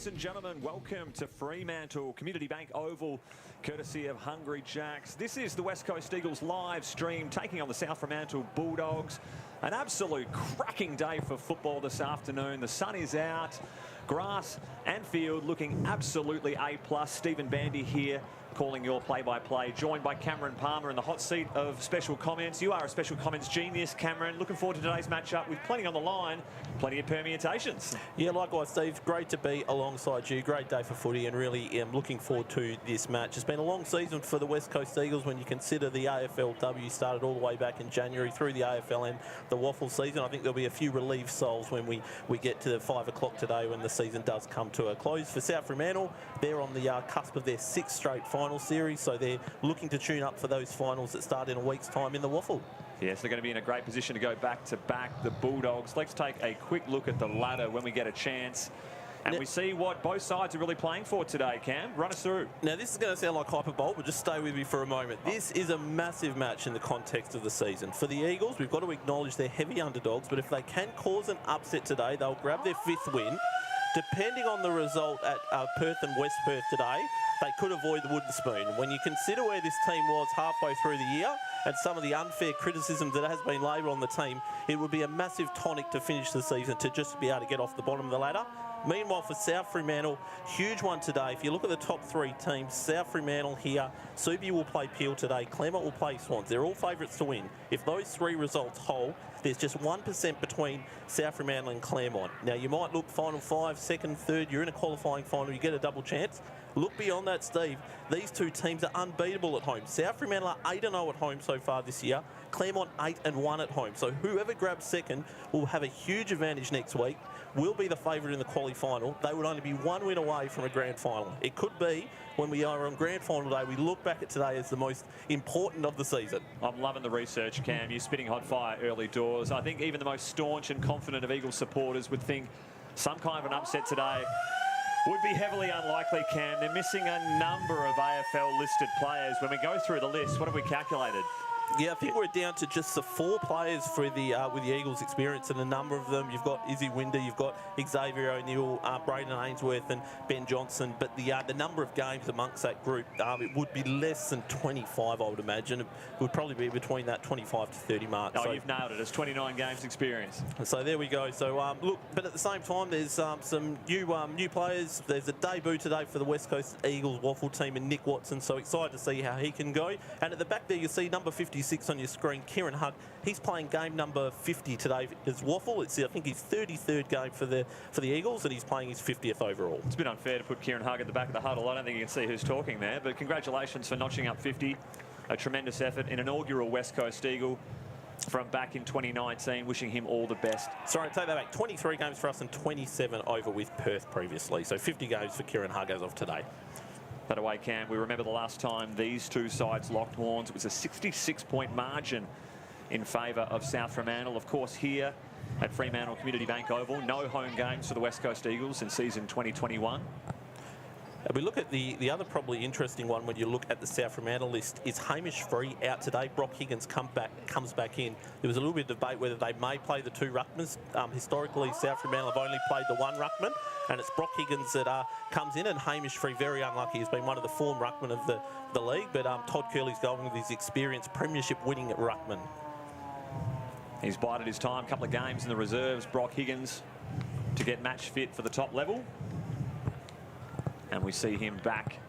Ladies and gentlemen, welcome to Fremantle Community Bank Oval, courtesy of Hungry Jacks. This is the West Coast Eagles live stream, taking on the South Fremantle Bulldogs. An absolute cracking day for football this afternoon. The sun is out, grass and field looking absolutely A+. Stephen Bandy here, calling your play-by-play, joined by Cameron Palmer in the hot seat of special comments. You are a special comments genius, Cameron. Looking forward to today's matchup with plenty on the line, plenty of permutations. Yeah, likewise, Steve. Great to be alongside you. Great day for footy, and really am looking forward to this match. It's been a long season for the West Coast Eagles when you consider the AFLW started all the way back in January through the AFL and the waffle season. I think there'll be a few relieved souls when we get to 5 o'clock today when the season does come to a close. For South Fremantle, they're on the cusp of their 6th straight final series, so they're looking to tune up for those finals that start in a week's time in the waffle. Yes, they're going to be in a great position to go back-to-back, the Bulldogs. Let's take a quick look at the ladder when we get a chance. And we see what both sides are really playing for today, Cam. Run us through. Now, this is going to sound like hyperbole, but just stay with me for a moment. This is a massive match in the context of the season. For the Eagles, we've got to acknowledge they're heavy underdogs, but if they can cause an upset today, they'll grab their 5th win. Depending on the result at Perth and West Perth today, they could avoid the wooden spoon. When you consider where this team was halfway through the year and some of the unfair criticism that has been labelled on the team, it would be a massive tonic to finish the season to just be able to get off the bottom of the ladder. Meanwhile, for South Fremantle, huge one today. If you look at the top 3 teams, South Fremantle here, Subi will play Peel today, Claremont will play Swans. They're all favourites to win. If those 3 results hold, there's just 1% between South Fremantle and Claremont. Now, you might look final 5, 2nd, 3rd, you're in a qualifying final, you get a double chance. Look beyond that, Steve. These 2 teams are unbeatable at home. South Fremantle are 8-0 at home so far this year. Claremont 8-1 at home. So whoever grabs 2nd will have a huge advantage next week, will be the favourite in the quali final. They would only be 1 win away from a grand final. It could be, when we are on grand final day, we look back at today as the most important of the season. I'm loving the research, Cam. You're spitting hot fire early doors. I think even the most staunch and confident of Eagles supporters would think some kind of an upset today would be heavily unlikely, Cam. They're missing a number of AFL-listed players. When we go through the list, what have we calculated? Yeah, I think we're down to just the 4 players for the with the Eagles' experience, and a number of them. You've got Izzy Winder, you've got Xavier O'Neill, Braden Ainsworth, and Ben Johnson. But the number of games amongst that group, it would be less than 25, I would imagine. It would probably be between that 25 to 30 mark. Oh, so you've nailed it. It's 29 games experience. So there we go. So look, but at the same time, there's some new players. There's a debut today for the West Coast Eagles waffle team in Nick Watson. So excited to see how he can go. And at the back there, you see number 56 on your screen, Kieran Hug. He's playing game number 50 today as waffle. It's I think his 33rd game for the Eagles, and he's playing his 50th overall. It's a bit unfair to put Kieran Hug at the back of the huddle. I don't think you can see who's talking there, but congratulations for notching up 50. A tremendous effort, an inaugural West Coast Eagle from back in 2019. Wishing him all the best. Sorry, take that back. 23 games for us and 27 over with Perth previously. So 50 games for Kieran Hug as of today. That away, Cam. We remember the last time these 2 sides locked horns. It was a 66-point margin in favour of South Fremantle. Of course, here at Fremantle Community Bank Oval, no home games for the West Coast Eagles in season 2021. And we look at the other probably interesting one when you look at the South Fremantle list is Hamish Free out today. Brock Higgins comes back in. There was a little bit of debate whether they may play the 2 ruckmans. Historically, South Fremantle have only played the 1 ruckman, and it's Brock Higgins that comes in, and Hamish Free, very unlucky. He's been one of the form ruckmen of the league, but Todd Curley's going with his experience, premiership winning at ruckman. He's bided his time, a couple of games in the reserves, Brock Higgins, to get match fit for the top level. And we see him back,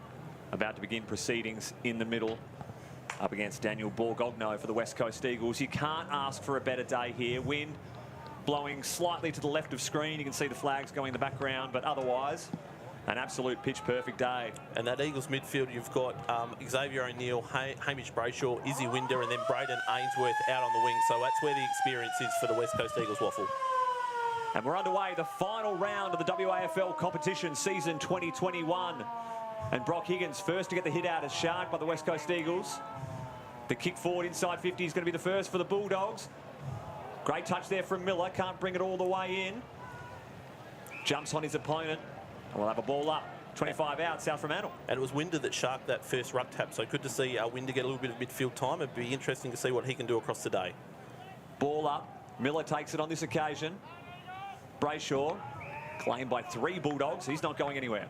about to begin proceedings in the middle, up against Daniel Borgogno for the West Coast Eagles. You can't ask for a better day here. Wind blowing slightly to the left of screen. You can see the flags going in the background, but otherwise, an absolute pitch-perfect day. And that Eagles midfield, you've got Xavier O'Neill, Hamish Brayshaw, Izzy Winder, and then Braden Ainsworth out on the wing. So that's where the experience is for the West Coast Eagles waffle. And we're underway, the final round of the WAFL competition, season 2021. And Brock Higgins first to get the hit out as Shark by the West Coast Eagles. The kick forward inside 50 is going to be the first for the Bulldogs. Great touch there from Miller, can't bring it all the way in. Jumps on his opponent, and we'll have a ball up. 25 out, South Fremantle. And it was Winder that sharked that first ruck tap, so good to see Winder get a little bit of midfield time. It'd be interesting to see what he can do across the day. Ball up, Miller takes it on this occasion. Brayshaw Claimed by 3 Bulldogs. He's not going anywhere.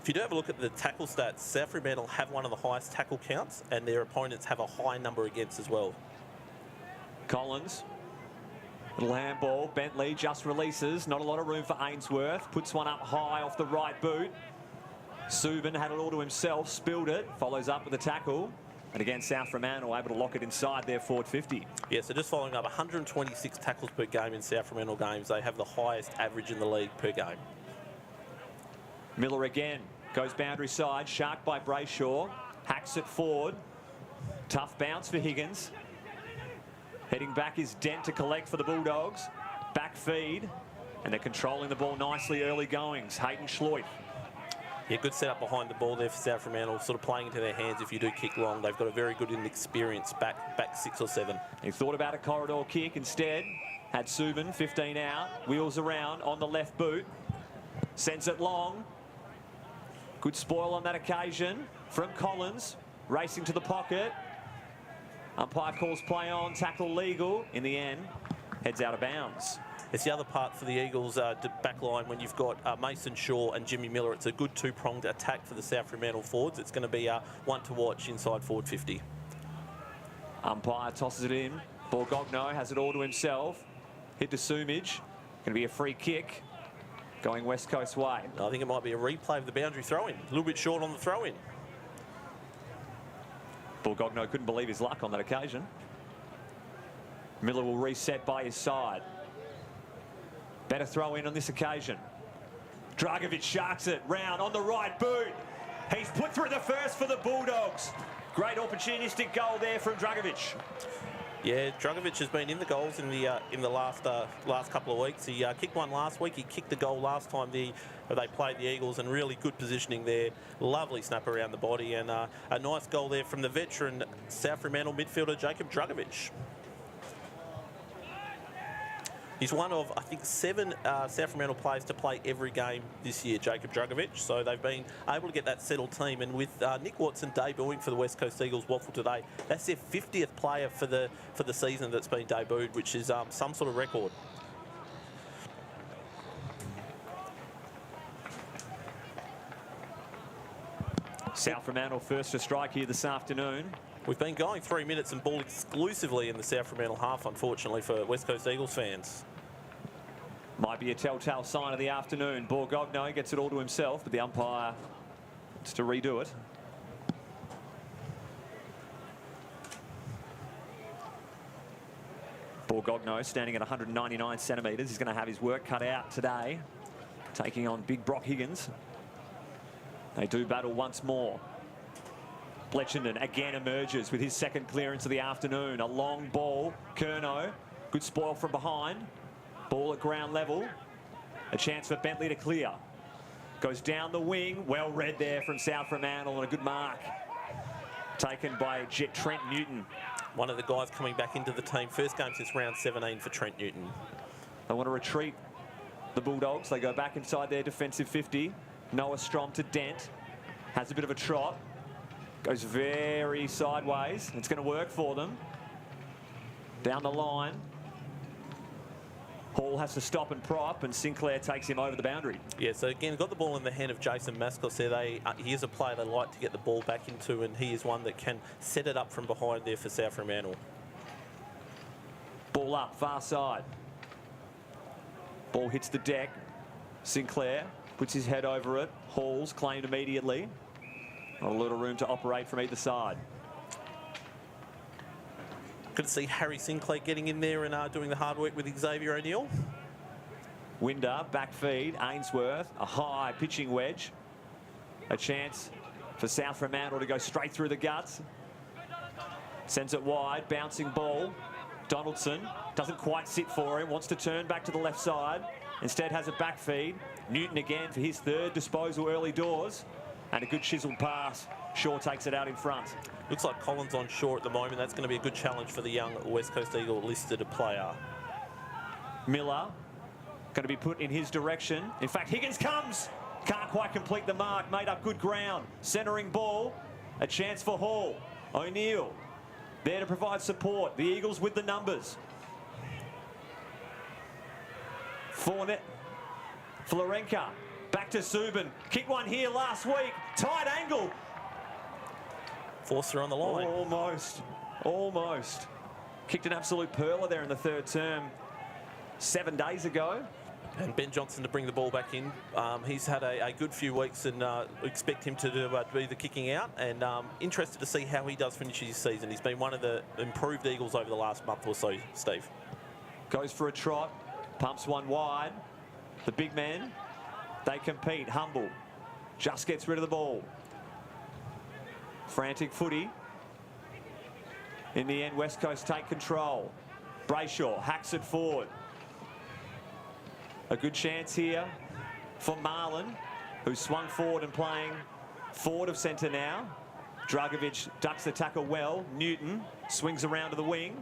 If you do have a look at the tackle stats, South Fremantle have one of the highest tackle counts, and their opponents have a high number against as well. Collins. Little handball. Bentley just releases. Not a lot of room for Ainsworth. Puts one up high off the right boot. Subin had it all to himself. Spilled it. Follows up with a tackle. And again, South Fremantle able to lock it inside their forward 50. Yeah, so just following up, 126 tackles per game in South Fremantle games. They have the highest average in the league per game. Miller again. Goes boundary side. Sharked by Brayshaw. Hacks it forward. Tough bounce for Higgins. Heading back is Dent to collect for the Bulldogs. Back feed. And they're controlling the ball nicely early goings. Hayden Schloit. Yeah, good setup behind the ball there for South Fremantle, sort of playing into their hands if you do kick long. They've got a very good and experienced back 6 or 7. He thought about a corridor kick instead. Had Subin, 15 out. Wheels around on the left boot. Sends it long. Good spoil on that occasion from Collins. Racing to the pocket. Umpire calls play on. Tackle legal. In the end, heads out of bounds. It's the other part for the Eagles back line when you've got Mason Shaw and Jimmy Miller. It's a good two-pronged attack for the South Fremantle forwards. It's going to be one to watch inside forward 50. Umpire tosses it in. Borgogno has it all to himself. Hit to Sumage. Going to be a free kick going West Coast way. I think it might be a replay of the boundary throw-in. A little bit short on the throw-in. Borgogno couldn't believe his luck on that occasion. Miller will reset by his side. Better throw in on this occasion. Dragovic sharks it round on the right boot. He's put through the first for the Bulldogs. Great opportunistic goal there from Dragovic. Yeah, Dragovic has been in the goals in the last couple of weeks. He kicked one last week. He kicked the goal last time they played the Eagles, and really good positioning there. Lovely snap around the body, and a nice goal there from the veteran South Fremantle midfielder Jacob Dragovic. He's one of, I think, 7 South Fremantle players to play every game this year, Jacob Dragovic. So they've been able to get that settled team. And with Nick Watson debuting for the West Coast Eagles Waffle today, that's their 50th player for the season that's been debuted, which is some sort of record. South Fremantle first to strike here this afternoon. We've been going 3 minutes and ball exclusively in the South Fremantle half, unfortunately, for West Coast Eagles fans. Might be a telltale sign of the afternoon. Borgogno gets it all to himself, but the umpire wants to redo it. Borgogno standing at 199 centimetres. He's going to have his work cut out today, taking on big Brock Higgins. They do battle once more. Bletchenden again emerges with his second clearance of the afternoon. A long ball. Curnow. Good spoil from behind. Ball at ground level. A chance for Bentley to clear. Goes down the wing. Well read there from South Fremantle, and a good mark taken by Trent Newton. One of the guys coming back into the team. First game since round 17 for Trent Newton. They want to retreat the Bulldogs. They go back inside their defensive 50. Noah Strom to Dent. Has a bit of a trot. Goes very sideways. It's going to work for them. Down the line. Hall has to stop and prop, and Sinclair takes him over the boundary. Yeah, so again, got the ball in the hand of Jason Mascos there. He is a player they like to get the ball back into, and he is one that can set it up from behind there for South Fremantle. Ball up, far side. Ball hits the deck. Sinclair puts his head over it. Hall's claimed immediately. Not a little room to operate from either side. Good to see Harry Sinclair getting in there and doing the hard work with Xavier O'Neill. Winder, back feed, Ainsworth, a high pitching wedge. A chance for South Fremantle to go straight through the guts. Sends it wide, bouncing ball. Donaldson doesn't quite sit for him, wants to turn back to the left side. Instead has a back feed. Newton again for his third disposal early doors. And a good chiseled pass. Shaw takes it out in front. Looks like Collins on Shaw at the moment. That's going to be a good challenge for the young West Coast Eagle listed player. Miller going to be put in his direction. In fact, Higgins comes. Can't quite complete the mark. Made up good ground. Centering ball. A chance for Hall. O'Neill there to provide support. The Eagles with the numbers. Fournette. Florenka. Back to Subban. Kick one here last week. Tight angle. Forster on the line. Almost. Almost. Kicked an absolute perler there in the third term 7 days ago. And Ben Johnson to bring the ball back in. He's had a good few weeks, and expect him to be the kicking out. And interested to see how he does finish his season. He's been one of the improved Eagles over the last month or so, Steve. Goes for a trot. Pumps one wide. The big man. They compete. Humble. Just gets rid of the ball. Frantic footy. In the end, West Coast take control. Brayshaw hacks it forward. A good chance here for Marlin, who's swung forward and playing forward of centre now. Dragovic ducks the tackle well. Newton swings around to the wing.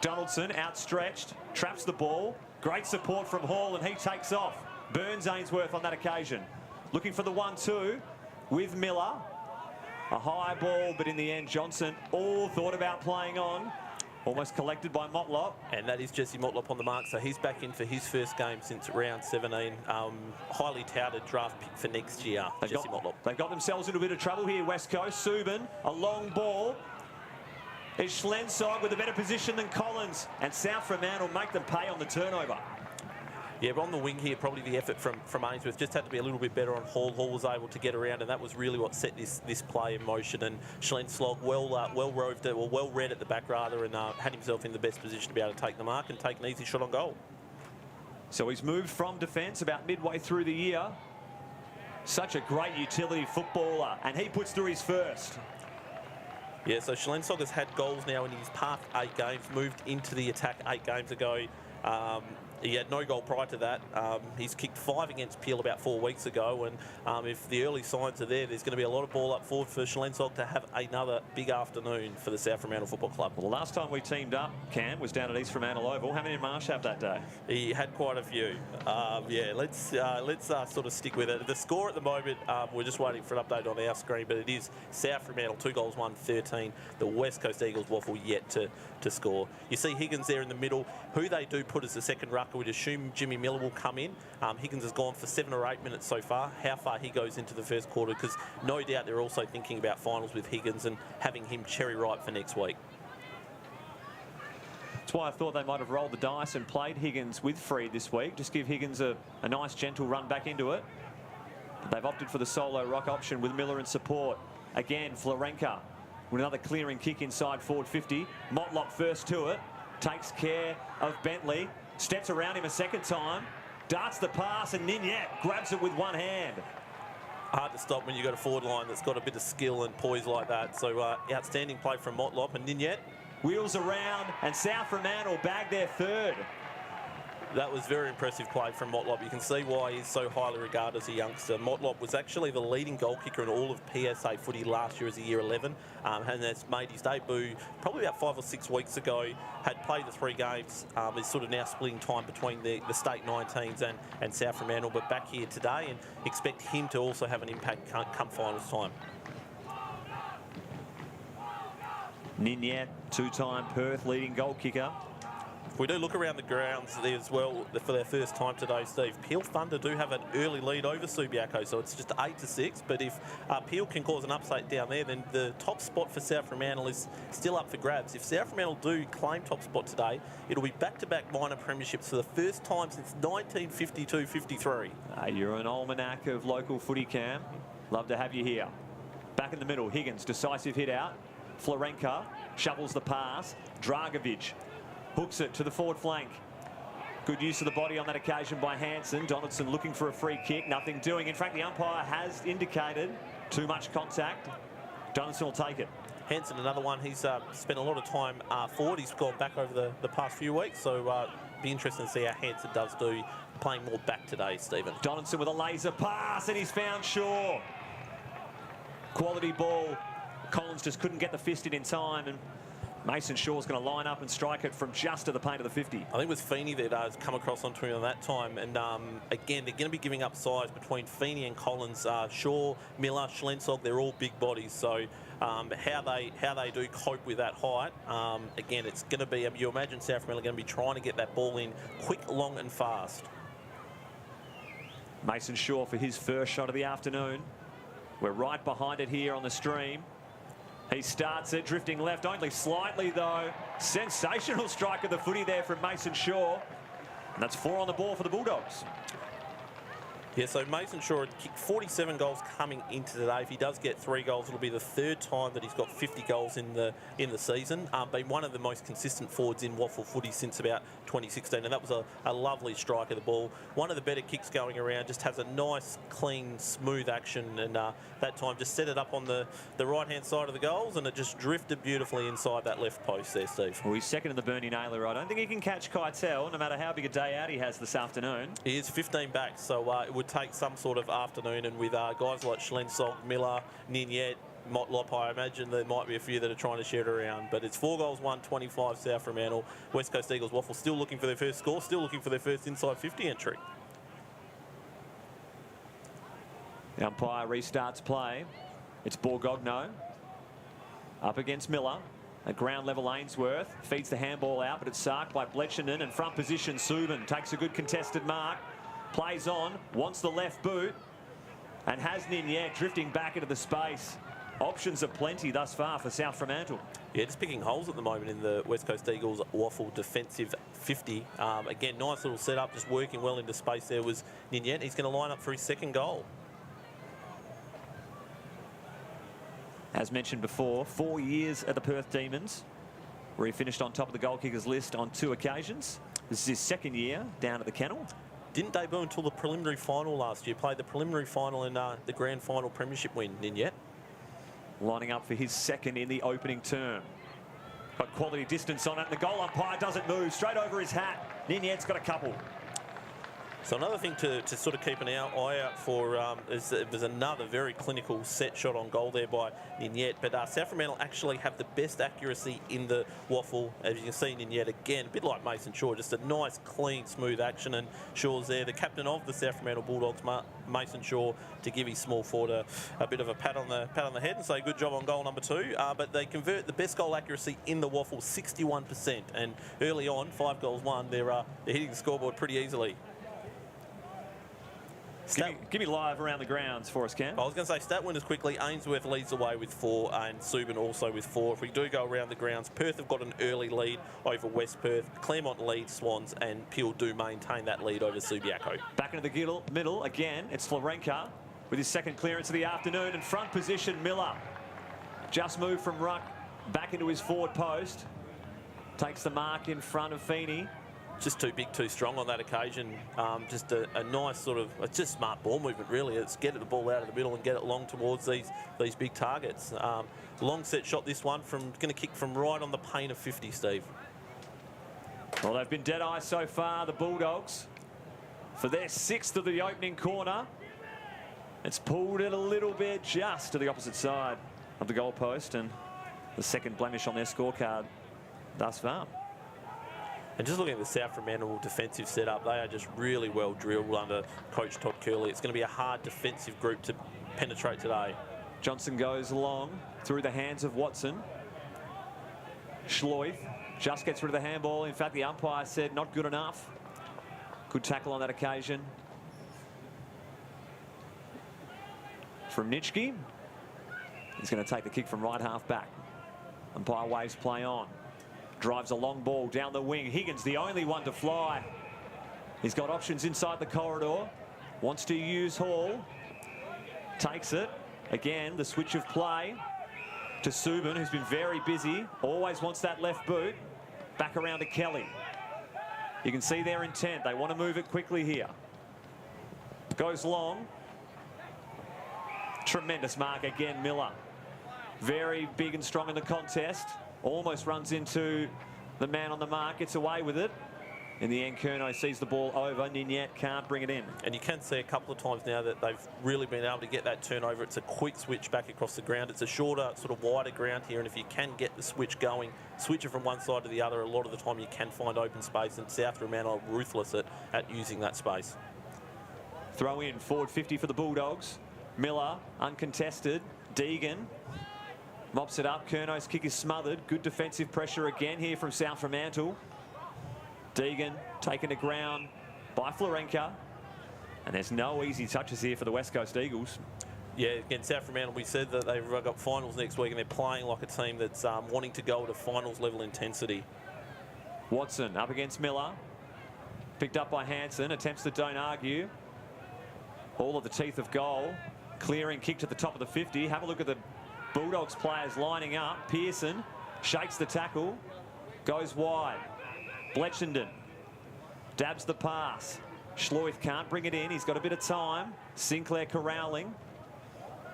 Donaldson outstretched, traps the ball. Great support from Hall, and he takes off. Burns Ainsworth on that occasion. Looking for the 1-2 with Miller. A high ball, but in the end, Johnson all thought about playing on. Almost collected by Motlop. And that is Jesse Motlop on the mark, so he's back in for his first game since round 17. Highly touted draft pick for next year, Jesse Motlop. They've got themselves into a bit of trouble here, West Coast. Subban, a long ball. Is Schlensog with a better position than Collins. And South Fremantle will make them pay on the turnover. Yeah, but on the wing here, probably the effort from Ainsworth just had to be a little bit better on Hall. Hall was able to get around, and that was really what set this play in motion. And Schlensog well read at the back rather, and had himself in the best position to be able to take the mark and take an easy shot on goal. So he's moved from defence about midway through the year. Such a great utility footballer, and he puts through his first. Yeah, so Schlensog has had goals now in his past 8 games, moved into the attack 8 games ago. He had no goal prior to that. He's kicked 5 against Peel about 4 weeks ago, and if the early signs are there's going to be a lot of ball up forward for Schlensog to have another big afternoon for the South Fremantle Football Club. Well, the last time we teamed up, Cam, was down at East Fremantle Oval. How many did Marsh have that day? He had quite a few. Yeah, let's sort of stick with it. The score at the moment, we're just waiting for an update on our screen, but it is South Fremantle 2 goals, 1-13. The West Coast Eagles waffle yet to score. You see Higgins there in the middle, who they do put as the second rucker. We'd assume Jimmy Miller will come in. Higgins has gone for 7 or 8 minutes so far. How far he goes into the first quarter, because no doubt they're also thinking about finals with Higgins and having him cherry ripe for next week. That's why I thought they might have rolled the dice and played Higgins with Freed this week. Just give Higgins a nice gentle run back into it. But they've opted for the solo rock option with Miller in support. Again, Florenka with another clearing kick inside forward 50. Motlop first to it. Takes care of Bentley. Steps around him a second time. Darts the pass, and Ninyet grabs it with one hand. Hard to stop when you've got a forward line that's got a bit of skill and poise like that. So outstanding play from Motlop, and Ninyet wheels around, and South Fremantle bag their third. That was very impressive play from Motlop. You can see why he's so highly regarded as a youngster. Motlop was actually the leading goal kicker in all of PSA footy last year as a year 11, and has made his debut probably about 5 or 6 weeks ago. Had played the 3 games, is sort of now splitting time between the state 19s and South Fremantle, but back here today, and expect him to also have an impact come finals time. Ninyet, 2-time Perth leading goal kicker. If we do look around the grounds there as well for their first time today, Steve, Peel Thunder do have an early lead over Subiaco, so it's just 8-6. But if Peel can cause an upset down there, then the top spot for South Fremantle is still up for grabs. If South Fremantle do claim top spot today, it'll be back-to-back minor premierships for the first time since 1952-53. You're an almanac of local footy, Cam. Love to have you here. Back in the middle, Higgins, decisive hit out. Florenka shovels the pass. Dragovic hooks it to the forward flank. Good use of the body on that occasion by Hansen. Donaldson looking for a free kick. Nothing doing. In fact, the umpire has indicated too much contact. Donaldson will take it. Hansen, another one. He's spent a lot of time forward. He's gone back over the past few weeks. So be interesting to see how Hansen does do playing more back today, Stephen. Donaldson with a laser pass, and he's found Shaw. Quality ball. Collins just couldn't get the fist in time, and Mason Shaw's going to line up and strike it from just to the paint of the 50. I think it was Feeney that has come across onto him on that time. And again, they're going to be giving up size between Feeney and Collins. Shaw, Miller, Schlensog, they're all big bodies. So how they do cope with that height, again, it's going to be, you imagine South Fremantle are going to be trying to get that ball in quick, long and fast. Mason Shaw for his first shot of the afternoon. We're right behind it here on the stream. He starts it, drifting left, only slightly though. Sensational strike of the footy there from Mason Shaw. And that's 4 on the ball for the Bulldogs. Yeah, so Mason Shaw had kicked 47 goals coming into today. If he does get 3 goals, it'll be the 3rd time that he's got 50 goals in the season. Been one of the most consistent forwards in waffle footy since about 2016, and that was a lovely strike of the ball. One of the better kicks going around, just has a nice, clean, smooth action, and that time just set it up on the right-hand side of the goals, and it just drifted beautifully inside that left post there, Steve. Well, he's second in the Bernie Naylor. I don't think he can catch Keitel, no matter how big a day out he has this afternoon. He is 15 back, so it would take some sort of afternoon, and with guys like Schlensog, Miller, Ninyet, Motlop, I imagine there might be a few that are trying to share it around. But it's 4 goals, 1-25 South Fremantle. West Coast Eagles waffle still looking for their first score, still looking for their first inside 50 entry. The umpire restarts play. It's Borgogno up against Miller. At ground level, Ainsworth feeds the handball out, but it's sarked by Bletchenden. And front position, Subin takes a good contested mark. Plays on, wants the left boot, and has Ninyet drifting back into the space. Options are plenty thus far for South Fremantle. Yeah, just picking holes at the moment in the West Coast Eagles waffle defensive 50. Again, nice little setup, just working well into space there was Ninyet. He's going to line up for his 2nd goal. As mentioned before, 4 years at the Perth Demons, where he finished on top of the goal kickers list on 2 occasions. This is his 2nd year down at the Kennel. Didn't debut until the preliminary final last year. Played the preliminary final in the grand final premiership win, Ninyet. Lining up for his 2nd in the opening term. Got quality distance on it, and the goal umpire doesn't move. Straight over his hat. Ninyet's got a couple. So another thing to sort of keep an eye out for is that there's another very clinical set shot on goal there by Ninyet. But South Fremantle actually have the best accuracy in the waffle. As you can see, Ninyet again, a bit like Mason Shaw, just a nice, clean, smooth action. And Shaw's there, the captain of the South Fremantle Bulldogs, Mason Shaw, to give his small forward a bit of a pat on the head and say good job on goal number 2. But they convert the best goal accuracy in the waffle, 61%. And early on, 5 goals won, they're hitting the scoreboard pretty easily. Give me live around the grounds for us, Cam. I was going to say stat winners quickly. Ainsworth leads the way with 4 and Subin also with 4. If we do go around the grounds, Perth have got an early lead over West Perth. Claremont leads Swans, and Peel do maintain that lead over Subiaco. Back into the middle again. It's Florenka with his 2nd clearance of the afternoon. In front position, Miller. Just moved from ruck back into his forward post. Takes the mark in front of Feeney. Just too big, too strong on that occasion. Just a nice sort of, it's just smart ball movement really. It's get the ball out of the middle and get it long towards these big targets. Long set shot this one, going to kick from right on the paint of 50, Steve. Well, they've been dead eye so far, the Bulldogs, for their 6th of the opening corner. It's pulled it a little bit just to the opposite side of the goal post, and the 2nd blemish on their scorecard thus far. And just looking at the South Fremantle defensive setup, they are just really well drilled under Coach Todd Curley. It's going to be a hard defensive group to penetrate today. Johnson goes long through the hands of Watson. Schloith just gets rid of the handball. In fact, the umpire said not good enough. Good tackle on that occasion from Nitschke. He's going to take the kick from right half back. Umpire waves play on. Drives a long ball down the wing. Higgins, the only one to fly. He's got options inside the corridor. Wants to use Hall. Takes it. Again, the switch of play to Subin, who's been very busy. Always wants that left boot. Back around to Kelly. You can see their intent. They want to move it quickly here. Goes long. Tremendous mark again, Miller. Very big and strong in the contest. Almost runs into the man on the mark, gets away with it. In the end, Curnow sees the ball over. Ninyet can't bring it in. And you can see a couple of times now that they've really been able to get that turnover. It's a quick switch back across the ground. It's a shorter, sort of wider ground here. And if you can get the switch going, switch it from one side to the other, a lot of the time you can find open space. And South Fremantle are ruthless at using that space. Throw in, forward 50 for the Bulldogs. Miller, uncontested. Deegan mops it up. Curnow's kick is smothered. Good defensive pressure again here from South Fremantle. Deegan taken to ground by Florenka. And there's no easy touches here for the West Coast Eagles. Yeah, against South Fremantle, we said that they've got finals next week and they're playing like a team that's wanting to go to finals level intensity. Watson up against Miller. Picked up by Hanson. Attempts to don't argue. All of the teeth of goal. Clearing kick to the top of the 50. Have a look at the Bulldogs players lining up. Pearson shakes the tackle. Goes wide. Bletchenden dabs the pass. Schloith can't bring it in. He's got a bit of time. Sinclair corralling.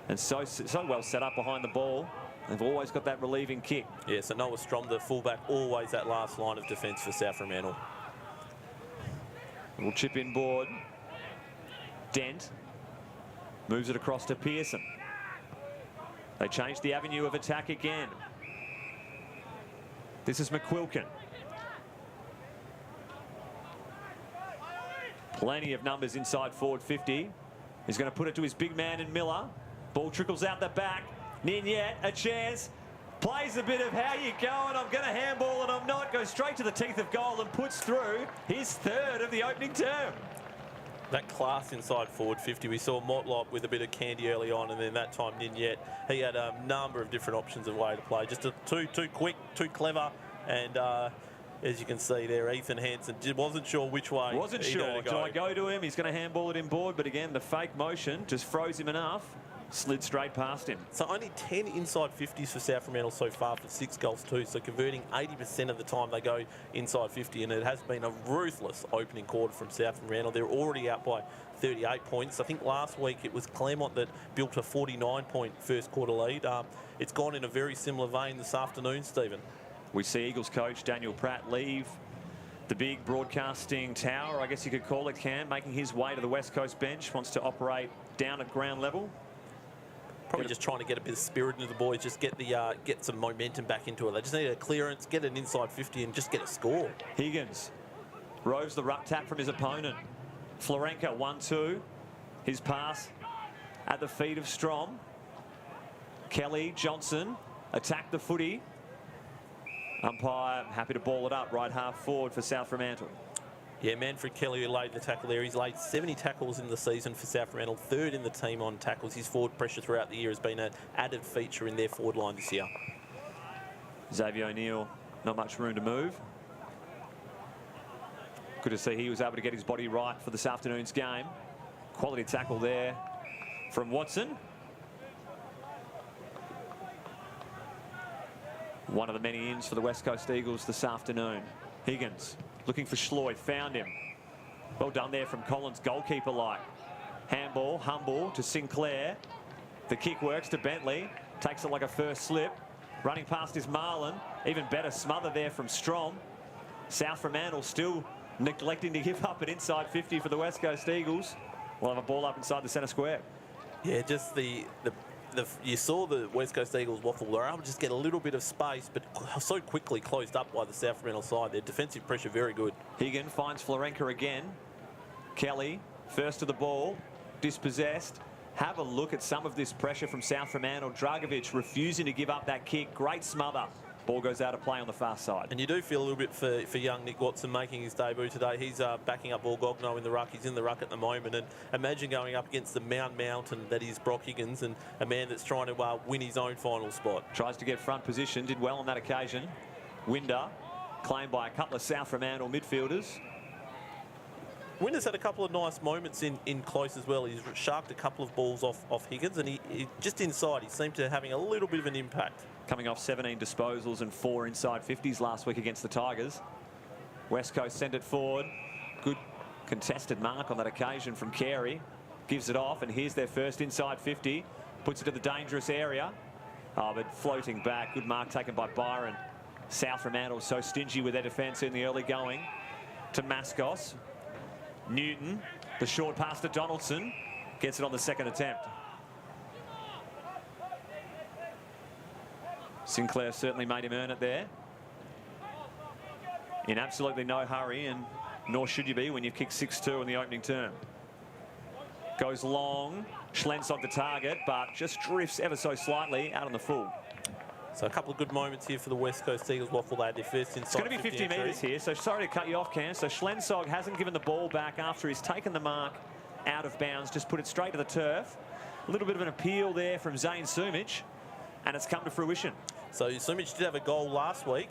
And so well set up behind the ball. They've always got that relieving kick. Yeah, so Noah Strom, the fullback, always that last line of defence for South Fremantle. Little chip in board. Dent moves it across to Pearson. They change the avenue of attack again. This is McQuilkin. Plenty of numbers inside forward 50. He's going to put it to his big man in Miller. Ball trickles out the back. Ninyet, a chance. Plays a bit of how you going. I'm going to handball and I'm not. Goes straight to the teeth of goal and puts through his third of the opening term. That class inside forward 50. We saw Motlop with a bit of candy early on, and then that time Ninyet. He had a number of different options of way to play. Just too quick, too clever, and as you can see there, Ethan Hanson wasn't sure which way. Wasn't sure. Do I go to him? He's going to handball it in board, but again, the fake motion just froze him enough. Slid straight past him. So only 10 inside 50s for South Fremantle so far for 6 goals too. So converting 80% of the time they go inside 50, and it has been a ruthless opening quarter from South Fremantle. They're already out by 38 points. I think last week it was Claremont that built a 49-point first quarter lead. It's gone in a very similar vein this afternoon, Stephen. We see Eagles coach Daniel Pratt leave the big broadcasting tower, I guess you could call it, Cam, making his way to the West Coast bench. Wants to operate down at ground level. Probably just trying to get a bit of spirit into the boys, just get some momentum back into it. They just need a clearance, get an inside 50 and just get a score. Higgins roves the ruck tap from his opponent. Florenka 1-2. His pass at the feet of Strom. Kelly, Johnson attack the footy. Umpire happy to ball it up right half forward for South Fremantle. Yeah, Manfred Kelly who laid the tackle there. He's laid 70 tackles in the season for South Fremantle, third in the team on tackles. His forward pressure throughout the year has been an added feature in their forward line this year. Xavier O'Neill, not much room to move. Good to see he was able to get his body right for this afternoon's game. Quality tackle there from Watson. One of the many ins for the West Coast Eagles this afternoon. Higgins looking for Schloith, found him. Well done there from Collins, goalkeeper-like. Handball, Humble to Sinclair. The kick works to Bentley. Takes it like a first slip. Running past is Marlin. Even better smother there from Strom. South Fremantle still neglecting to give up an inside 50 for the West Coast Eagles. We'll have a ball up inside the centre square. Yeah, just you saw the West Coast Eagles waffle. They were able to just get a little bit of space, but so quickly closed up by the South Fremantle side. Their defensive pressure very good. Higgin finds Florenka again. Kelly, first to the ball, dispossessed. Have a look at some of this pressure from South Fremantle. Dragovic refusing to give up that kick. Great smother. Ball goes out of play on the far side. And you do feel a little bit for young Nick Watson making his debut today. He's backing up Borgogno in the ruck. He's in the ruck at the moment. And imagine going up against the mountain that is Brock Higgins, and a man that's trying to win his own final spot. Tries to get front position. Did well on that occasion. Winder claimed by a couple of South Fremantle midfielders. Winder's had a couple of nice moments in close as well. He's sharked a couple of balls off Higgins, and he just inside, he seemed to having a little bit of an impact. Coming off 17 disposals and 4 inside 50s last week against the Tigers. West Coast sent it forward. Good contested mark on that occasion from Carey. Gives it off, and here's their first inside 50. Puts it to the dangerous area. Oh, but floating back. Good mark taken by Byron. South Fremantle so stingy with their defence in the early going. To Mascos. Newton, the short pass to Donaldson. Gets it on the second attempt. Sinclair certainly made him earn it there. In absolutely no hurry, and nor should you be when you've kicked 6-2 in the opening term. Goes long. Schlensog the target, but just drifts ever so slightly out on the full. So a couple of good moments here for the West Coast Eagles. Waffle, they had their first inside. It's going to be 50 metres here, so sorry to cut you off, Cam. So Schlensog hasn't given the ball back after he's taken the mark out of bounds, just put it straight to the turf. A little bit of an appeal there from Zane Sumich, and it's come to fruition. So Sumich did have a goal last week.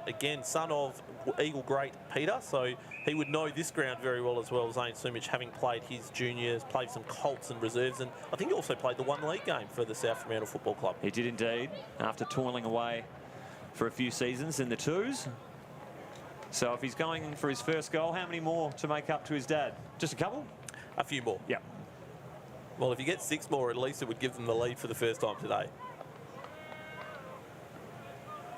Again, son of Eagle great Peter, so he would know this ground very well as well, Zane Sumich, having played his juniors, played some Colts and reserves, and I think he also played the one league game for the South Fremantle Football Club. He did indeed, after toiling away for a few seasons in the twos. So if he's going for his first goal, how many more to make up to his dad? Just a couple? A few more. Yeah. Well, if you get 6 more, at least it would give them the lead for the first time today.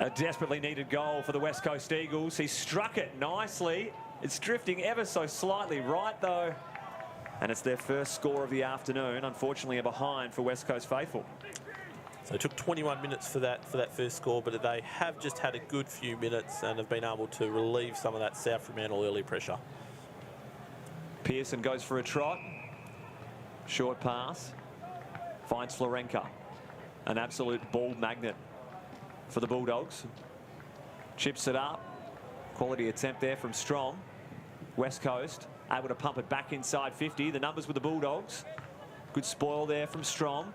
A desperately needed goal for the West Coast Eagles. He struck it nicely. It's drifting ever so slightly right, though. And it's their first score of the afternoon. Unfortunately, a behind for West Coast faithful. So it took 21 minutes for that first score, but they have just had a good few minutes and have been able to relieve some of that South Fremantle early pressure. Pearson goes for a trot. Short pass. Finds Florenka. An absolute ball magnet for the Bulldogs. Chips it up. Quality attempt there from Strong. West Coast able to pump it back inside 50. The numbers with the Bulldogs. Good spoil there from Strong.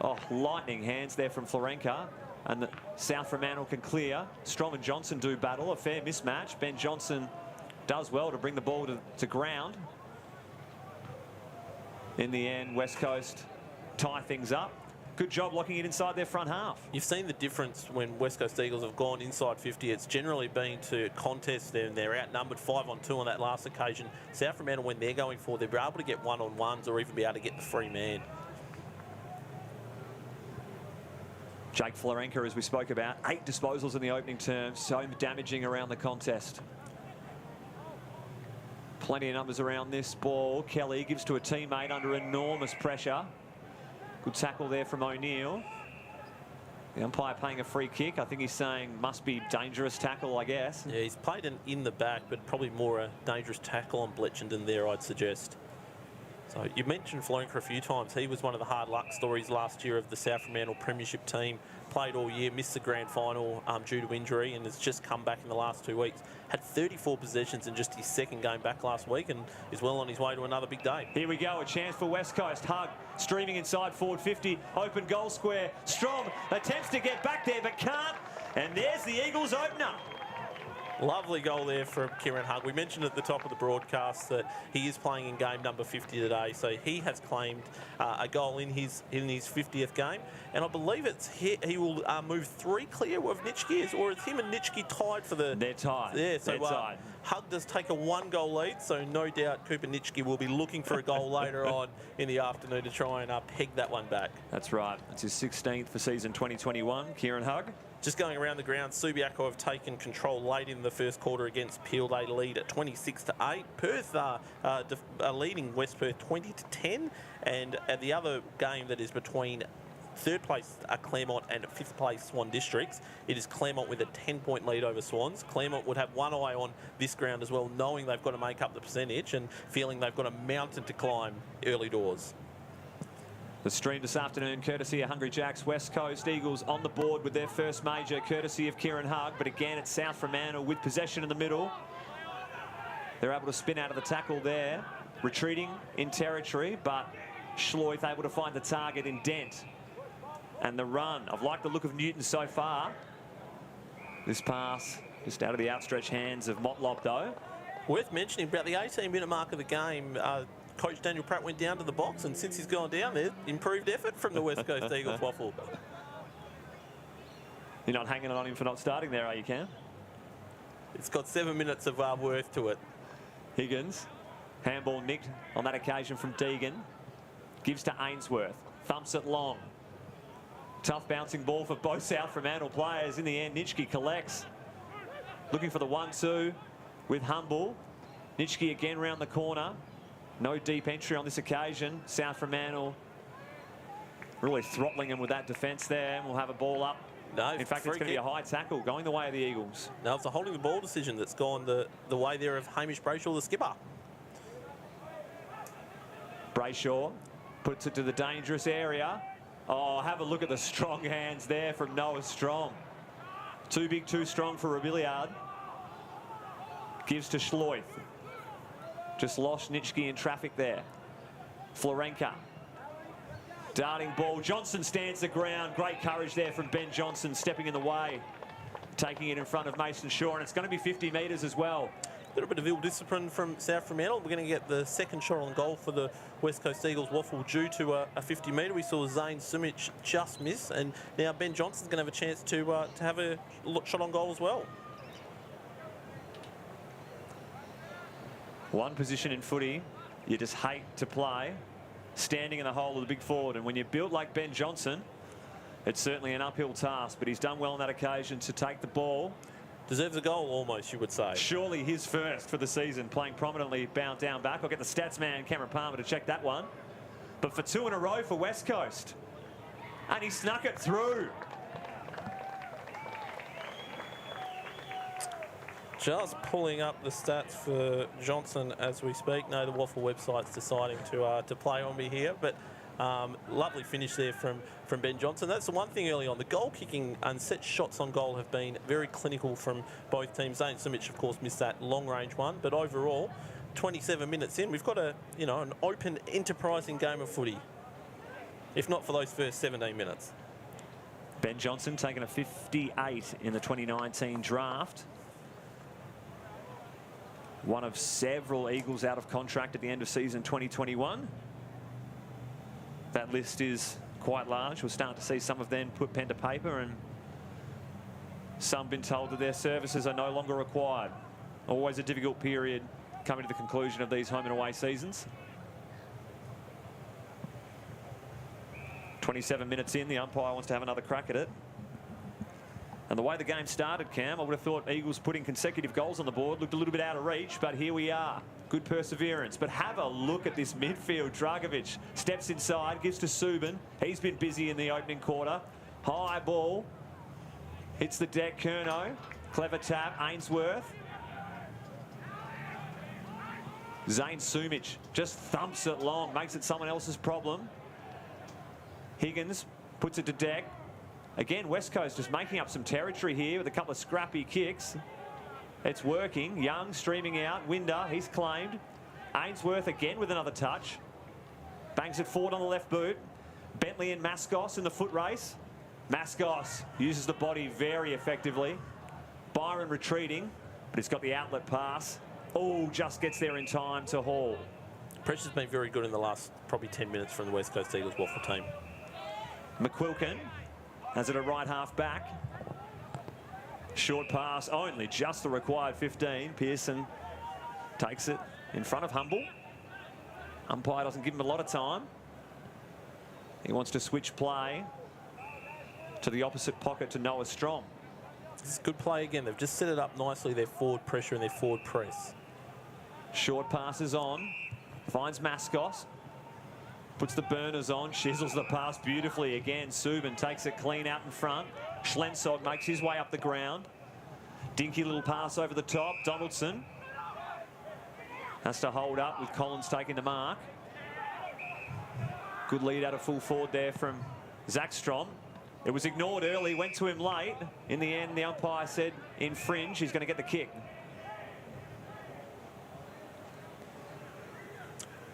Oh, lightning hands there from Florenka. And the South Fremantle can clear. Strong and Johnson do battle. A fair mismatch. Ben Johnson does well to bring the ball to ground. In the end, West Coast tie things up. Good job locking it inside their front half. You've seen the difference when West Coast Eagles have gone inside 50. It's generally been to contest them. They're outnumbered 5-on-2 on that last occasion. South Fremantle, when they're going forward, they're able to get one-on-ones or even be able to get the free man. Jake Florenka, as we spoke about, 8 disposals in the opening term, so damaging around the contest. Plenty of numbers around this ball. Kelly gives to a teammate under enormous pressure. Good tackle there from O'Neill. The umpire paying a free kick. I think he's saying must be dangerous tackle, I guess. Yeah, he's played an in the back, but probably more a dangerous tackle on Bletchenden there, I'd suggest. So you mentioned Florenka a few times. He was one of the hard luck stories last year of the South Fremantle Premiership team. Played all year, missed the grand final due to injury, and has just come back in the last 2 weeks. Had 34 possessions in just his second game back last week, and is well on his way to another big day. Here we go, a chance for West Coast. Hug streaming inside forward 50, open goal square. Strong attempts to get back there, but can't. And there's the Eagles opener. Lovely goal there from Kieran Hug. We mentioned at the top of the broadcast that he is playing in game number 50 today, so he has claimed a goal in his 50th game, and I believe it's he will move 3 clear of Nitschke, or is him and Nitschke tied for the... They're tied. Yeah, so they're tied. Hug does take a 1-goal lead, so no doubt Cooper Nitschke will be looking for a goal later on in the afternoon to try and peg that one back. That's right. It's his 16th for season 2021, Kieran Hug. Just going around the ground, Subiaco have taken control late in the first quarter against Peel. They lead at 26-8. Perth are leading West Perth 20-10. And at the other game that is between third place Claremont and 5th place Swan Districts, it is Claremont with a 10-point lead over Swans. Claremont would have one eye on this ground as well, knowing they've got to make up the percentage and feeling they've got a mountain to climb early doors. The stream this afternoon, courtesy of Hungry Jacks. West Coast Eagles on the board with their first major, courtesy of Kieran Hug. But again, it's South Fremantle with possession in the middle. They're able to spin out of the tackle there, retreating in territory, but Schloith able to find the target in Dent. And the run. I've liked the look of Newton so far. This pass just out of the outstretched hands of Motlop, though. Worth mentioning, about the 18-minute mark of the game, Coach Daniel Pratt went down to the box, and since he's gone down there, improved effort from the West Coast Eagles waffle. You're not hanging on him for not starting there, are you, Cam? It's got 7 minutes of worth to it. Higgins, handball nicked on that occasion from Deegan. Gives to Ainsworth, thumps it long. Tough bouncing ball for both South Fremantle players. In the end, Nitschke collects. Looking for the 1-2 with Humble. Nitschke again round the corner. No deep entry on this occasion. South Fremantle really throttling him with that defence there. And we'll have a ball up. No, in fact, it's going to be a high tackle going the way of the Eagles. No, it's a holding the ball decision that's gone the way there of Hamish Brayshaw, the skipper. Brayshaw puts it to the dangerous area. Oh, have a look at the strong hands there from Noah Strong. Too big, too strong for Rebillard. Gives to Schloith. Just lost Nitschke in traffic there. Florenka. Darting ball. Johnson stands the ground. Great courage there from Ben Johnson, stepping in the way. Taking it in front of Mason Shaw, and it's going to be 50 metres as well. A little bit of ill discipline from South Fremantle. We're going to get the second shot on goal for the West Coast Eagles waffle due to a 50-metre. We saw Zane Sumich just miss, and now Ben Johnson's going to have a chance to have a shot on goal as well. One position in footy you just hate to play, standing in the hole of the big forward, and when you're built like Ben Johnson, it's certainly an uphill task, but he's done well on that occasion to take the ball. Deserves a goal almost, you would say. Surely his first for the season, playing prominently bound down back. I'll get the stats man, Cameron Palmer, to check that one. But for 2 in a row for West Coast. And he snuck it through. Just pulling up the stats for Johnson as we speak. No, the Waffle website's deciding to play on me here, but lovely finish there from Ben Johnson. That's the one thing early on. The goal kicking and set shots on goal have been very clinical from both teams. Zane Sumich, of course, missed that long range one, but overall, 27 minutes in, we've got an open, enterprising game of footy. If not for those first 17 minutes. Ben Johnson taking a 58 in the 2019 draft. One of several Eagles out of contract at the end of season 2021. That list is quite large. We'll start to see some of them put pen to paper, and some been told that their services are no longer required. Always a difficult period coming to the conclusion of these home and away seasons. 27 minutes in, the umpire wants to have another crack at it. And the way the game started, Cam, I would have thought Eagles putting consecutive goals on the board looked a little bit out of reach, but here we are. Good perseverance. But have a look at this midfield. Dragovic steps inside, gives to Subin. He's been busy in the opening quarter. High ball. Hits the deck, Curnow. Clever tap, Ainsworth. Zane Sumich just thumps it long, makes it someone else's problem. Higgins puts it to deck. Again, West Coast just making up some territory here with a couple of scrappy kicks. It's working. Young streaming out. Winder, he's claimed. Ainsworth again with another touch. Bangs it forward on the left boot. Bentley and Mascos in the foot race. Mascos uses the body very effectively. Byron retreating, but he's got the outlet pass. Oh, just gets there in time to haul. Pressure's been very good in the last probably 10 minutes from the West Coast Eagles waffle team. McQuilkin has it a right half back. Short pass, only just the required 15. Pearson takes it in front of Humble. Umpire doesn't give him a lot of time. He wants to switch play to the opposite pocket to Noah Strong. This is good play again. They've just set it up nicely, their forward pressure and their forward press. Short passes on. Finds Mascos. Puts the burners on. Chisels the pass beautifully again. Subin takes it clean out in front. Schlensog makes his way up the ground. Dinky little pass over the top. Donaldson has to hold up with Collins taking the mark. Good lead out of full forward there from Zach Strom. It was ignored early, went to him late. In the end, the umpire said in fringe, he's going to get the kick.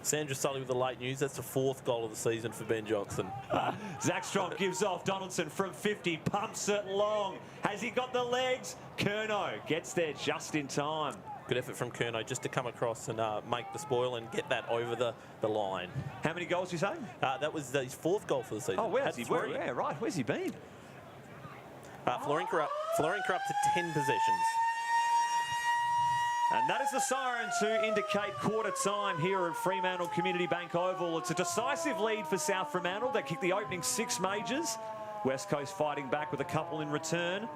Sandra Sully with the late news. That's the 4th goal of the season for Ben Johnson. Zach Strom gives off. Donaldson from 50, pumps it long. Has he got the legs? Curnow gets there just in time. Good effort from Curnow just to come across and make the spoil and get that over the line. How many goals you say? That was his 4th goal for the season. Oh, where's he? Yeah, right. Where's he been? Florenka up to 10 possessions. And that is the siren to indicate quarter time here at Fremantle Community Bank Oval. It's a decisive lead for South Fremantle. They kicked the opening 6 majors. West Coast fighting back with a couple in return.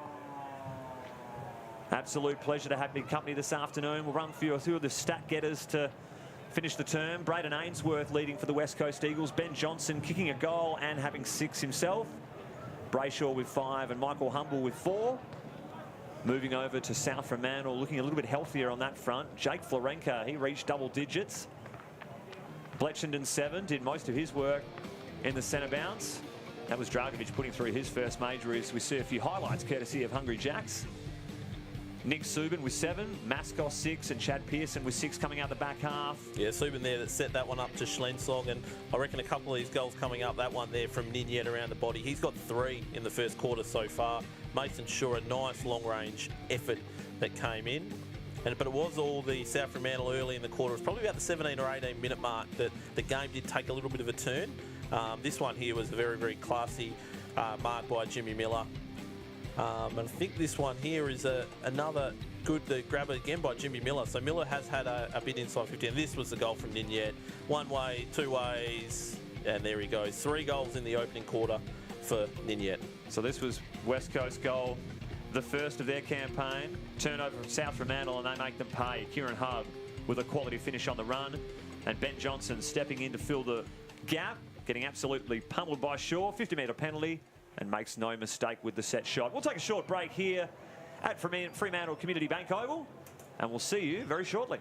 Absolute pleasure to have me company this afternoon. We'll run through a few of the stat getters to finish the term. Braden Ainsworth leading for the West Coast Eagles. Ben Johnson kicking a goal and having 6 himself. Brayshaw with 5 and Michael Humble with 4. Moving over to South Fremantle, looking a little bit healthier on that front. Jake Florenka, he reached double digits. Bletchenden 7, did most of his work in the centre bounce. That was Dragovic putting through his first major, as we see a few highlights courtesy of Hungry Jacks. Nick Subin with 7, Mascos 6, and Chad Pearson with 6 coming out the back half. Yeah, Subin there that set that one up to Schlensong, and I reckon a couple of these goals coming up, that one there from Ninyet around the body. He's got 3 in the first quarter so far. Mason Shaw, a nice long-range effort that came in. But it was all the South Fremantle early in the quarter. It was probably about the 17 or 18 minute mark that the game did take a little bit of a turn. This one here was a very, very classy mark by Jimmy Miller. And I think this one here is another good grab again by Jimmy Miller. So Miller has had a bit inside 50, and this was the goal from Ninyet. 1 way, 2 ways, and there he goes. 3 goals in the opening quarter for Ninyet. So this was West Coast goal, the first of their campaign. Turnover from South Fremantle, and they make them pay. Kieran Hug with a quality finish on the run, and Ben Johnson stepping in to fill the gap, getting absolutely pummeled by Shaw. 50-metre penalty, and makes no mistake with the set shot. We'll take a short break here at Fremantle Community Bank Oval, and we'll see you very shortly.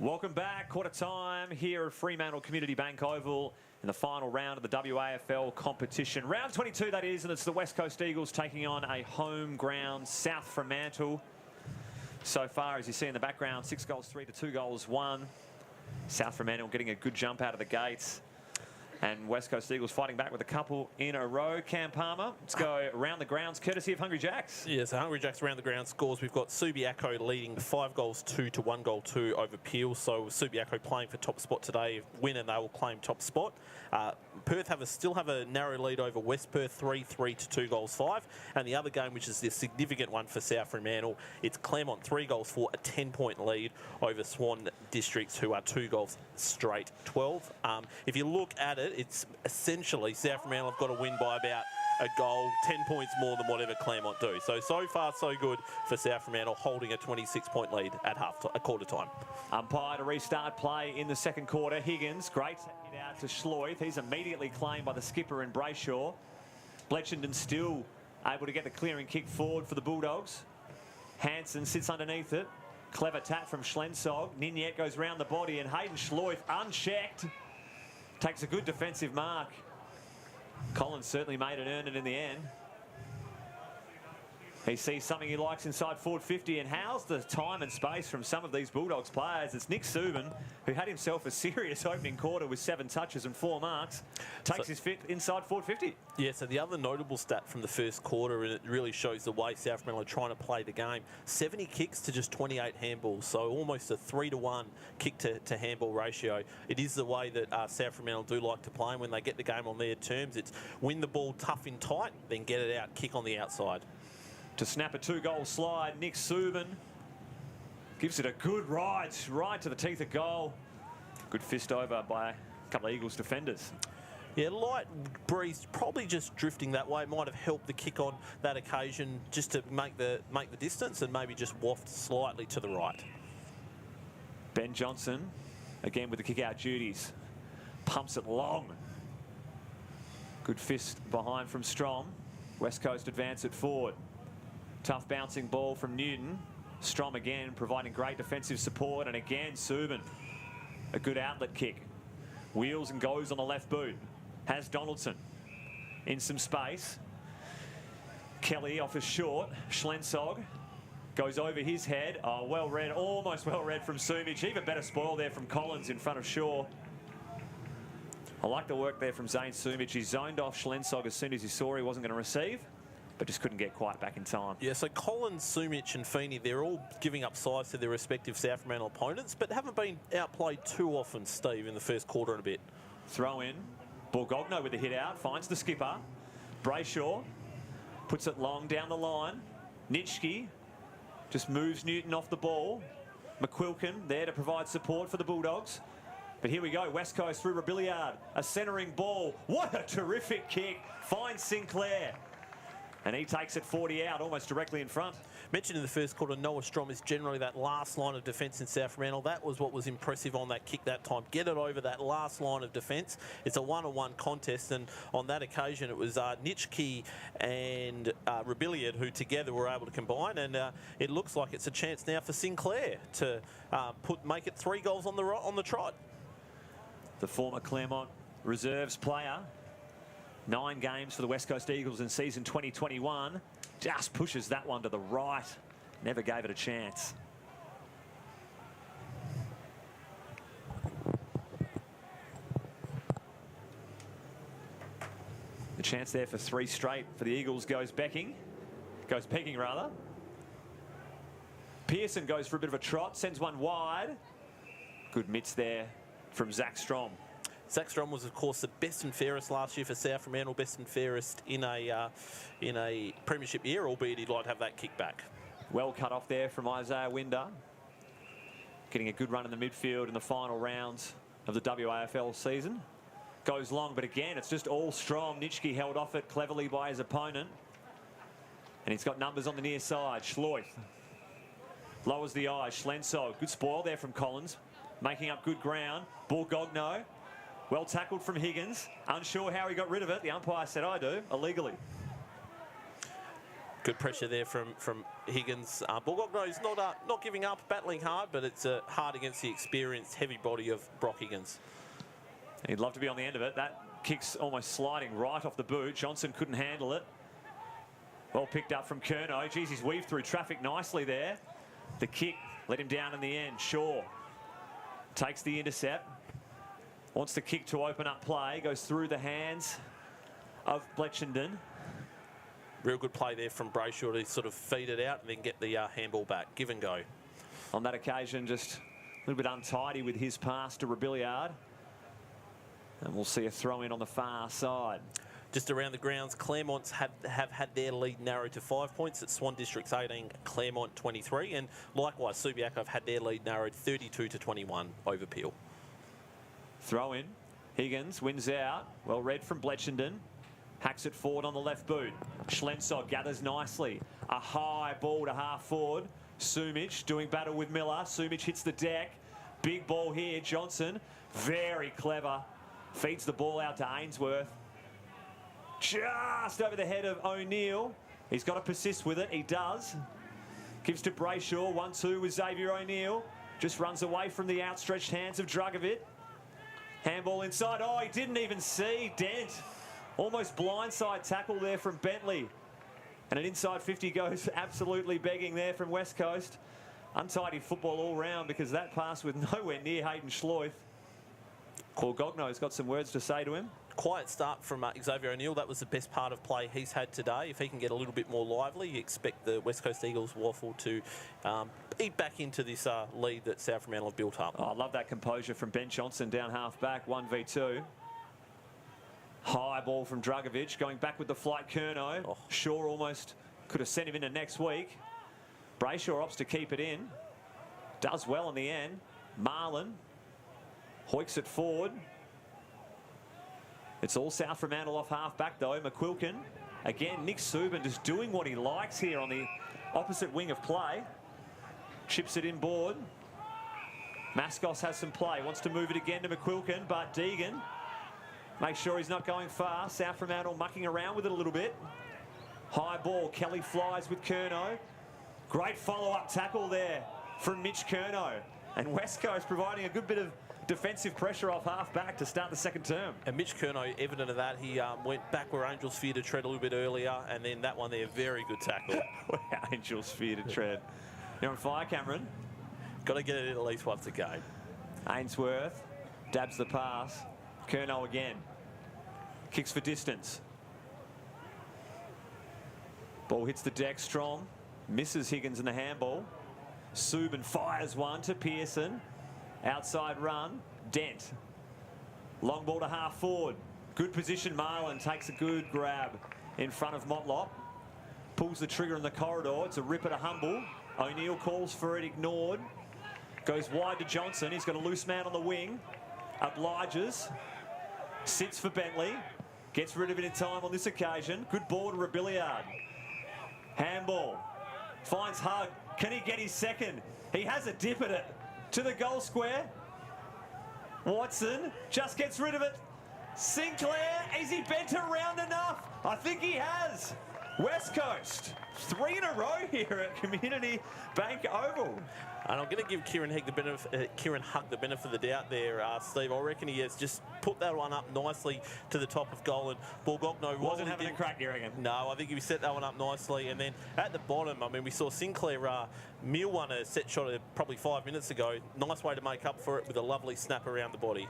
Welcome back. Quarter time here at Fremantle Community Bank Oval in the final round of the WAFL competition. Round 22, that is, and it's the West Coast Eagles taking on a home ground South Fremantle. So far, as you see in the background, 6 goals 3 to 2 goals 1. South Fremantle getting a good jump out of the gates. And West Coast Eagles fighting back with a couple in a row. Cam Palmer, let's go around the grounds, courtesy of Hungry Jacks. Yeah, so Hungry Jacks around the ground scores. We've got Subiaco leading 5 goals 2 to 1 goal 2 over Peel. So Subiaco playing for top spot today. If win, and they will claim top spot. Perth still have a narrow lead over West Perth, 3-3 to 2 goals 5. And the other game, which is the significant one for South Fremantle, it's Claremont 3 goals 4, a 10-point lead over Swan Districts, who are 2 goals straight 12. If you look at it, it's essentially South Fremantle have got to win by about a goal, 10 points more than whatever Claremont do. So far, so good for South Fremantle, holding a 26-point lead at quarter time. Umpire to restart play in the second quarter. Higgins, great hit out to Schloith. He's immediately claimed by the skipper and Brayshaw. Bletchenden still able to get the clearing kick forward for the Bulldogs. Hansen sits underneath it. Clever tap from Schlensog. Ninyet goes round the body, and Hayden Schloith, unchecked, takes a good defensive mark. Collins certainly made it earn it in the end. He sees something he likes inside forward 50, and how's the time and space from some of these Bulldogs players? It's Nick Subin, who had himself a serious opening quarter with 7 touches and 4 marks, takes his fit inside forward 50. Yeah, so the other notable stat from the first quarter, and it really shows the way South Fremantle are trying to play the game, 70 kicks to just 28 handballs, so almost a 3-to-1 kick to handball ratio. It is the way that South Fremantle do like to play, and when they get the game on their terms, it's win the ball tough and tight, then get it out, kick on the outside. To snap a 2-goal slide, Nick Subin gives it a good right to the teeth of goal. Good fist over by a couple of Eagles defenders. Yeah, light breeze, probably just drifting that way. Might have helped the kick on that occasion just to make the distance, and maybe just waft slightly to the right. Ben Johnson, again with the kick-out duties, pumps it long. Good fist behind from Strom. West Coast advance it forward. Tough bouncing ball from Newton. Strom again providing great defensive support, and again Subin. A good outlet kick. Wheels and goes on the left boot. Has Donaldson in some space. Kelly off his short. Schlensog goes over his head. Oh, well read, almost well read from Sumich. Even better spoil there from Collins in front of Shaw. I like the work there from Zane Sumich. He zoned off Schlensog as soon as he saw he wasn't going to receive, but just couldn't get quite back in time. Yeah, so Collins, Sumich and Feeney, they're all giving up size to their respective South Fremantle opponents, but haven't been outplayed too often, Steve, in the first quarter and a bit. Throw in. Borgogno with the hit out, finds the skipper. Brayshaw puts it long down the line. Nitschke just moves Newton off the ball. McQuilkin there to provide support for the Bulldogs. But here we go, West Coast through Robilliard. A centering ball. What a terrific kick. Finds Sinclair. And he takes it 40 out, almost directly in front. Mentioned in the first quarter, Noah Strom is generally that last line of defence in South Fremantle. That was what was impressive on that kick that time. Get it over that last line of defence. It's a one-on-one contest, and on that occasion it was Nitschke and Robilliard who together were able to combine, and it looks like it's a chance now for Sinclair to make it 3 goals on the trot. The former Claremont reserves player. 9 games for the West Coast Eagles in season 2021. Just pushes that one to the right. Never gave it a chance. The chance there for 3 straight for the Eagles goes pegging rather. Pearson goes for a bit of a trot, sends one wide. Good mitts there from Zach Strom. Zach Strom was, of course, the best and fairest last year for South Fremantle, best and fairest in a premiership year, albeit he'd like to have that kick back. Well cut off there from Isaiah Winder. Getting a good run in the midfield in the final rounds of the WAFL season. Goes long, but again, it's just all Strom. Nitschke held off it cleverly by his opponent. And he's got numbers on the near side. Schloith lowers the eye. Schlensog, good spoil there from Collins. Making up good ground. Borgogno. Well tackled from Higgins. Unsure how he got rid of it. The umpire said, I do, illegally. Good pressure there from Higgins. Bulldogs not giving up, battling hard, but it's hard against the experienced heavy body of Brock Higgins. He'd love to be on the end of it. That kick's almost sliding right off the boot. Johnson couldn't handle it. Well picked up from Curnow. Geez, he's weaved through traffic nicely there. The kick let him down in the end. Shaw takes the intercept. Wants the kick to open up play. Goes through the hands of Bletchenden. Real good play there from Brayshaw to sort of feed it out and then get the handball back. Give and go. On that occasion, just a little bit untidy with his pass to Rebillard. And we'll see a throw in on the far side. Just around the grounds, Claremont have had their lead narrowed to 5 points at Swan District's 18, Claremont 23. And likewise, Subiaco have had their lead narrowed 32 to 21 over Peel. Throw in. Higgins wins out. Well read from Bletchenden. Hacks it forward on the left boot. Schlensog gathers nicely. A high ball to half forward. Sumich doing battle with Miller. Sumich hits the deck. Big ball here. Johnson, very clever. Feeds the ball out to Ainsworth. Just over the head of O'Neill. He's got to persist with it. He does. Gives to Brayshaw. 1-2 with Xavier O'Neill. Just runs away from the outstretched hands of Dragovic. Handball inside. Oh, he didn't even see Dent. Almost blindside tackle there from Bentley. And an inside 50 goes absolutely begging there from West Coast. Untidy football all round because that pass was nowhere near Hayden Schloith. Paul Gognow's got some words to say to him. Quiet start from Xavier O'Neill. That was the best part of play he's had today. If he can get a little bit more lively, you expect the West Coast Eagles waffle to eat back into this lead that South Fremantle have built up. Oh, I love that composure from Ben Johnson down half back, 1v2. High ball from Dragovic, going back with the flight Curnow. Oh. Shaw almost could have sent him into next week. Brayshaw opts to keep it in. Does well in the end. Marlin hoiks it forward. It's all South Fremantle off half back though. McQuilkin. Again, Nick Subin just doing what he likes here on the opposite wing of play. Chips it inboard. Mascos has some play. Wants to move it again to McQuilkin, but Deegan makes sure he's not going far. South Fremantle mucking around with it a little bit. High ball. Kelly flies with Curnow. Great follow-up tackle there from Mitch Curnow. And West Coast providing a good bit of defensive pressure off half-back to start the second term. And Mitch Curnow, evident of that, he went back where Angels feared to tread a little bit earlier, and then that one there, very good tackle. Where Angels feared to tread. You're on fire, Cameron. Got to get it at least once a game. Ainsworth dabs the pass. Curnow again. Kicks for distance. Ball hits the deck strong. Misses Higgins in the handball. Subin fires one to Pearson. Outside run. Dent. Long ball to half forward. Good position. Marlin takes a good grab in front of Motlop. Pulls the trigger in the corridor. It's a ripper to Humble. O'Neill calls for it. Ignored. Goes wide to Johnson. He's got a loose man on the wing. Obliges. Sits for Bentley. Gets rid of it in time on this occasion. Good ball to Rebillard. Handball. Finds Hug. Can he get his second? He has a dip at it. To the goal square. Watson just gets rid of it. Sinclair, is he bent around enough? I think he has. West Coast, 3 in a row here at Community Bank Oval. And I'm going to give Kieran Hug the benefit of the doubt there, Steve. I reckon he has just put that one up nicely to the top of goal. And Bullgogno wasn't having a crack, you reckon? No, I think he set that one up nicely. And then at the bottom, I mean, we saw Sinclair mill one a set shot probably 5 minutes ago. Nice way to make up for it with a lovely snap around the body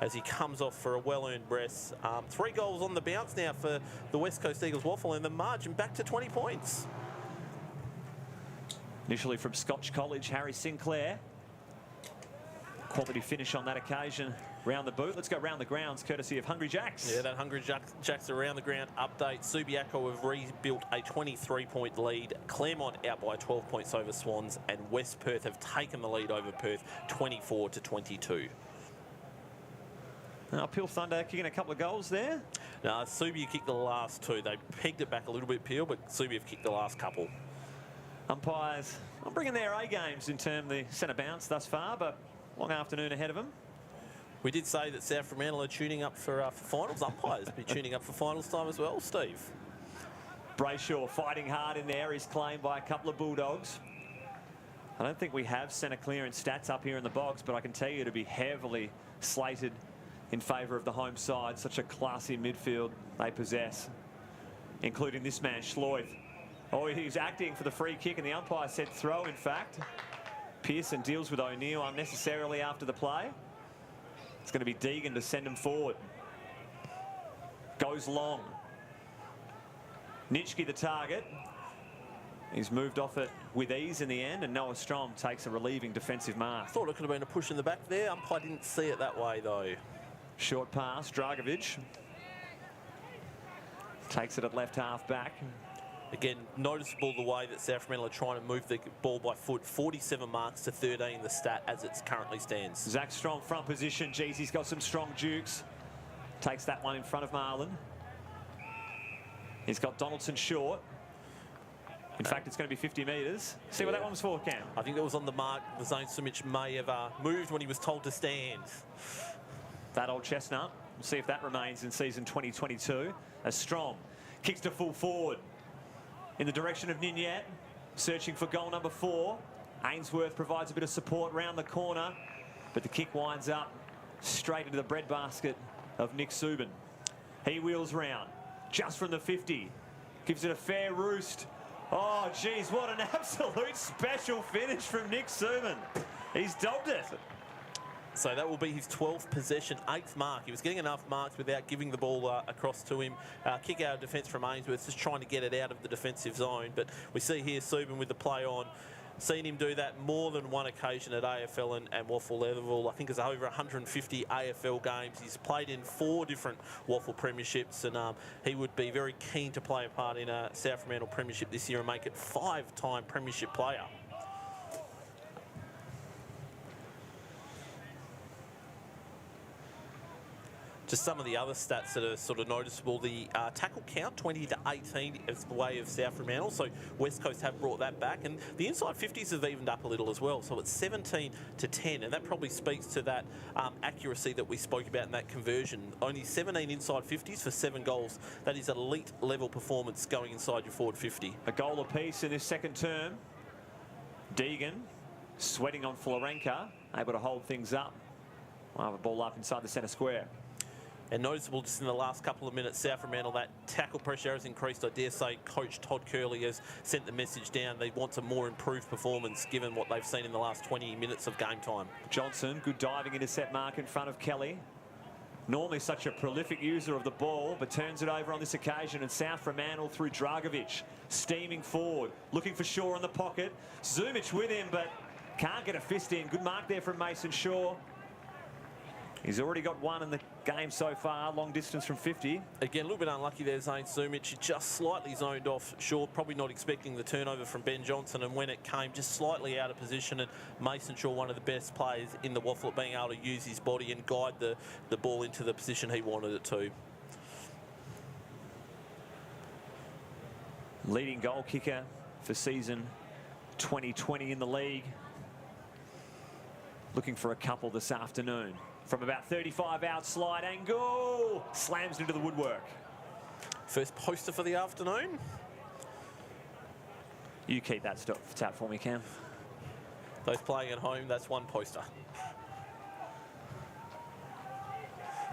as he comes off for a well-earned rest. 3 goals on the bounce now for the West Coast Eagles waffle, and the margin back to 20 points. Initially from Scotch College, Harry Sinclair. Quality finish on that occasion. Round the boot. Let's go round the grounds, courtesy of Hungry Jacks. Yeah, that Hungry Jacks around the ground update. Subiaco have rebuilt a 23-point lead. Claremont out by 12 points over Swans, and West Perth have taken the lead over Perth 24 to 22. Now, Peel Thunder kicking a couple of goals there. No, Subi kicked the last 2. They pegged it back a little bit, Peel, but Subi have kicked the last couple. Umpires, I'm bringing their A games in terms of the centre bounce thus far, but long afternoon ahead of them. We did say that South Fremantle are tuning up for finals. Umpires be tuning up for finals time as well, Steve. Brayshaw fighting hard in there. He's claimed by a couple of Bulldogs. I don't think we have centre clearance stats up here in the box, but I can tell you to be heavily slated in favour of the home side. Such a classy midfield they possess, including this man, Schloith. Oh, he's acting for the free kick, and the umpire said throw, in fact. Pearson deals with O'Neill unnecessarily after the play. It's going to be Deegan to send him forward. Goes long. Nitschke the target. He's moved off it with ease in the end, and Noah Strom takes a relieving defensive mark. Thought it could have been a push in the back there. Umpire didn't see it that way, though. Short pass, Dragovic. Takes it at left half back. Again, noticeable the way that South Fremantle are trying to move the ball by foot. 47 marks to 13 in the stat as it currently stands. Zach Strom front position. Geez, he's got some strong jukes. Takes that one in front of Marlon. He's got Donaldson short. In fact, it's going to be 50 metres. See what that one was for, Cam? I think that was on the mark. The Zane Sumich may have moved when he was told to stand. That old chestnut. We'll see if that remains in season 2022. As Strom kicks to full forward in the direction of Ninyat, searching for goal number 4. Ainsworth provides a bit of support round the corner, but the kick winds up straight into the breadbasket of Nick Subin. He wheels round just from the 50, gives it a fair roost. Oh, geez, what an absolute special finish from Nick Subin. He's dogged it. So that will be his 12th possession, 8th mark. He was getting enough marks without giving the ball across to him. Kick out of defence from Ainsworth, just trying to get it out of the defensive zone. But we see here Subin with the play on. Seen him do that more than one occasion at AFL and Waffle level. I think it's over 150 AFL games. He's played in 4 different Waffle premierships, and he would be very keen to play a part in a South Fremantle premiership this year and make it 5-time premiership player. Just some of the other stats that are sort of noticeable. The tackle count, 20 to 18 is the way of South Fremantle. So West Coast have brought that back. And the inside 50s have evened up a little as well. So it's 17 to 10. And that probably speaks to that accuracy that we spoke about in that conversion. Only 17 inside 50s for 7 goals. That is elite level performance going inside your forward 50. A goal apiece in this second term. Deegan sweating on Florenka, able to hold things up. We'll have a ball up inside the centre square. And noticeable just in the last couple of minutes, South Fremantle, that tackle pressure has increased. I dare say Coach Todd Curley has sent the message down. They want a more improved performance given what they've seen in the last 20 minutes of game time. Johnson, good diving intercept mark in front of Kelly. Normally such a prolific user of the ball, but turns it over on this occasion. And South Fremantle through Dragovic, steaming forward, looking for Shaw in the pocket. Zumic with him, but can't get a fist in. Good mark there from Mason Shaw. He's already got 1 in the game so far, long distance from 50. Again, a little bit unlucky there, Zane Sumic. He just slightly zoned off Shaw, probably not expecting the turnover from Ben Johnson, and when it came, just slightly out of position. And Mason Shaw, one of the best players in the Waffle, at being able to use his body and guide the ball into the position he wanted it to. Leading goal kicker for season 2020 in the league. Looking for a couple this afternoon. From about 35 out, slide angle, slams into the woodwork. First poster for the afternoon. You keep that stat for me, Cam. Those playing at home, that's 1 poster.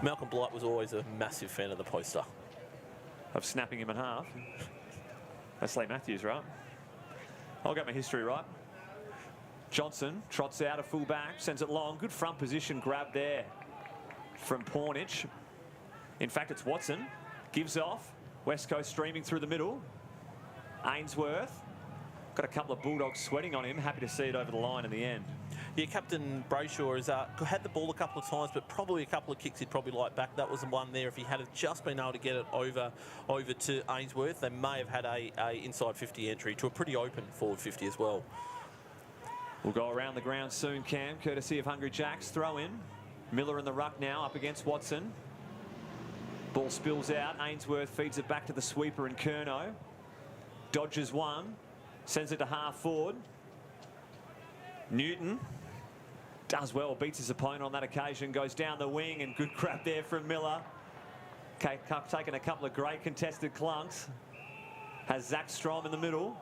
Malcolm Blight was always a massive fan of the poster. Of snapping him in half. That's Lee Matthews, right? I'll get my history right. Johnson trots out a full back, sends it long. Good front position grab there from Pornich. In fact, it's Watson. Gives off. West Coast streaming through the middle. Ainsworth. Got a couple of Bulldogs sweating on him. Happy to see it over the line in the end. Yeah, Captain Brayshaw has had the ball a couple of times, but probably a couple of kicks he'd probably like back. That was the one there. If he had just been able to get it over to Ainsworth, they may have had a inside 50 entry to a pretty open forward 50 as well. We'll go around the ground soon, Cam, courtesy of Hungry Jacks. Throw in. Miller in the ruck now, up against Watson. Ball spills out. Ainsworth feeds it back to the sweeper in Curnow. Dodges one. Sends it to half forward. Newton does well, beats his opponent on that occasion, goes down the wing, and good crap there from Miller. Taking a couple of great contested clunks. Has Zach Strom in the middle.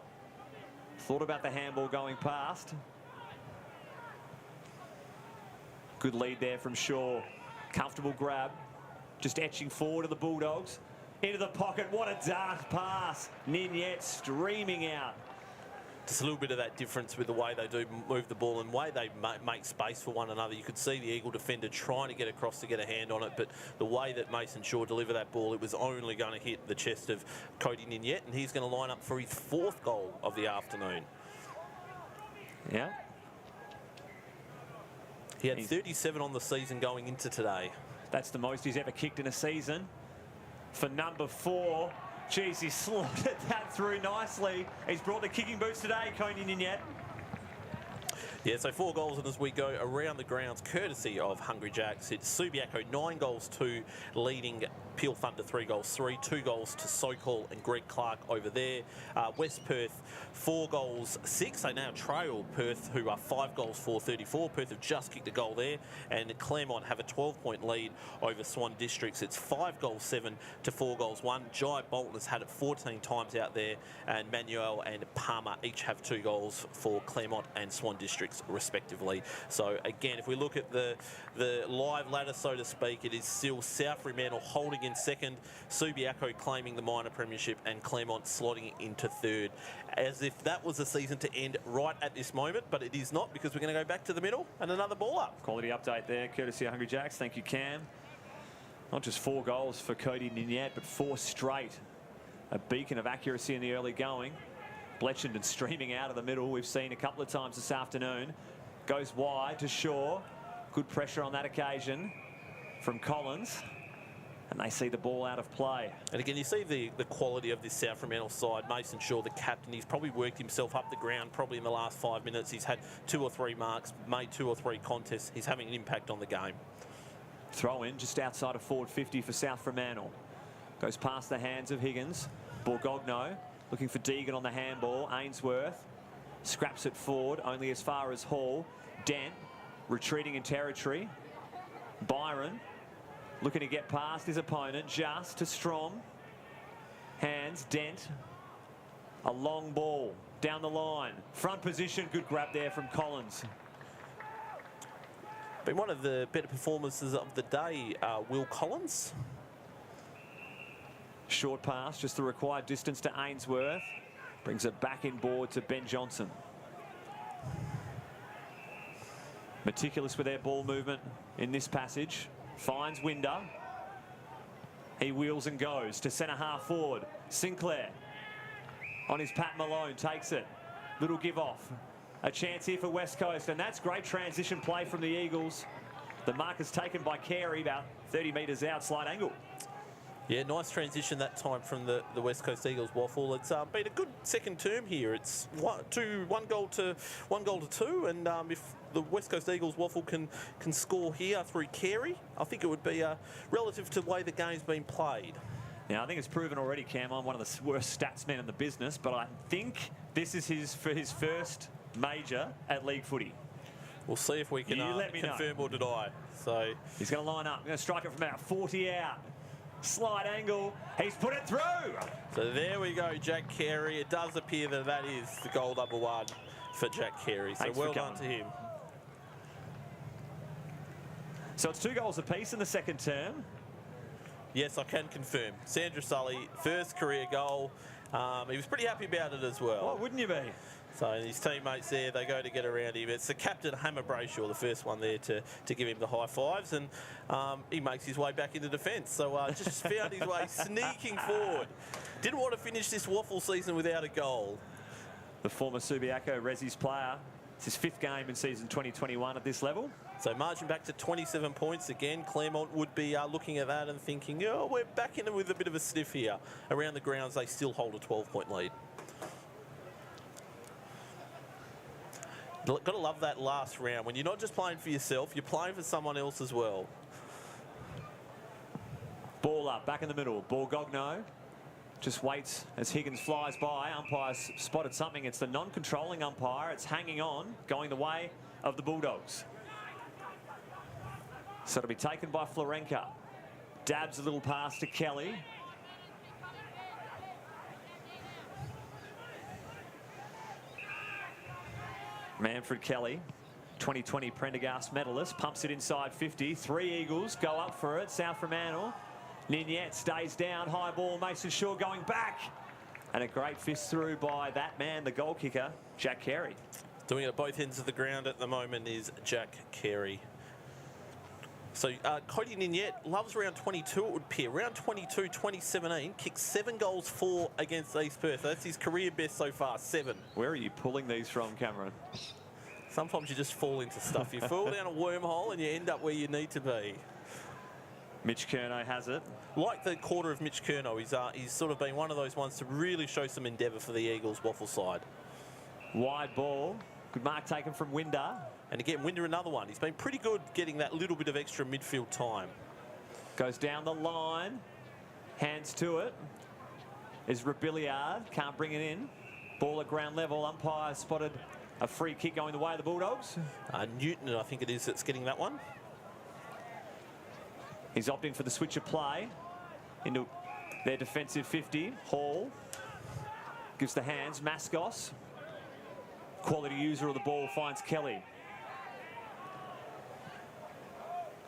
Thought about the handball going past. Good lead there from Shaw. Comfortable grab. Just etching forward to the Bulldogs. Into the pocket. What a dart pass. Ninyet streaming out. Just a little bit of that difference with the way they do move the ball and the way they make space for one another. You could see the Eagle defender trying to get across to get a hand on it, but the way that Mason Shaw delivered that ball, it was only going to hit the chest of Cody Ninyet, and he's going to line up for his 4th goal of the afternoon. Yeah. He had 37 on the season going into today. That's the most he's ever kicked in a season. For number 4, geez, he slotted that through nicely. He's brought the kicking boots today, Cody Ninyet. Yeah, so 4 goals, and as we go around the grounds, courtesy of Hungry Jacks, it's Subiaco 9 goals 2, leading Peel Thunder 3 goals 3, 2 goals to Sokol and Greg Clark over there. West Perth 4 goals 6. They now trail Perth, who are 5 goals 4, 34. Perth have just kicked a goal there, and Claremont have a 12-point lead over Swan Districts. It's 5 goals 7 to 4 goals 1. Jai Bolton has had it 14 times out there, and Manuel and Palmer each have 2 goals for Claremont and Swan Districts respectively. So again, if we look at the live ladder, so to speak, it is still South Fremantle holding in second, Subiaco claiming the minor premiership, and Claremont slotting into 3rd. As if that was a season to end right at this moment, but it is not, because we're going to go back to the middle and another ball up. Quality update there, courtesy of Hungry Jacks. Thank you, Cam. Not just 4 goals for Cody Ninyet, but 4 straight. A beacon of accuracy in the early going. Bletchenden streaming out of the middle. We've seen a couple of times this afternoon. Goes wide to Shaw. Good pressure on that occasion from Collins. And they see the ball out of play. And again, you see the quality of this South Fremantle side. Mason Shaw, the captain, he's probably worked himself up the ground probably in the last 5 minutes. He's had 2 or 3 marks, made 2 or 3 contests. He's having an impact on the game. Throw in just outside of forward 50 for South Fremantle. Goes past the hands of Higgins. Borgogno looking for Deegan on the handball. Ainsworth scraps it forward only as far as Hall. Dent retreating in territory. Byron looking to get past his opponent, just to Strom. Hands, Dent. A long ball down the line. Front position, good grab there from Collins. Been one of the better performances of the day, Will Collins. Short pass, just the required distance to Ainsworth. Brings it back inboard to Ben Johnson. Meticulous with their ball movement in this passage. Finds Winder. He wheels and goes to centre half forward. Sinclair on his Pat Malone takes it. Little give off. A chance here for West Coast, and that's great transition play from the Eagles. The mark is taken by Carey, about 30 metres out, slight angle. Yeah, nice transition that time from the West Coast Eagles waffle. It's been a good second term here. It's 1 goal to 2, and if the West Coast Eagles waffle can score here through Carey, I think it would be relative to the way the game's been played. Now, I think it's proven already, Cam, I'm one of the worst statsmen in the business, but I think this is his first major at league footy. We'll see if we can confirm or deny. So he's going to line up. Going to strike it from about 40 out. Slight angle. He's put it through. So there we go, Jack Carey. It does appear that that is the goal number 1 for Jack Carey. So well done to him. So it's 2 goals apiece in the second term. Yes, I can confirm. Sandra Sully, first career goal. He was pretty happy about it as well. Why wouldn't you be? So his teammates there, they go to get around him. It's the captain, Hammer Brayshaw, the first one there to give him the high fives, and he makes his way back into defence. So just found his way sneaking forward. Didn't want to finish this waffle season without a goal. The former Subiaco Resi's player. It's his 5th game in season 2021 at this level. So margin back to 27 points again. Claremont would be looking at that and thinking, oh, we're back in with a bit of a sniff here. Around the grounds, they still hold a 12-point lead. Got to love that last round. When you're not just playing for yourself, you're playing for someone else as well. Ball up, back in the middle. Borgogno just waits as Higgins flies by. Umpire's spotted something. It's the non-controlling umpire. It's hanging on, going the way of the Bulldogs. So it'll be taken by Florenka. Dabs a little pass to Kelly. Manfred Kelly, 2020 Prendergast medalist, pumps it inside 50. 3 Eagles go up for it. South Fremantle. Ninyette stays down. High ball. Mason Shaw going back. And a great fist through by that man, the goal kicker, Jack Carey. Doing it at both ends of the ground at the moment is Jack Carey. So Cody Ninyette loves round 22, it would appear. Round 22, 2017, kicked 7 goals, 4 against East Perth. That's his career best so far, 7. Where are you pulling these from, Cameron? Sometimes you just fall into stuff. You fall down a wormhole and you end up where you need to be. Mitch Curnow has it. Like the quarter of Mitch Curnow, he's sort of been one of those ones to really show some endeavour for the Eagles waffle side. Wide ball. Good mark taken from Winder. And again, Winder another one. He's been pretty good getting that little bit of extra midfield time. Goes down the line. Hands to it. Is Rebillard. Can't bring it in. Ball at ground level. Umpire spotted a free kick going the way of the Bulldogs. Newton, I think it is, that's getting that one. He's opting for the switch of play into their defensive 50. Hall gives the hands. Mascos. Quality user of the ball finds Kelly.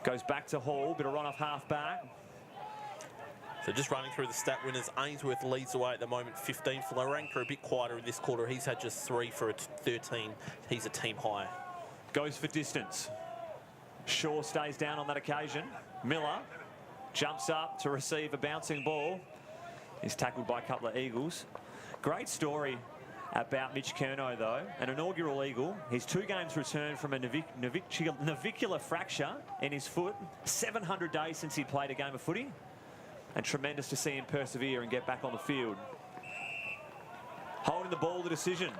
Goes back to Hall, bit of run off half back. So just running through the stat winners, Ainsworth leads away at the moment, 15. Floranka a bit quieter in this quarter. He's had just 3 for a 13. He's a team high. Goes for distance. Shaw stays down on that occasion. Miller jumps up to receive a bouncing ball. He's tackled by a couple of Eagles. Great story about Mitch Curnow, though, an inaugural Eagle. He's 2 games returned from a navicular fracture in his foot. 700 days since he played a game of footy. And tremendous to see him persevere and get back on the field. Holding the ball, the decision.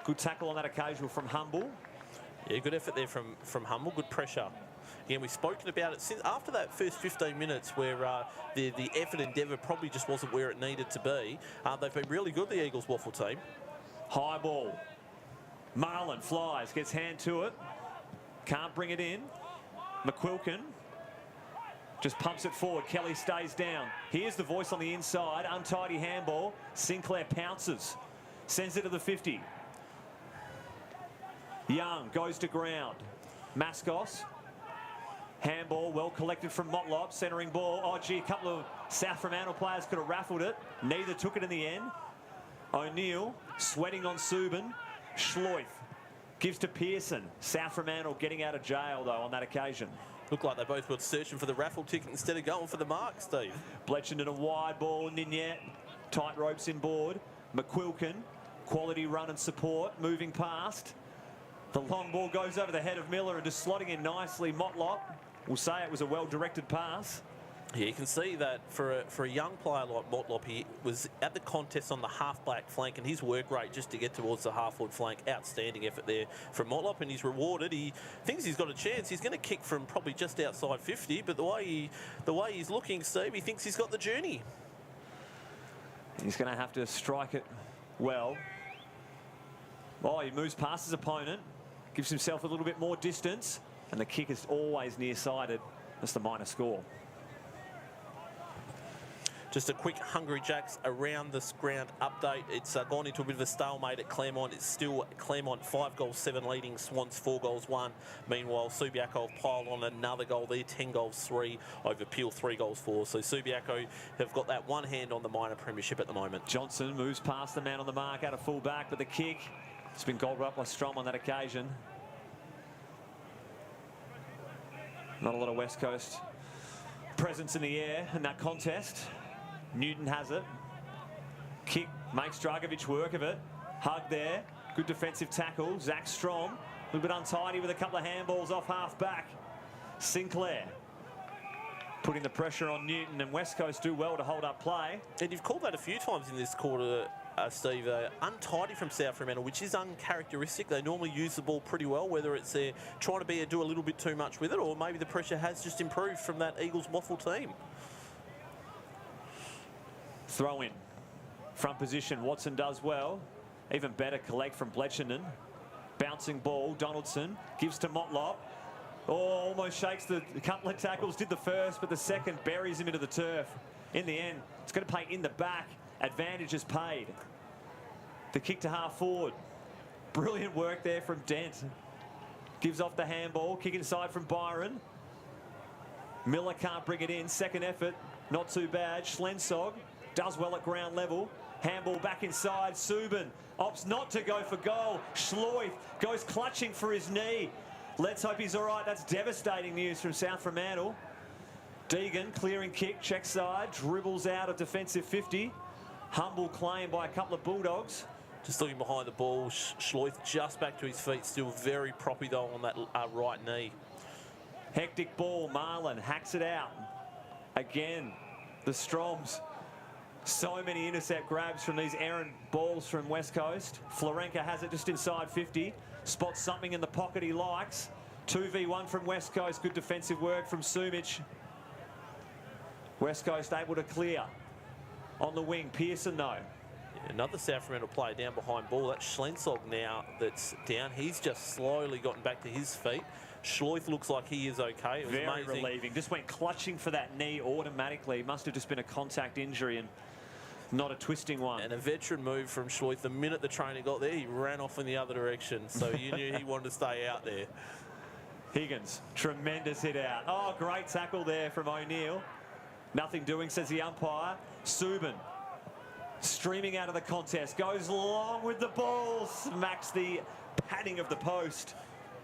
Good tackle on that occasion from Humble. Yeah, good effort there from Humble. Good pressure. Again, we've spoken about it since after that first 15 minutes where the effort endeavour probably just wasn't where it needed to be. They've been really good, the Eagles waffle team. High ball. Marlin flies, gets hand to it. Can't bring it in. McQuilkin just pumps it forward. Kelly stays down. Here's the voice on the inside. Untidy handball. Sinclair pounces. Sends it to the 50. Young goes to ground. Mascos. Handball well collected from Motlop. Centering ball. Oh, gee, a couple of South Fremantle players could have raffled it. Neither took it in the end. O'Neill sweating on Subin. Schloith gives to Pearson. South Fremantle getting out of jail, though, on that occasion. Looked like they both were searching for the raffle ticket instead of going for the mark, Steve. Bletchendon a wide ball. Ninyette. Tight ropes inboard. McQuilkin. Quality run and support. Moving past. The long ball goes over the head of Miller and just slotting in nicely. Motlop will say it was a well-directed pass. Yeah, you can see that for a young player like Motlop, he was at the contest on the half-back flank, and his work rate just to get towards the half-forward flank, outstanding effort there from Motlop, and he's rewarded. He thinks he's got a chance. He's going to kick from probably just outside 50, but the way he's looking, Steve, he thinks he's got the journey. He's going to have to strike it well. Oh, he moves past his opponent, gives himself a little bit more distance, and the kick is always near-sided. That's the minor score. Just a quick Hungry Jacks around this ground update. It's gone into a bit of a stalemate at Claremont. It's still Claremont 5 goals 7 leading, Swans 4 goals 1. Meanwhile, Subiaco have piled on another goal there, 10 goals 3 over Peel 3 goals 4. So Subiaco have got that one hand on the minor premiership at the moment. Johnson moves past the man on the mark out of full back, but the kick, it's been gobbled up by Strom on that occasion. Not a lot of West Coast presence in the air in that contest. Newton has it. Kick makes Dragovic work of it. Hug there. Good defensive tackle. Zach Strom. A little bit untidy with a couple of handballs off half back. Sinclair putting the pressure on Newton, and West Coast do well to hold up play. And you've called that a few times in this quarter, Steve. Untidy from South Fremantle, which is uncharacteristic. They normally use the ball pretty well, whether it's trying to do a little bit too much with it, or maybe the pressure has just improved from that Eagles waffle team. Throw in. Front position, Watson does well. Even better collect from Bletchendon. Bouncing ball, Donaldson gives to Motlop. Oh, almost shakes a couple of tackles. Did the first, but the second buries him into the turf. In the end, it's going to pay in the back. Advantage is paid. The kick to half forward. Brilliant work there from Dent. Gives off the handball, kick inside from Byron. Miller can't bring it in. Second effort, not too bad. Schlensog does well at ground level. Handball back inside. Subin opts not to go for goal. Schloith goes clutching for his knee. Let's hope he's all right. That's devastating news from South Fremantle. Deegan clearing kick, check side, dribbles out of defensive 50. Humble claim by a couple of Bulldogs. Just looking behind the ball, Schloith just back to his feet, still very proppy though on that right knee. Hectic ball, Marlin hacks it out. Again, the Stroms. So many intercept grabs from these errant balls from West Coast. Florenka has it just inside 50. Spots something in the pocket he likes. 2v1 from West Coast. Good defensive work from Sumic. West Coast able to clear. On the wing, Pearson though. Yeah, another South Fremantle player down behind ball. That's Schlensog now that's down. He's just slowly gotten back to his feet. Schloith looks like he is okay. It was very amazing. relieving. Just went clutching for that knee automatically. Must have just been a contact injury and not a twisting one. And a veteran move from Schloith. The minute the trainer got there, he ran off in the other direction. So you knew he wanted to stay out there. Higgins, tremendous hit out. Oh, great tackle there from O'Neill. Nothing doing, says the umpire. Subin, streaming out of the contest, goes long with the ball, smacks the padding of the post.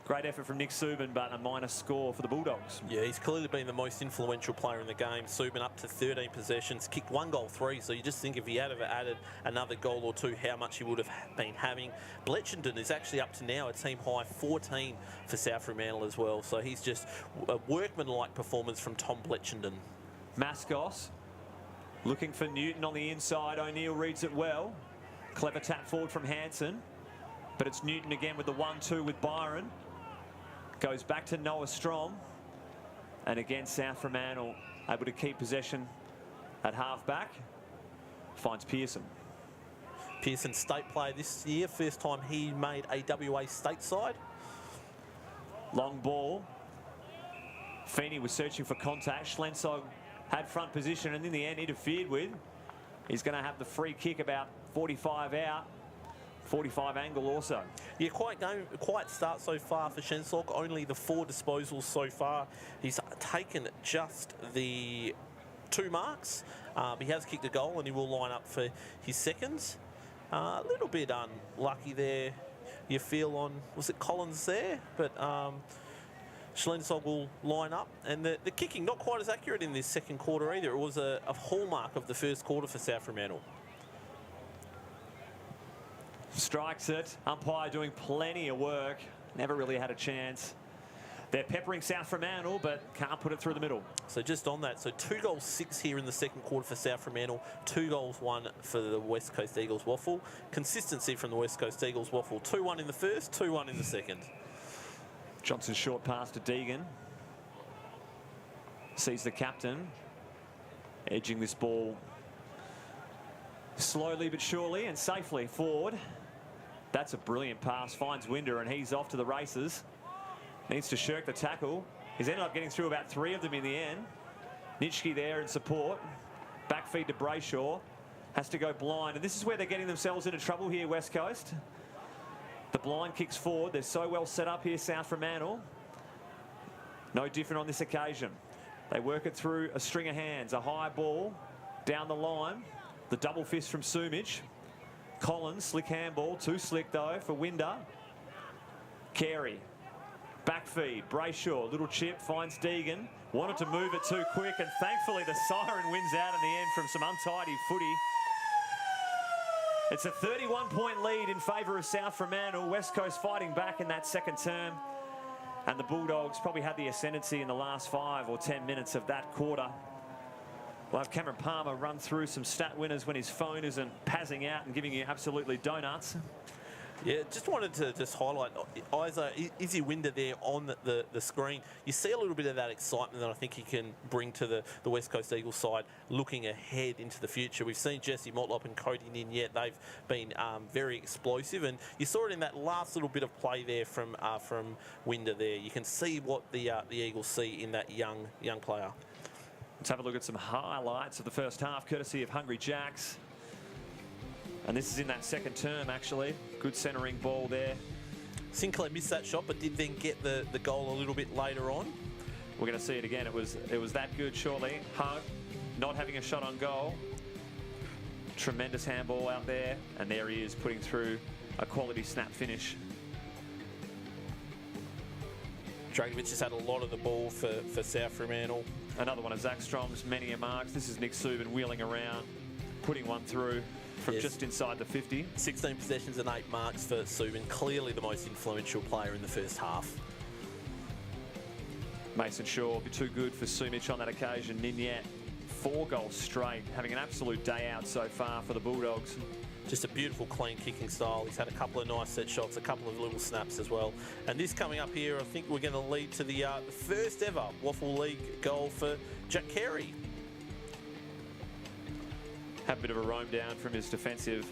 Great effort from Nick Subin, but a minus score for the Bulldogs. Yeah, he's clearly been the most influential player in the game. Subin up to 13 possessions, kicked 1 goal, 3. So you just think if he had ever added another goal or 2, how much he would have been having. Bletchenden is actually up to now a team high 14 for South Fremantle as well. So he's just a workman-like performance from Tom Bletchenden. Mascos looking for Newton on the inside. O'Neill reads it well. Clever tap forward from Hanson. But it's Newton again with the 1-2 with Byron. Goes back to Noah Strom. And again, South Fremantle able to keep possession at half-back. Finds Pearson. Pearson state player this year. First time he made a WA state side. Long ball. Feeney was searching for contact. Schlensog had front position and in the end interfered with. He's going to have the free kick about 45 out. 45 angle also. Yeah, quite start so far for Schlensog. Only the 4 disposals so far. He's taken just the 2 marks. He has kicked a goal and he will line up for his seconds. A little bit unlucky there, you feel, on, was it Collins there? But Schlensog will line up. And the kicking, not quite as accurate in this second quarter either. It was a hallmark of the first quarter for South Fremantle. Strikes it. Umpire doing plenty of work. Never really had a chance. They're peppering South Fremantle, but can't put it through the middle. So just on that, so 2 goals 6 here in the second quarter for South Fremantle, 2 goals 1 for the West Coast Eagles Waffle. Consistency from the West Coast Eagles Waffle. 2-1 in the first, 2-1 in the second. Johnson short pass to Deegan. Sees the captain edging this ball slowly but surely and safely forward. That's a brilliant pass. Finds Winder and he's off to the races. Needs to shirk the tackle. He's ended up getting through about 3 of them in the end. Nitschke there in support. Back feed to Brayshaw. Has to go blind. And this is where they're getting themselves into trouble here, West Coast. The blind kicks forward. They're so well set up here, South Fremantle. No different on this occasion. They work it through a string of hands. A high ball down the line. The double fist from Sumic. Collins, slick handball. Too slick though for Winder. Carey. Back feed. Brayshaw, little chip, finds Deegan. Wanted to move it too quick, and thankfully the siren wins out in the end from some untidy footy. It's a 31-point lead in favour of South Fremantle. West Coast fighting back in that second term. And the Bulldogs probably had the ascendancy in the last 5 or 10 minutes of that quarter. We'll have Cameron Palmer run through some stat winners when his phone isn't passing out and giving you absolutely donuts. Yeah, just wanted to just highlight Izzy Winder there on the screen. You see a little bit of that excitement that I think he can bring to the West Coast Eagles side looking ahead into the future. We've seen Jesse Motlop and Cody Ninyet. They've been very explosive, and you saw it in that last little bit of play there from Winder there. You can see what the Eagles see in that young player. Let's have a look at some highlights of the first half, courtesy of Hungry Jacks. And this is in that second term, actually. Good centering ball there. Sinclair missed that shot, but did then get the goal a little bit later on. We're going to see it again. It was that good shortly. Hug, not having a shot on goal. Tremendous handball out there. And there he is, putting through a quality snap finish. Dragovic has had a lot of the ball for South Fremantle. Another one of Zach Strom's many a marks. This is Nick Subin wheeling around, putting one through from just inside the 50. 16 possessions and 8 marks for Subin. Clearly the most influential player in the first half. Mason Shaw, too good for Sumich on that occasion. Ninyat, 4 goals straight, having an absolute day out so far for the Bulldogs. Just a beautiful, clean kicking style. He's had a couple of nice set shots, a couple of little snaps as well. And this coming up here, I think we're going to lead to the first ever Waffle League goal for Jack Carey. Had a bit of a roam down from his defensive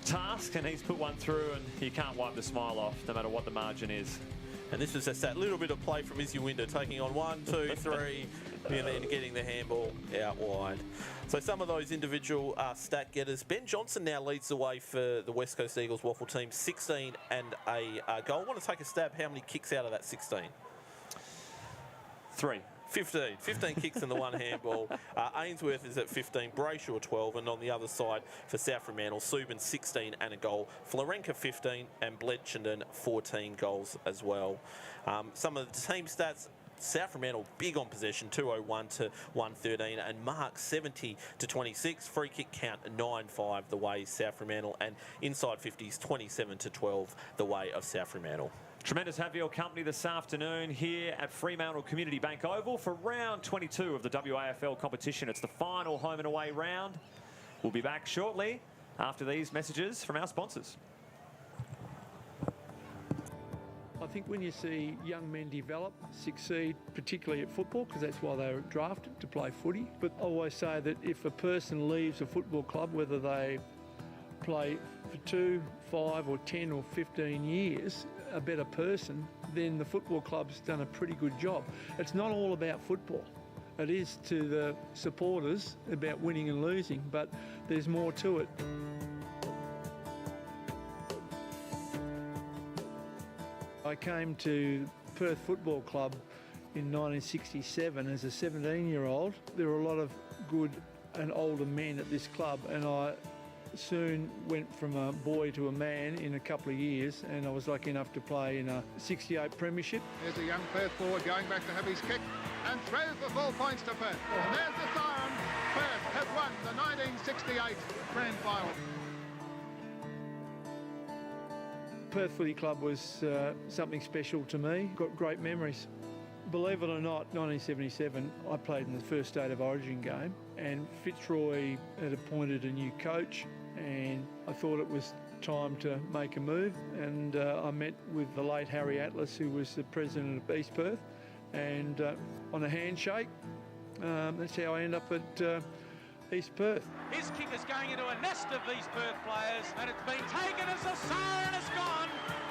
task, and he's put one through, and you can't wipe the smile off, no matter what the margin is. And this was just that little bit of play from Izzy Winder, taking on 1, 2, 3, and then getting the handball out wide. So some of those individual stat getters. Ben Johnson now leads the way for the West Coast Eagles waffle team, 16 and a goal. I want to take a stab. How many kicks out of that 16? 3. 15 kicks and the 1 handball. Ainsworth is at 15, Brayshaw 12, and on the other side for South Fremantle, Subin 16 and a goal, Florenka 15, and Bledchendon 14 goals as well. Some of the team stats. South Fremantle big on possession, 201 to 113, and Mark 70 to 26. Free kick count 9-5 the way South Fremantle, and inside 50s 27 to 12 the way of South Fremantle. Tremendous have your company this afternoon here at Fremantle Community Bank Oval for round 22 of the WAFL competition. It's the final home and away round. We'll be back shortly after these messages from our sponsors. I think when you see young men develop, succeed, particularly at football, because that's why they were drafted to play footy. But I always say that if a person leaves a football club, whether they play for 2, 5 or 10 or 15 years, a better person, then the football club's done a pretty good job. It's not all about football. It is to the supporters about winning and losing, but there's more to it. I came to Perth Football Club in 1967 as a 17-year-old. There were a lot of good and older men at this club, and I soon went from a boy to a man in a couple of years, and I was lucky enough to play in a 68 premiership. There's a young Perth forward going back to have his kick and throws the 4 points to Perth. And there's the siren. Perth have won the 1968 grand final. Perth Footy Club was something special to me. Got great memories. Believe it or not, 1977, I played in the first State of Origin game, and Fitzroy had appointed a new coach, and I thought it was time to make a move, and I met with the late Harry Atlas, who was the president of East Perth, and on a handshake, that's how I ended up at East Perth. His kick is going into a nest of East Perth players, and it's been taken as the siren has gone.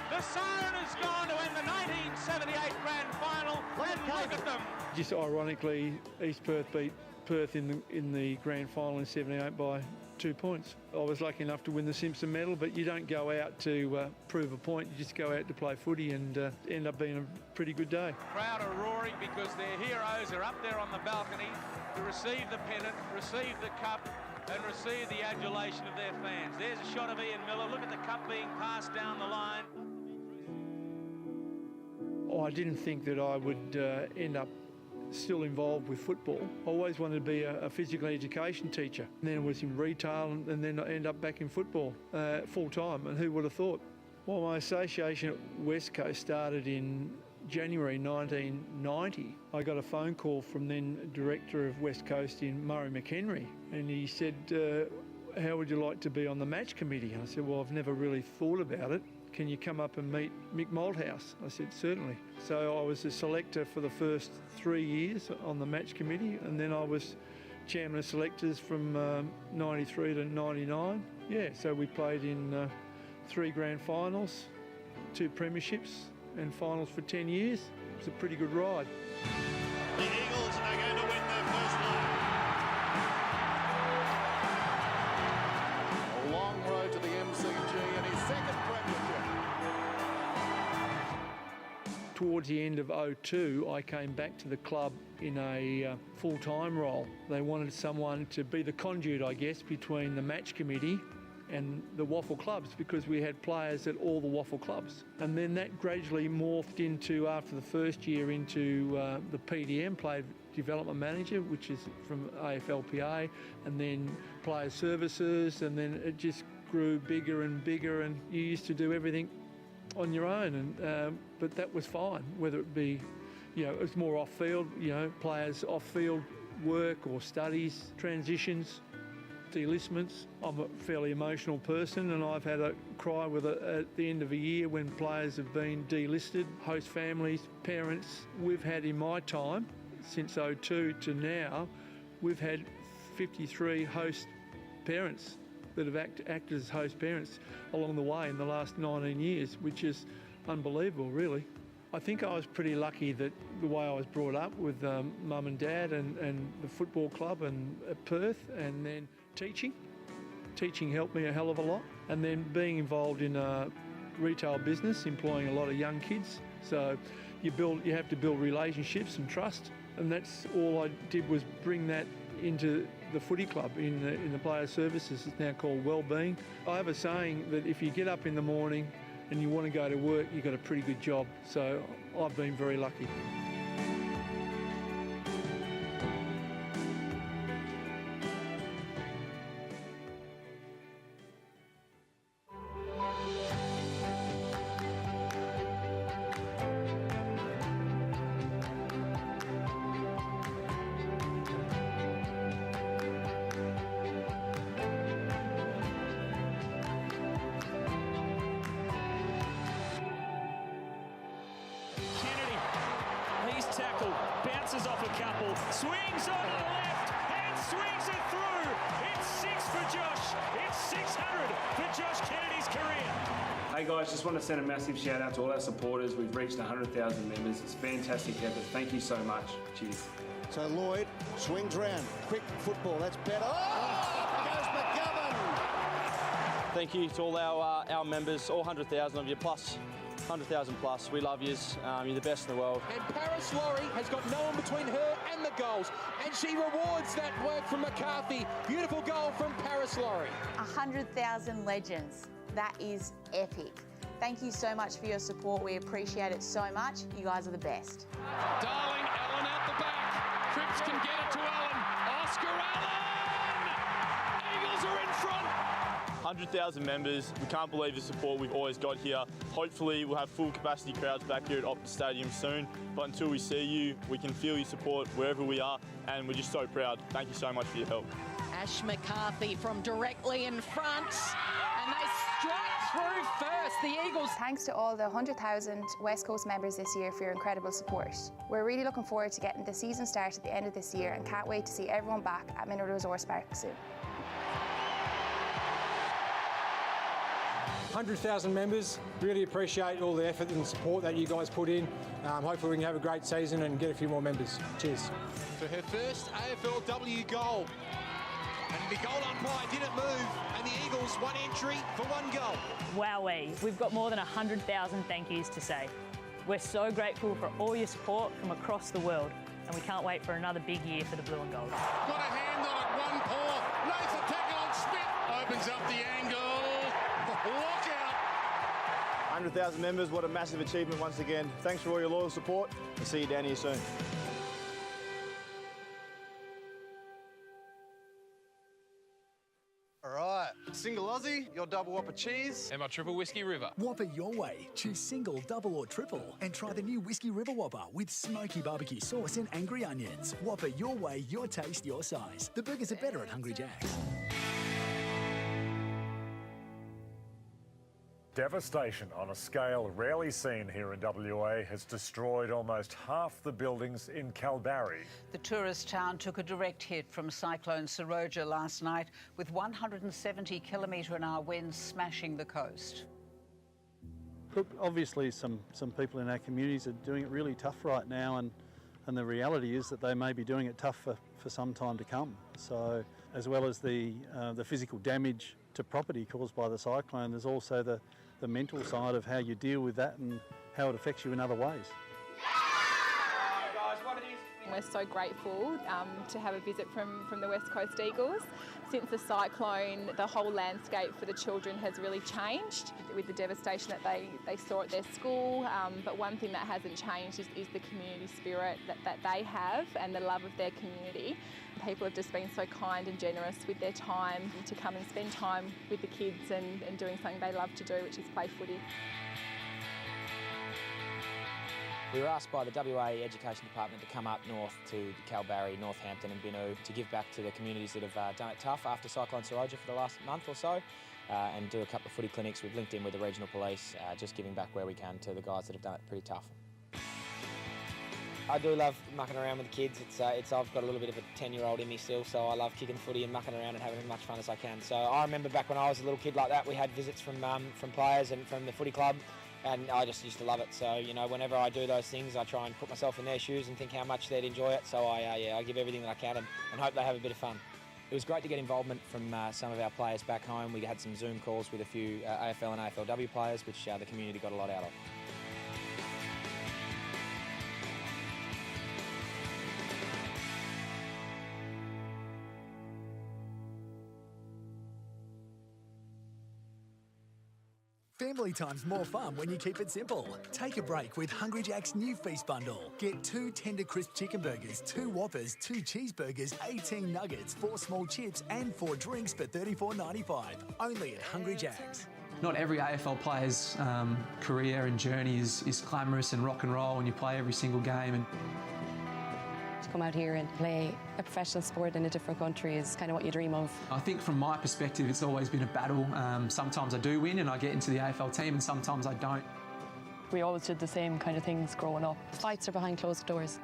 The siren has gone to win the 1978 grand final, and look at them. Just ironically, East Perth beat Perth in the grand final in 78 by 2 points. I was lucky enough to win the Simpson medal, but you don't go out to prove a point, you just go out to play footy, and end up being a pretty good day. Crowd are roaring because their heroes are up there on the balcony to receive the pennant, receive the cup, and receive the adulation of their fans. There's a shot of Ian Miller. Look at the cup being passed down the line. I didn't think that I would end up still involved with football. I always wanted to be a physical education teacher. And then I was in retail, and then I end up back in football full time, and who would have thought? Well, my association at West Coast started in January 1990. I got a phone call from then director of West Coast in Murray McHenry, and he said, how would you like to be on the match committee? And I said, well, I've never really thought about it. Can you come up and meet Mick Malthouse? I said, certainly. So I was a selector for the first 3 years on the match committee, and then I was chairman of selectors from 93 to 99. Yeah, so we played in 3 grand finals, 2 premierships, and finals for 10 years. It was a pretty good ride. The Eagles are going to win their first leg. A long towards the end of 2002, I came back to the club in a full-time role. They wanted someone to be the conduit, I guess, between the match committee and the WAFL clubs, because we had players at all the WAFL clubs. And then that gradually morphed into, after the first year, into the PDM, Player Development Manager, which is from AFLPA, and then Player Services, and then it just grew bigger and bigger, and you used to do everything on your own. And but that was fine, whether it be, it was more off-field, players off-field work or studies, transitions, delistments. I'm a fairly emotional person, and I've had a cry with it at the end of a year when players have been delisted, host families, parents. We've had in my time, since 2002 to now, we've had 53 host parents that have acted as host parents along the way in the last 19 years, which is unbelievable, really. I think I was pretty lucky that the way I was brought up with mum and dad and the football club and at Perth, and then teaching. Teaching helped me a hell of a lot. And then being involved in a retail business, employing a lot of young kids. So you have to build relationships and trust. And that's all I did, was bring that into the footy club in the player services. It's now called Wellbeing. I have a saying that if you get up in the morning and you want to go to work, you've got a pretty good job. So I've been very lucky. Tackle, bounces off a couple, swings on to the left, and swings it through. It's 6 for Josh. It's 600 for Josh Kennedy's career. Hey guys, just want to send a massive shout out to all our supporters. We've reached 100,000 members. It's fantastic effort. Thank you so much. Cheers. So Lloyd swings round. Quick football. That's better. Oh! Goes McGovern. Thank you to all our members, all 100,000 of you plus. 100,000 plus. We love yous. You're the best in the world. And Paris Laurie has got no one between her and the goals. And she rewards that work from McCarthy. Beautiful goal from Paris Laurie. 100,000 legends. That is epic. Thank you so much for your support. We appreciate it so much. You guys are the best. Darling, Allen out the back. Cripps can get it to Allen. Oscar Allen! Eagles are in front. 100,000 members. We can't believe the support we've always got here. Hopefully we'll have full capacity crowds back here at Optus Stadium soon. But until we see you, we can feel your support wherever we are, and we're just so proud. Thank you so much for your help. Ash McCarthy from directly in front. And they strike through first. The Eagles. Thanks to all the 100,000 West Coast members this year for your incredible support. We're really looking forward to getting the season started at the end of this year and can't wait to see everyone back at Mineral Resource Park soon. 100,000 members, really appreciate all the effort and support that you guys put in. Hopefully we can have a great season and get a few more members. Cheers. For her first AFLW goal. And the goal umpire didn't move, and the Eagles one entry for one goal. Wowee, we've got more than 100,000 thank yous to say. We're so grateful for all your support from across the world, and we can't wait for another big year for the Blue and Gold. Got a hand on it, one paw. Lays the tackle on Smith. Opens up the angle. Look out. 100,000 members, what a massive achievement once again. Thanks for all your loyal support. We'll see you down here soon. All right. Single Aussie, your double whopper cheese. And my triple whiskey river. Whopper your way. Choose single, double or triple. And try the new Whiskey River Whopper with smoky barbecue sauce and angry onions. Whopper your way, your taste, your size. The burgers are better at Hungry Jack's. Devastation on a scale rarely seen here in WA has destroyed almost half the buildings in Kalbarri. The tourist town took a direct hit from Cyclone Seroja last night, with 170 km/h winds smashing the coast. Look, obviously some people in our communities are doing it really tough right now, and the reality is that they may be doing it tough for some time to come. So as well as the physical damage to property caused by the cyclone, there's also the mental side of how you deal with that and how it affects you in other ways. We're so grateful to have a visit from the West Coast Eagles. Since the cyclone, the whole landscape for the children has really changed with the devastation that they saw at their school. But one thing that hasn't changed is the community spirit that they have and the love of their community. People have just been so kind and generous with their time to come and spend time with the kids and doing something they love to do, which is play footy. We were asked by the WA Education Department to come up north to Kalbarri, Northampton and Binoo to give back to the communities that have done it tough after Cyclone Saroja for the last month or so and do a couple of footy clinics. We've linked in with the regional police, just giving back where we can to the guys that have done it pretty tough. I do love mucking around with the kids. I've got a little bit of a 10-year-old in me still, so I love kicking footy and mucking around and having as much fun as I can. So I remember back when I was a little kid like that, we had visits from players and from the footy club, and I just used to love it. So, you know, whenever I do those things, I try and put myself in their shoes and think how much they'd enjoy it. So I give everything that I can and hope they have a bit of fun. It was great to get involvement from some of our players back home. We had some Zoom calls with a few AFL and AFLW players, which the community got a lot out of. Family time's more fun when you keep it simple. Take a break with Hungry Jack's new feast bundle. Get 2 tender crisp chicken burgers, 2 Whoppers, 2 cheeseburgers, 18 nuggets, 4 small chips and 4 drinks for $34.95. Only at Hungry Jack's. Not every AFL player's career and journey is glamorous and rock and roll and you play every single game. And to come out here and play a professional sport in a different country is kind of what you dream of. I think from my perspective, it's always been a battle. Sometimes I do win and I get into the AFL team and sometimes I don't. We always did the same kind of things growing up. Fights are behind closed doors.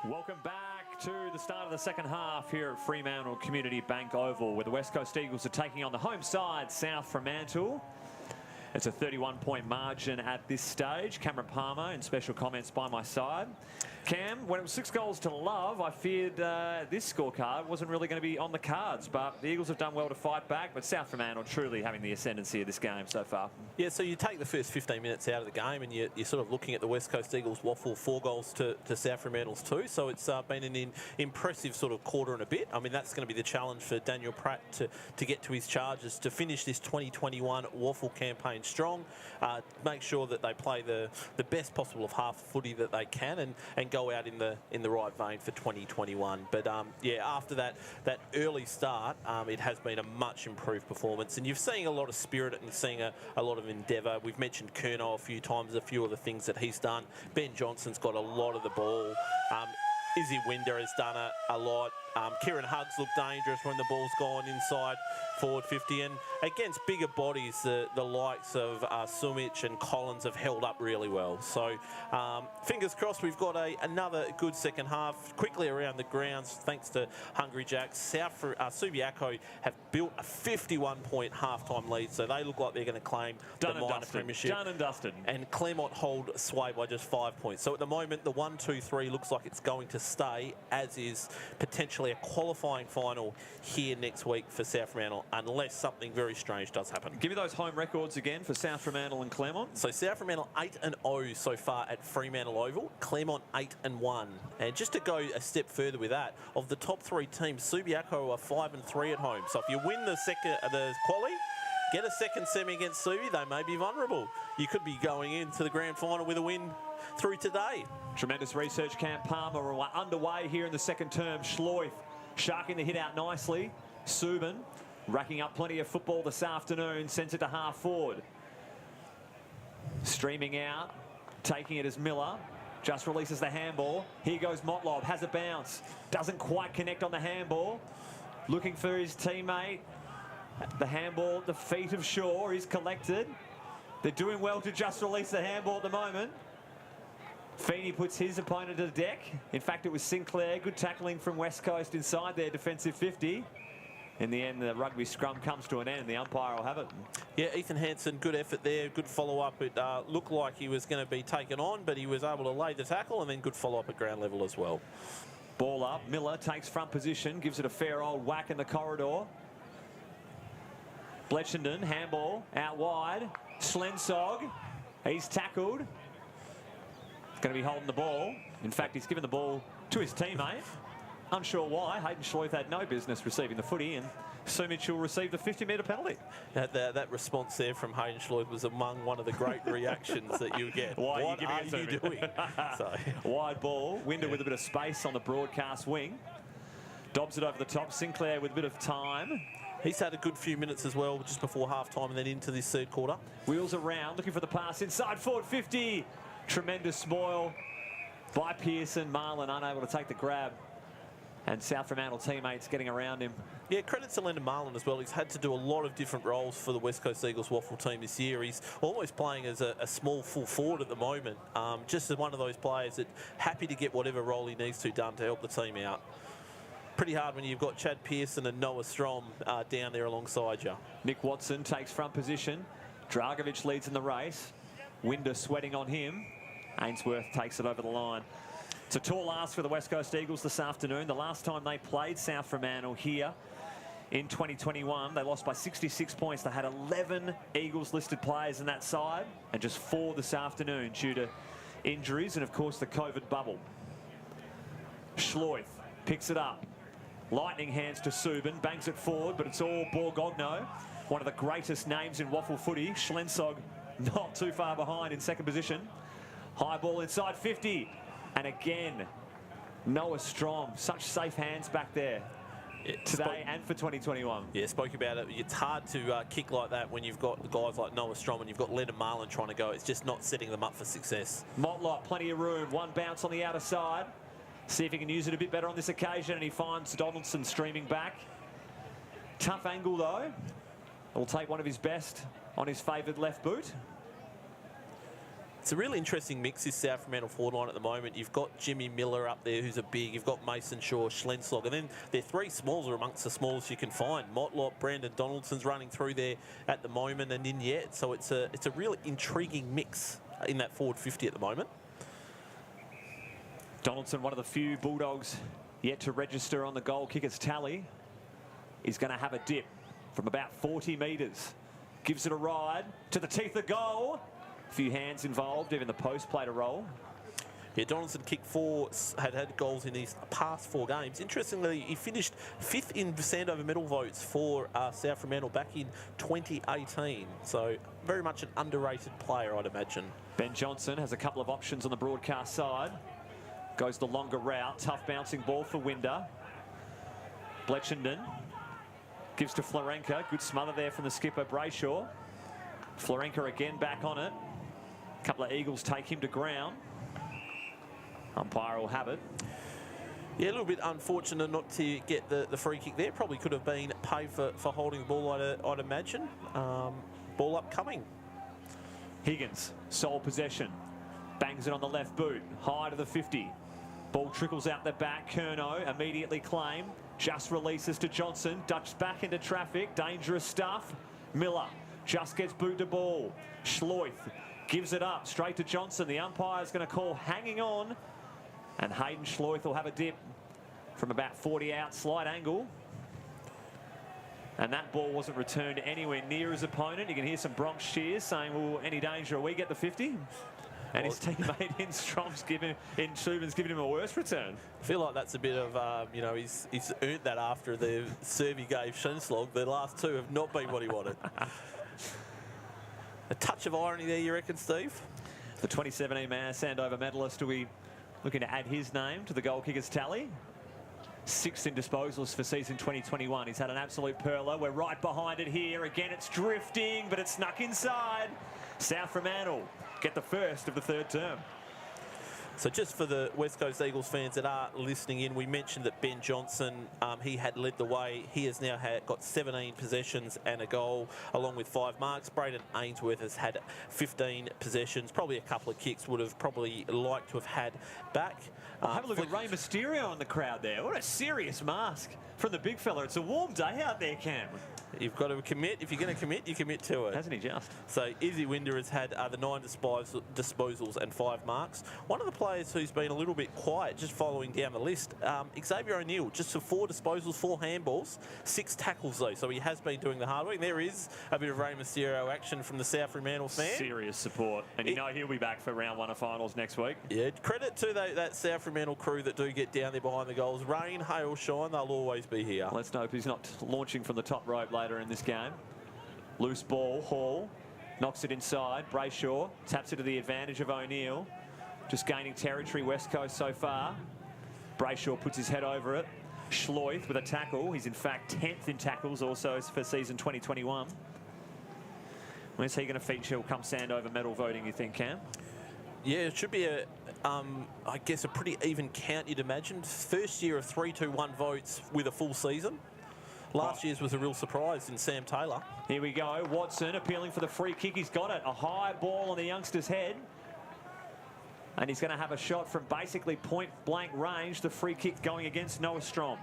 Welcome back to the start of the second half here at Fremantle Community Bank Oval, where the West Coast Eagles are taking on the home side, South Fremantle. It's a 31-point margin at this stage. Cameron Palmer in special comments by my side. Cam, when it was 6 goals to love, I feared this scorecard wasn't really going to be on the cards, but the Eagles have done well to fight back, but South Fremantle truly having the ascendancy of this game so far. Yeah, so you take the first 15 minutes out of the game and you're sort of looking at the West Coast Eagles waffle 4 goals to South Fremantle's 2, so it's been an impressive sort of quarter and a bit. I mean, that's going to be the challenge for Daniel Pratt to get to his charges, to finish this 2021 waffle campaign strong, make sure that they play the best possible of half footy that they can and go out in the right vein for 2021. But yeah, after that early start, it has been a much improved performance, and you've seen a lot of spirit and seeing a lot of endeavour. We've mentioned Curnow a few times, a few of the things that he's done. Ben Johnson's got a lot of the ball. Izzy Winder has done a lot. Kieran Huggs looked dangerous when the ball's gone inside forward 50, and against bigger bodies, the likes of Sumich and Collins have held up really well. So fingers crossed we've got another good second half. Quickly around the grounds, thanks to Hungry Jacks, Subiaco have built a 51-point halftime lead, so they look like they're going to claim the minor premiership. Done and dusted. And Claremont hold sway by just 5 points. So at the moment, the 1-2-3 looks like it's going to stay, as is potentially a qualifying final here next week for South Fremantle, unless something very strange does happen. Give me those home records again for South Fremantle and Claremont. So South Fremantle 8-0 so far at Fremantle Oval, Claremont 8-1. And just to go a step further with that, of the top 3 teams, Subiaco are 5-3 at home. So if you win the quali, get a second semi against Subi, they may be vulnerable. You could be going into the grand final with a win through today. Tremendous research camp. Palmer underway here in the second term. Schloith sharking the hit out nicely. Subin racking up plenty of football this afternoon. Sends it to half forward. Streaming out. Taking it as Miller. Just releases the handball. Here goes Motlob. Has a bounce. Doesn't quite connect on the handball. Looking for his teammate. The handball at the feet of Shaw is collected. They're doing well to just release the handball at the moment. Feeney puts his opponent to the deck. In fact, it was Sinclair. Good tackling from West Coast inside their defensive 50. In the end, the rugby scrum comes to an end. The umpire will have it. Yeah, Ethan Hansen, good effort there. Good follow-up. It looked like he was going to be taken on, but he was able to lay the tackle, and then good follow-up at ground level as well. Ball up. Miller takes front position. Gives it a fair old whack in the corridor. Bletchenden, handball, out wide. Slensog, he's tackled. Going to be holding the ball. In fact, he's given the ball to his teammate. Unsure why. Hayden Schloith had no business receiving the footy, and Sumich will receive the 50-metre penalty. That response there from Hayden Schloith was among one of the great reactions that you get. Why what are you doing? So. Wide ball. Winder with a bit of space on the broadcast wing. Dobs it over the top. Sinclair with a bit of time. He's had a good few minutes as well, just before half-time and then into this third quarter. Wheels around, looking for the pass inside forward 50. Tremendous spoil by Pearson. Marlin unable to take the grab. And South Fremantle teammates getting around him. Yeah, credit to Lyndon Marlin as well. He's had to do a lot of different roles for the West Coast Eagles waffle team this year. He's almost playing as a small full forward at the moment. Just as one of those players that happy to get whatever role he needs to done to help the team out. Pretty hard when you've got Chad Pearson and Noah Strom down there alongside you. Nick Watson takes front position. Dragovic leads in the race. Winder sweating on him. Ainsworth takes it over the line. It's a tall ask for the West Coast Eagles this afternoon. The last time they played South Fremantle here in 2021, they lost by 66 points. They had 11 Eagles-listed players in that side, and just 4 this afternoon due to injuries and, of course, the COVID bubble. Schloith picks it up. Lightning hands to Subin, bangs it forward, but it's all Borgogno, one of the greatest names in waffle footy. Schlensog not too far behind in second position. High ball inside 50. And again, Noah Strom, such safe hands back there today and for 2021. Yeah, spoke about it. It's hard to kick like that when you've got guys like Noah Strom and you've got Lyndon Marlin trying to go. It's just not setting them up for success. Motlop, plenty of room. One bounce on the outer side. See if he can use it a bit better on this occasion, and he finds Donaldson streaming back. Tough angle, though. Will take one of his best on his favoured left boot. It's a really interesting mix, this South Fremantle forward line at the moment. You've got Jimmy Miller up there, who's a big. You've got Mason Shaw, Schlenslog, and then their three smalls are amongst the smallest you can find. Motlop, Brandon Donaldson's running through there at the moment, and in yet. So it's a really intriguing mix in that forward 50 at the moment. Donaldson, one of the few Bulldogs yet to register on the goal kickers tally, is going to have a dip from about 40 metres. Gives it a ride to the teeth of goal. A few hands involved, even the post played a role. Yeah, Donaldson kicked four, had goals in his past 4 games. Interestingly, he finished 5th in Sandover medal votes for South Fremantle back in 2018. So very much an underrated player, I'd imagine. Ben Johnson has a couple of options on the broadcast side. Goes the longer route. Tough bouncing ball for Winder. Bletchenden gives to Florenka. Good smother there from the skipper, Brayshaw. Florenka again back on it. A couple of Eagles take him to ground. Umpire will have it. Yeah, a little bit unfortunate not to get the free kick there. Probably could have been paid for holding the ball, I'd imagine. Ball upcoming. Higgins, sole possession. Bangs it on the left boot. High to the 50. Ball trickles out the back. Curnow immediately claimed. Just releases to Johnson. Ducks back into traffic. Dangerous stuff. Miller just gets boot to ball. Schloith gives it up straight to Johnson. The umpire's going to call hanging on. And Hayden Schloith will have a dip from about 40 out, slight angle. And that ball wasn't returned anywhere near his opponent. You can hear some Bronx cheers saying, well, any danger, we get the 50? And his teammate in Subin's giving him a worse return. I feel like that's a bit of, you know, he's earned that after the serve he gave Schlenslog. The last 2 have not been what he wanted. A touch of irony there, you reckon, Steve? The 2017 Sandover medalist, will be looking to add his name to the goal kickers tally. 6th in disposals for season 2021. He's had an absolute perler. We're right behind it here. Again, it's drifting, but it's snuck inside. South Fremantle get the first of the 3rd term. So just for the West Coast Eagles fans that are listening in, we mentioned that Ben Johnson, he had led the way. He has now got 17 possessions and a goal, along with 5 marks. Braden Ainsworth has had 15 possessions. Probably a couple of kicks would have probably liked to have had back. Have a look at Rey Mysterio in the crowd there. What a serious mask from the big fella. It's a warm day out there, Cam. You've got to commit. If you're going to commit, you commit to it. Hasn't he just? So Izzy Winder has had the 9 disposals and 5 marks. One of the players who's been a little bit quiet, just following down the list, Xavier O'Neill, just for 4 disposals, 4 handballs, 6 tackles though. So he has been doing the hard work. There is a bit of Rey Mysterio action from the South Fremantle fan. Serious support. And you know he'll be back for round 1 of finals next week. Yeah, credit to that South Fremantle crew that do get down there behind the goals. Rain, hail, shine, they'll always be here. Let's hope he's not launching from the top rope later in this game. Loose ball, Hall knocks it inside. Brayshaw taps it to the advantage of O'Neill. Just gaining territory, West Coast so far. Brayshaw puts his head over it. Schloith with a tackle. He's in fact 10th in tackles also for season 2021. Where's he going to feature come Sandover medal voting, you think, Cam? Yeah, it should be I guess, a pretty even count, you'd imagine. First year of 3-2-1 votes with a full season. Last year's was a real surprise in Sam Taylor. Here we go. Watson appealing for the free kick. He's got it. A high ball on the youngster's head. And he's going to have a shot from basically point-blank range. The free kick going against Noah Strom.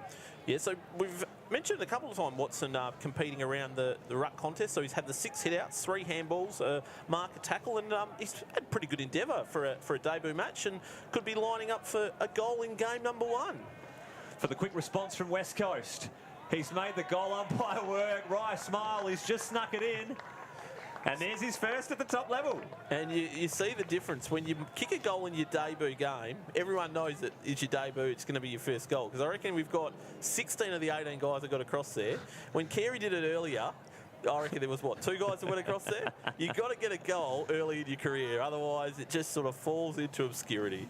Yeah, so we've mentioned a couple of times Watson competing around the ruck contest. So he's had the 6 hit-outs, 3 handballs, a mark, a tackle, and he's had pretty good endeavour for a debut match and could be lining up for a goal in game number 1. For the quick response from West Coast. He's made the goal umpire work. Rye smile, he's just snuck it in. And there's his first at the top level. And you see the difference. When you kick a goal in your debut game, everyone knows that it's your debut, it's going to be your first goal. Because I reckon we've got 16 of the 18 guys that got across there. When Carey did it earlier, I reckon there was, 2 guys that went across there? You've got to get a goal early in your career. Otherwise, it just sort of falls into obscurity.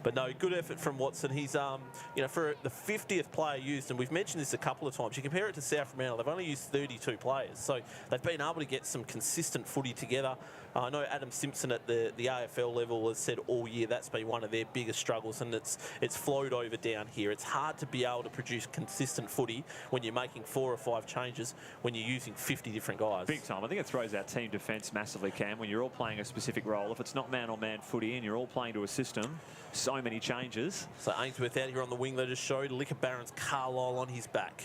But no, good effort from Watson. He's, you know, for the 50th player used, and we've mentioned this a couple of times, you compare it to South Fremantle, they've only used 32 players. So they've been able to get some consistent footy together. I know Adam Simpson at the AFL level has said all year that's been one of their biggest struggles, and it's flowed over down here. It's hard to be able to produce consistent footy when you're making 4 or 5 changes when you're using 50 different guys. Big time. I think it throws our team defence massively, Cam, when you're all playing a specific role. If it's not man-on-man footy and you're all playing to a system, so many changes. So Ainsworth out here on the wing they just showed. Liquor Barron's Carlisle on his back.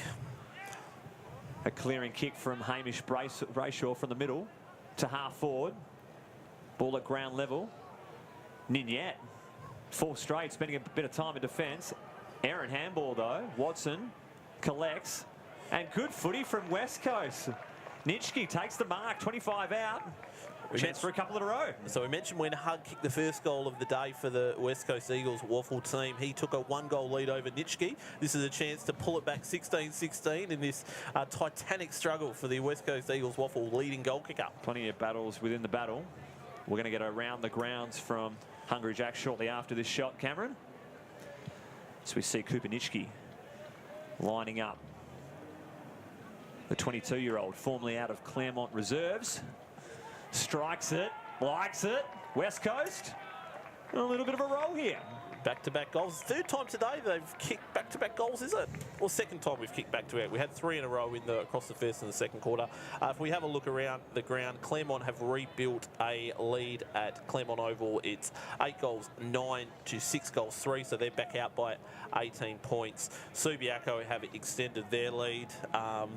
A clearing kick from Hamish Brayshaw from the middle to half forward. Ball at ground level. Ninyat, 4 straight, spending a bit of time in defence. Aaron handball though. Watson collects. And good footy from West Coast. Nitschke takes the mark, 25 out. Chance for a couple in a row. So we mentioned when Hug kicked the first goal of the day for the West Coast Eagles waffle team, he took a 1-goal lead over Nitschke. This is a chance to pull it back 16-16 in this titanic struggle for the West Coast Eagles waffle leading goal kicker. Plenty of battles within the battle. We're going to get around the grounds from Hungry Jack shortly after this shot, Cameron. So we see Cooper Nitschke lining up. The 22-year-old, formerly out of Claremont Reserves. Strikes it, likes it. West Coast, a little bit of a roll here. Back-to-back goals. 3rd time today they've kicked back-to-back goals, is it? Well, 2nd time we've kicked back-to-back. We had 3 in a row across the first and the second quarter. If we have a look around the ground, Claremont have rebuilt a lead at Claremont Oval. It's 8 goals 9 to 6 goals 3, so they're back out by 18 points. Subiaco have extended their lead.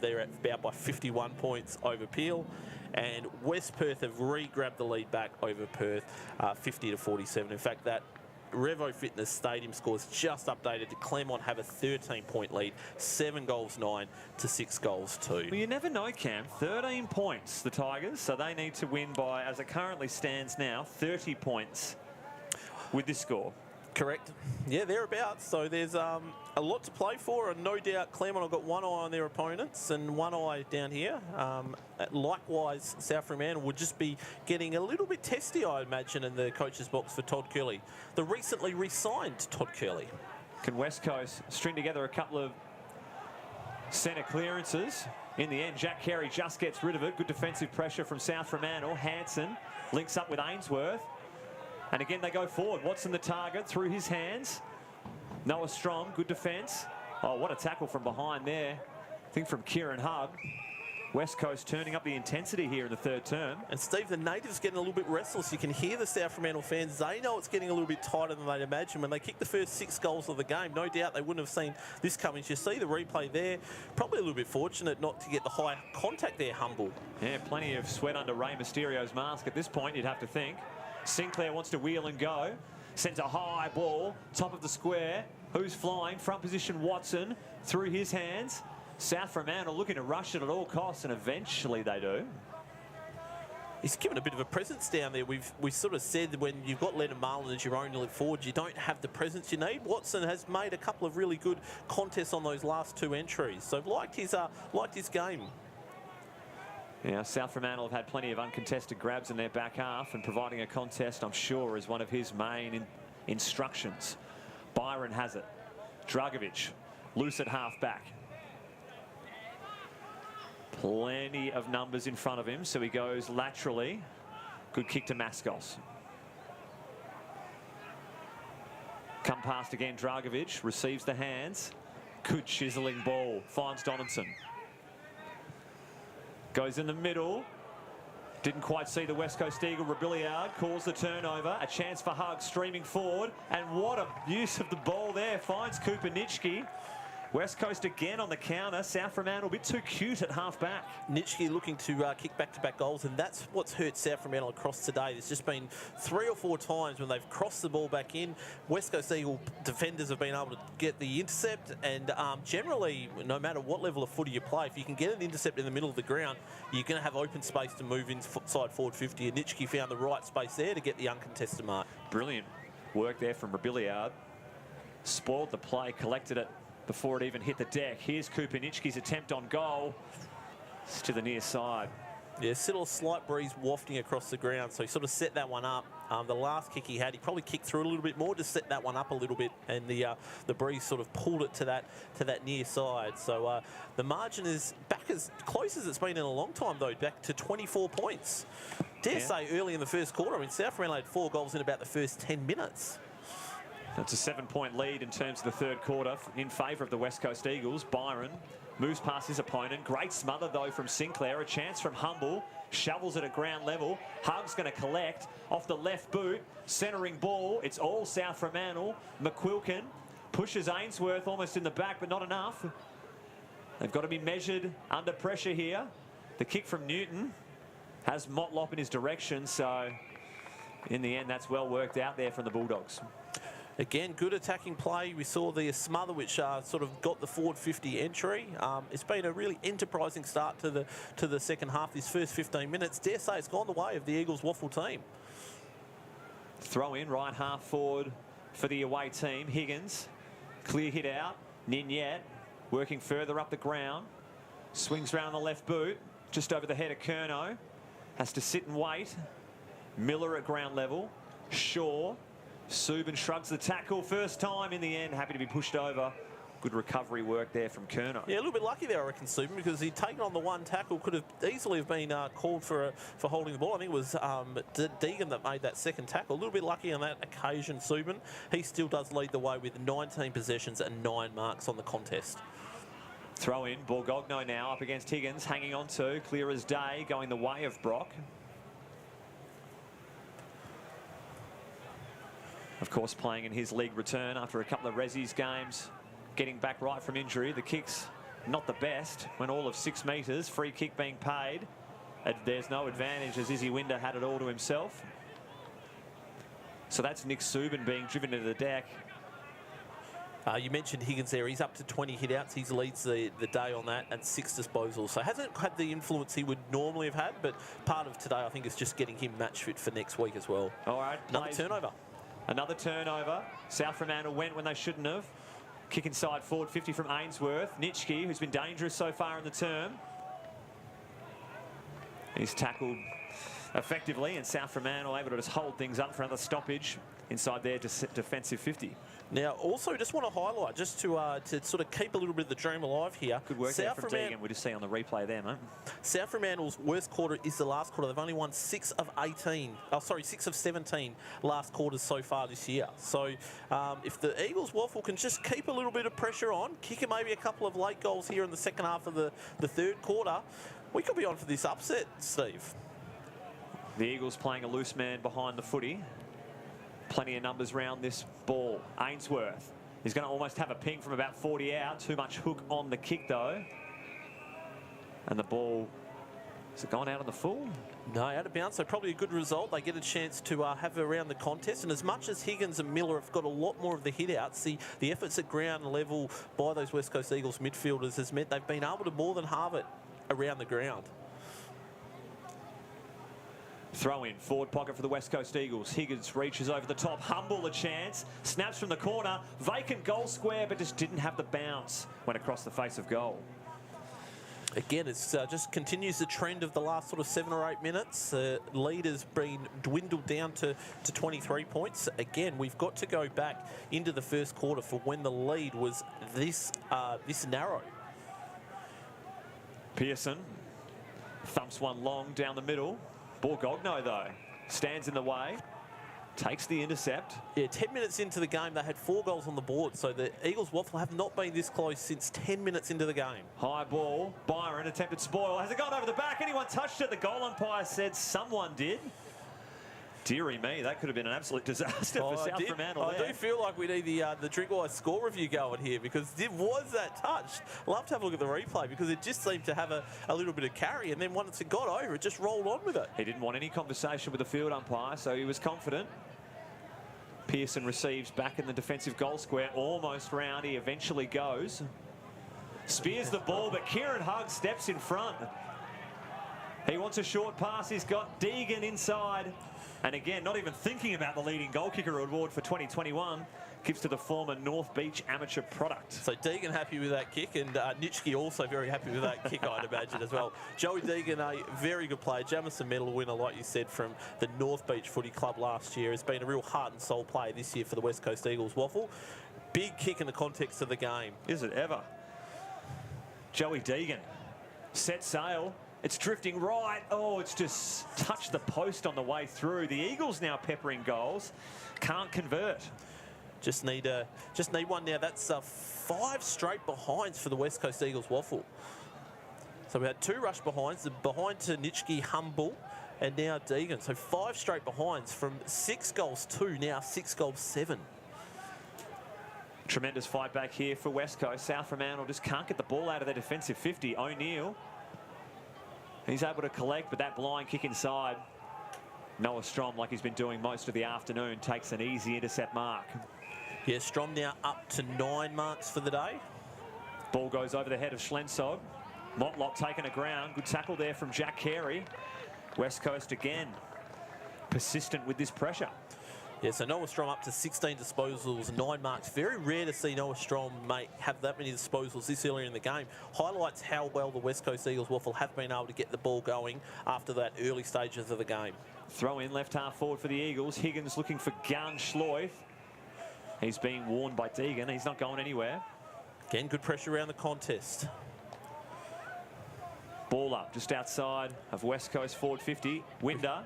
They're out by 51 points over Peel. And West Perth have re-grabbed the lead back over Perth, 50-47. In fact, that Revo Fitness Stadium scores just updated to Claremont have a 13-point lead, 7 goals 9 to 6 goals 2. Well, you never know, Cam. 13 points, the Tigers, so they need to win by, as it currently stands now, 30 points with this score. Correct. Yeah, thereabouts. So there's a lot to play for, and no doubt Claremont have got one eye on their opponents and one eye down here. Likewise, South Fremantle would just be getting a little bit testy, I imagine, in the coach's box for Todd Curley, the recently re-signed Todd Curley. Can West Coast string together a couple of centre clearances? In the end, Jack Carey just gets rid of it. Good defensive pressure from South Fremantle. Hanson links up with Ainsworth. And again, they go forward. Watson the target through his hands. Noah Strong, good defence. Oh, what a tackle from behind there. I think from Kieran Hug. West Coast turning up the intensity here in the 3rd term. And Steve, the natives getting a little bit restless. You can hear the South Fremantle fans. They know it's getting a little bit tighter than they'd imagine. When they kicked the first 6 goals of the game, no doubt they wouldn't have seen this coming. You see the replay there. Probably a little bit fortunate not to get the high contact there, Humble. Yeah, plenty of sweat under Ray Mysterio's mask at this point, you'd have to think. Sinclair wants to wheel and go. Sends a high ball, top of the square. Who's flying? Front position Watson through his hands. South Fremantle looking to rush it at all costs, and eventually they do. He's given a bit of a presence down there. We sort of said when you've got Lennon Marlin as your only forward, you don't have the presence you need. Watson has made a couple of really good contests on those last 2 entries. So I've liked his game. Yeah, South Fremantle have had plenty of uncontested grabs in their back half, and providing a contest, I'm sure, is one of his main instructions. Byron has it. Dragovic, loose at half back. Plenty of numbers in front of him, so he goes laterally. Good kick to Maskos. Come past again, Dragovic receives the hands. Good chiseling ball, finds Donaldson. Goes in the middle. Didn't quite see the West Coast Eagle. Rebillard calls the turnover. A chance for Hug streaming forward. And what a use of the ball there. Finds Cooper Nitschke. West Coast again on the counter. South Fremantle a bit too cute at half back. Nitschke looking to kick back-to-back goals, and that's what's hurt South Fremantle across today. There's just been 3 or 4 times when they've crossed the ball back in. West Coast Eagle defenders have been able to get the intercept, and generally, no matter what level of footy you play, if you can get an intercept in the middle of the ground, you're going to have open space to move inside forward 50, and Nitschke found the right space there to get the uncontested mark. Brilliant work there from Rebillard. Spoiled the play, collected it before it even hit the deck. Here's Cooper Nitschke's attempt on goal. It's to the near side. Yeah, still a slight breeze wafting across the ground, so he sort of set that one up. The last kick he had, he probably kicked through a little bit more, just set that one up a little bit, and the breeze sort of pulled it to that near side. So the margin is back as close as it's been in a long time, though, back to 24 points. Dare say early in the first quarter. I mean, South Fremantle had 4 goals in about the first 10 minutes. That's a 7-point lead in terms of the third quarter in favour of the West Coast Eagles. Byron moves past his opponent. Great smother, though, from Sinclair. A chance from Humble. Shovels it at ground level. Hug's going to collect off the left boot. Centering ball. It's all South Fremantle. McQuilkin pushes Ainsworth almost in the back, but not enough. They've got to be measured under pressure here. The kick from Newton has Motlop in his direction, so in the end, that's well worked out there from the Bulldogs. Again, good attacking play. We saw the smother, which sort of got the forward 50 entry. It's been a really enterprising start to the second half. This first 15 minutes, dare say it's gone the way of the Eagles waffle team. Throw in right half forward for the away team. Higgins, clear hit out. Ninyet working further up the ground. Swings round the left boot, just over the head of Curnow. Has to sit and wait. Miller at ground level. Shaw. Subin shrugs the tackle. First time in the end. Happy to be pushed over. Good recovery work there from Curnow. Yeah, a little bit lucky there, I reckon, Subin, because he'd taken on the one tackle. Could have easily have been called for holding the ball. I think it was Deegan that made that second tackle. A little bit lucky on that occasion, Subin. He still does lead the way with 19 possessions and 9 marks on the contest. Throw in, Borgogno now up against Higgins, hanging on to, clear as day, going the way of Brock. Of course, playing in his league return after a couple of Rezzies games, getting back right from injury. The kick's not the best, when all of 6 metres, free kick being paid. There's no advantage as Izzy Winder had it all to himself. So that's Nick Subin being driven to the deck. You mentioned Higgins there. He's up to 20 hit-outs. He leads the day on that and 6 disposals. So hasn't had the influence he would normally have had, but part of today, I think, is just getting him match fit for next week as well. All right. Another turnover. Another turnover. South Fremantle went when they shouldn't have. Kick inside forward 50 from Ainsworth. Nitschke, who's been dangerous so far in the term. He's tackled effectively, and South Fremantle able to just hold things up for another stoppage inside their defensive 50. Now, also, just want to highlight, just to sort of keep a little bit of the dream alive here. Good work there from Deegan. We just see on the replay there, mate. South Fremantle's worst quarter is the last quarter. They've only won 6 of 17 last quarters so far this year. So if the Eagles waffle can just keep a little bit of pressure on, kick maybe a couple of late goals here in the second half of the third quarter, we could be on for this upset, Steve. The Eagles playing a loose man behind the footy. Plenty of numbers round this ball. Ainsworth. He's going to almost have a ping from about 40 out. Too much hook on the kick, though. And the ball, has it gone out on the full? No, out of bounds, so probably a good result. They get a chance to have around the contest. And as much as Higgins and Miller have got a lot more of the hit-outs, the efforts at ground level by those West Coast Eagles midfielders has meant they've been able to more than halve it around the ground. Throw in, forward pocket for the West Coast Eagles. Higgins reaches over the top, Humble a chance, snaps from the corner, vacant goal square, but just didn't have the bounce. Went across the face of goal. Again, it's just continues the trend of the last sort of 7 or 8 minutes. The lead has been dwindled down to 23 points. Again, we've got to go back into the first quarter for when the lead was this narrow. Pearson thumps one long down the middle. Borgogno, though, stands in the way, takes the intercept. Yeah, 10 minutes into the game, they had 4 goals on the board, so the Eagles waffle have not been this close since 10 minutes into the game. High ball, Byron attempted spoil. Has it gone over the back? Anyone touched it? The goal umpire said someone did. Dearie me, that could have been an absolute disaster for South Fremantle. I do feel like we need the Drinkwise score review going here, because was that touched? Love to have a look at the replay, because it just seemed to have a little bit of carry, and then once it got over, it just rolled on with it. He didn't want any conversation with the field umpire, so he was confident. Pearson receives back in the defensive goal square, almost round. He eventually goes. Spears the ball, but Kieran Hugg steps in front. He wants a short pass. He's got Deegan inside. And again, not even thinking about the leading goal kicker award for 2021. gives to the former North Beach amateur product. So Deegan happy with that kick, and Nitschke also very happy with that kick, I'd imagine, as well. Joey Deegan, a very good player, Jamison medal winner, like you said, from the North Beach Footy Club last year. Has been a real heart and soul player this year for the West Coast Eagles. Waffle, big kick in the context of the game. Is it ever? Joey Deegan, set sail. It's drifting right. Oh, it's just touched the post on the way through. The Eagles now peppering goals. Can't convert. Just need one now. That's 5 straight behinds for the West Coast Eagles. Waffle. So we had 2 rush behinds, the behind to Nitschke, Humble, and now Deegan. So 5 straight behinds from 6 goals 2, now 6 goals 7. Tremendous fight back here for West Coast. South Fremantle just can't get the ball out of their defensive 50. O'Neill, he's able to collect, but that blind kick inside. Noah Strom, like he's been doing most of the afternoon, takes an easy intercept mark. Yeah, Strom now up to 9 marks for the day. Ball goes over the head of Schlensog. Motlop taking a ground. Good tackle there from Jack Carey. West Coast again persistent with this pressure. Yeah, so Noah Strom up to 16 disposals, 9 marks. Very rare to see Noah Strom have that many disposals this early in the game. Highlights how well the West Coast Eagles Waffle have been able to get the ball going after that early stages of the game. Throw in left half forward for the Eagles. Higgins looking for Gun Schloith. He's being warned by Deegan. He's not going anywhere. Again, good pressure around the contest. Ball up just outside of West Coast forward 50. Winder,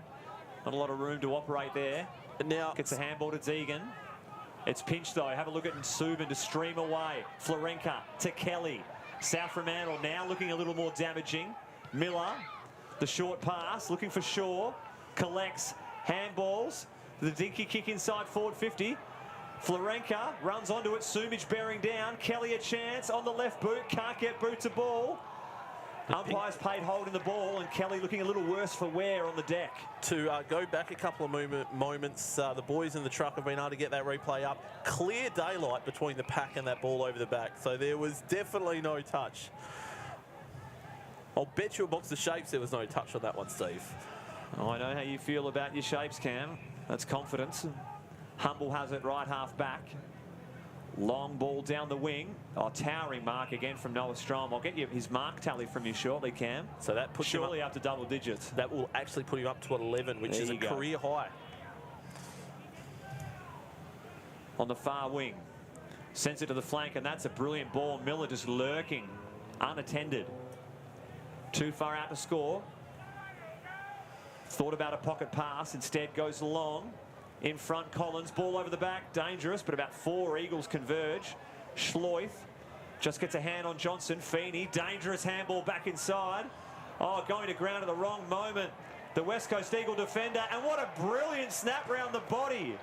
not a lot of room to operate there. And now gets a handball to Deegan. It's pinched though. Have a look at Subin to stream away. Florenka to Kelly. South Fremantle now looking a little more damaging. Miller, the short pass, looking for Shaw. Collects handballs. The dinky kick inside forward 50. Florenka runs onto it. Sumich bearing down. Kelly a chance on the left boot. Can't get boot to ball. Umpires paid holding the ball, and Kelly looking a little worse for wear on the deck. To go back a couple of moments, the boys in the truck have been able to get that replay up. Clear daylight between the pack and that ball over the back, so there was definitely no touch. I'll bet you a box of shapes there was no touch on that one, Steve. Oh, I know how you feel about your shapes, Cam. That's confidence. Humble has it right half back. Long ball down the wing. Oh, towering mark again from Noah Strom. I'll get you his mark tally from you shortly, Cam. So that puts surely up to double digits. That will actually put him up to 11, which is a career high. On the far wing. Sends it to the flank, and that's a brilliant ball. Miller just lurking, unattended. Too far out to score. Thought about a pocket pass, instead goes long. In front, Collins, ball over the back, dangerous, but about 4 Eagles converge. Schloith just gets a hand on Johnson. Feeney, dangerous handball back inside. Oh, going to ground at the wrong moment. The West Coast Eagle defender, and what a brilliant snap round the body.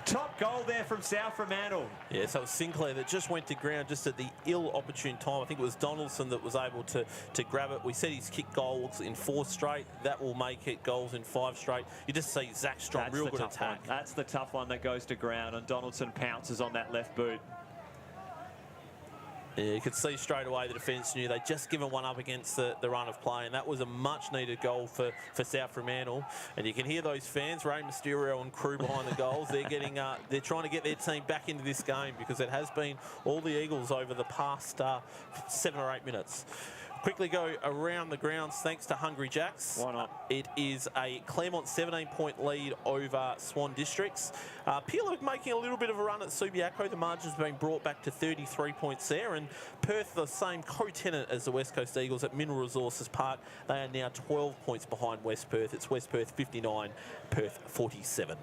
Top goal there from South Fremantle. Yeah, so it was Sinclair that just went to ground just at the ill-opportune time. I think it was Donaldson that was able to grab it. We said he's kicked goals in 4 straight. That will make it goals in 5 straight. You just see Zach Strom, real good attack. One. That's the tough one that goes to ground, and Donaldson pounces on that left boot. Yeah, you could see straight away the defence knew they'd just given one up against the run of play, and that was a much-needed goal for South Fremantle. And you can hear those fans, Ray Mysterio and crew behind the goals. They're trying to get their team back into this game because it has been all the Eagles over the past 7 or 8 minutes. Quickly go around the grounds thanks to Hungry Jacks. Why not? It is a Claremont 17-point lead over Swan Districts. Peel making a little bit of a run at Subiaco. The margin's been brought back to 33 points there. And Perth, the same co-tenant as the West Coast Eagles at Mineral Resources Park. They are now 12 points behind West Perth. It's West Perth 59, Perth 47.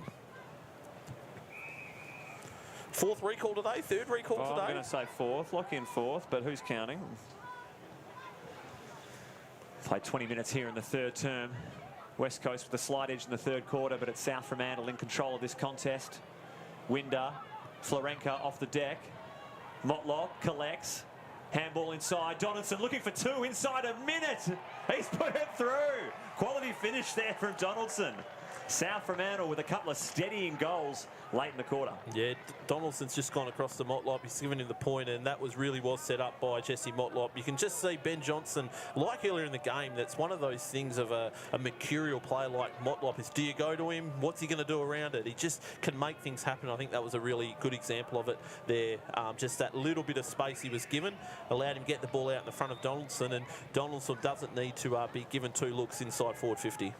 4th recall today, 3rd recall today. I'm going to say 4th, lock in 4th, but who's counting? Played 20 minutes here in the 3rd term. West Coast with a slight edge in the 3rd quarter, but it's South Fremantle in control of this contest. Winder, Florenka off the deck. Motlop collects. Handball inside. Donaldson looking for 2 inside a minute. He's put it through. Quality finish there from Donaldson. South Fremantle with a couple of steadying goals late in the quarter. Yeah, Donaldson's just gone across to Motlop. He's given him the point, and that was set up by Jesse Motlop. You can just see Ben Johnson, like earlier in the game, that's one of those things of a mercurial player like Motlop is, do you go to him? What's he going to do around it? He just can make things happen. I think that was a really good example of it there. Just that little bit of space he was given allowed him to get the ball out in the front of Donaldson, and Donaldson doesn't need to be given 2 looks inside forward 50.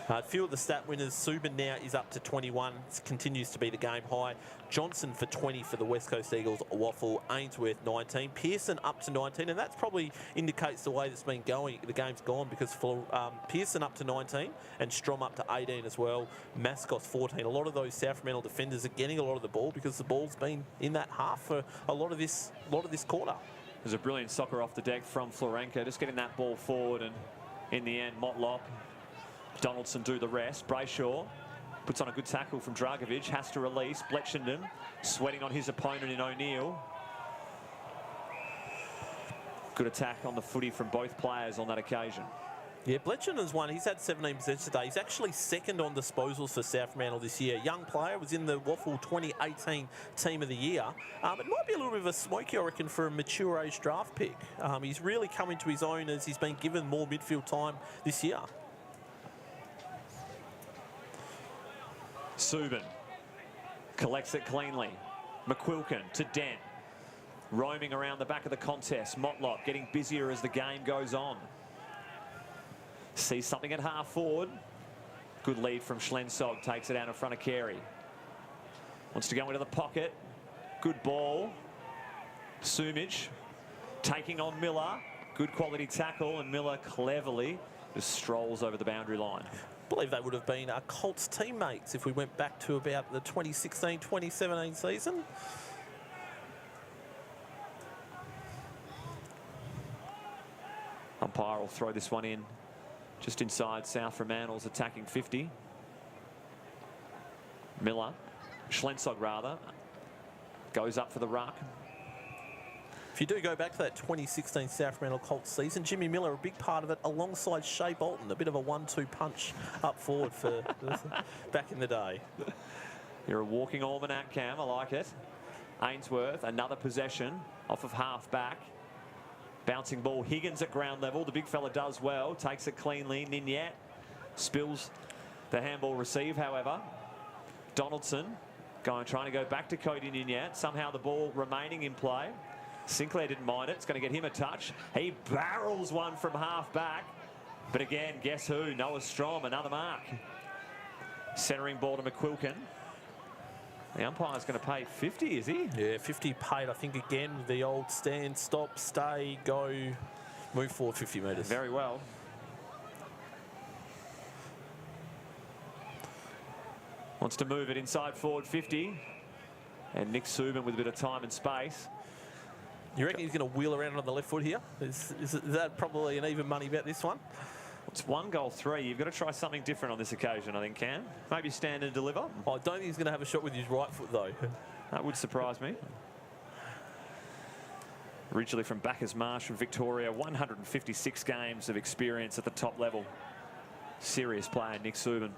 A few of the stat winners. Subin now is up to 21. Continues to be the game high. Johnson for 20 for the West Coast Eagles. Waffle. Ainsworth 19. Pearson up to 19. And that probably indicates the way that's been going. The game's gone because for Pearson up to 19 and Strom up to 18 as well. Mascot's 14. A lot of those South Fremantle defenders are getting a lot of the ball because the ball's been in that half for a lot of this quarter. There's a brilliant soccer off the deck from Florenko, just getting that ball forward, and in the end, Motlop, Donaldson do the rest. Brayshaw puts on a good tackle from Dragovic, has to release. Bletchenden sweating on his opponent in O'Neill. Good attack on the footy from both players on that occasion. Yeah, Bletchenden's one. He's had 17% today. He's actually second on disposals for South Fremantle this year. Young player, was in the Waffle 2018 Team of the Year. It might be a little bit of a smoky, I reckon, for a mature age draft pick. He's really come into his own as he's been given more midfield time this year. Subin collects it cleanly. McQuilkin to Dent. Roaming around the back of the contest. Motlop getting busier as the game goes on. Sees something at half forward. Good lead from Schlensog. Takes it out in front of Carey. Wants to go into the pocket. Good ball. Sumich taking on Miller. Good quality tackle, and Miller cleverly just strolls over the boundary line. I believe they would have been our Colts teammates if we went back to about the 2016-2017 season. Umpire will throw this one in just inside South Fremantle's attacking 50. Miller, Schlensog rather, goes up for the ruck. If you do go back to that 2016 South Fremantle Colts season, Jimmy Miller, a big part of it, alongside Shea Bolton, a bit of a 1-2 punch up forward for back in the day. You're a walking almanac, Cam. I like it. Ainsworth, another possession off of half back. Bouncing ball. Higgins at ground level. The big fella does well. Takes it cleanly. Ninyat spills the handball receive, however. Donaldson trying to go back to Cody Ninyat. Somehow the ball remaining in play. Sinclair didn't mind it. It's going to get him a touch. He barrels one from half back. But again, guess who? Noah Strom, another mark. Centering ball to McQuilkin. The umpire's going to pay 50, is he? Yeah, 50 paid, I think, again, with the old stand, stop, stay, go, move forward 50 metres. Very well. Wants to move it inside forward 50. And Nick Subin with a bit of time and space. You reckon he's going to wheel around on the left foot here? Is that probably an even money bet, this one? It's 1-3. You've got to try something different on this occasion, I think, Cam. Maybe stand and deliver. Oh, I don't think he's going to have a shot with his right foot, though. That would surprise me. Originally from Bacchus Marsh from Victoria, 156 games of experience at the top level. Serious player, Nick Subin.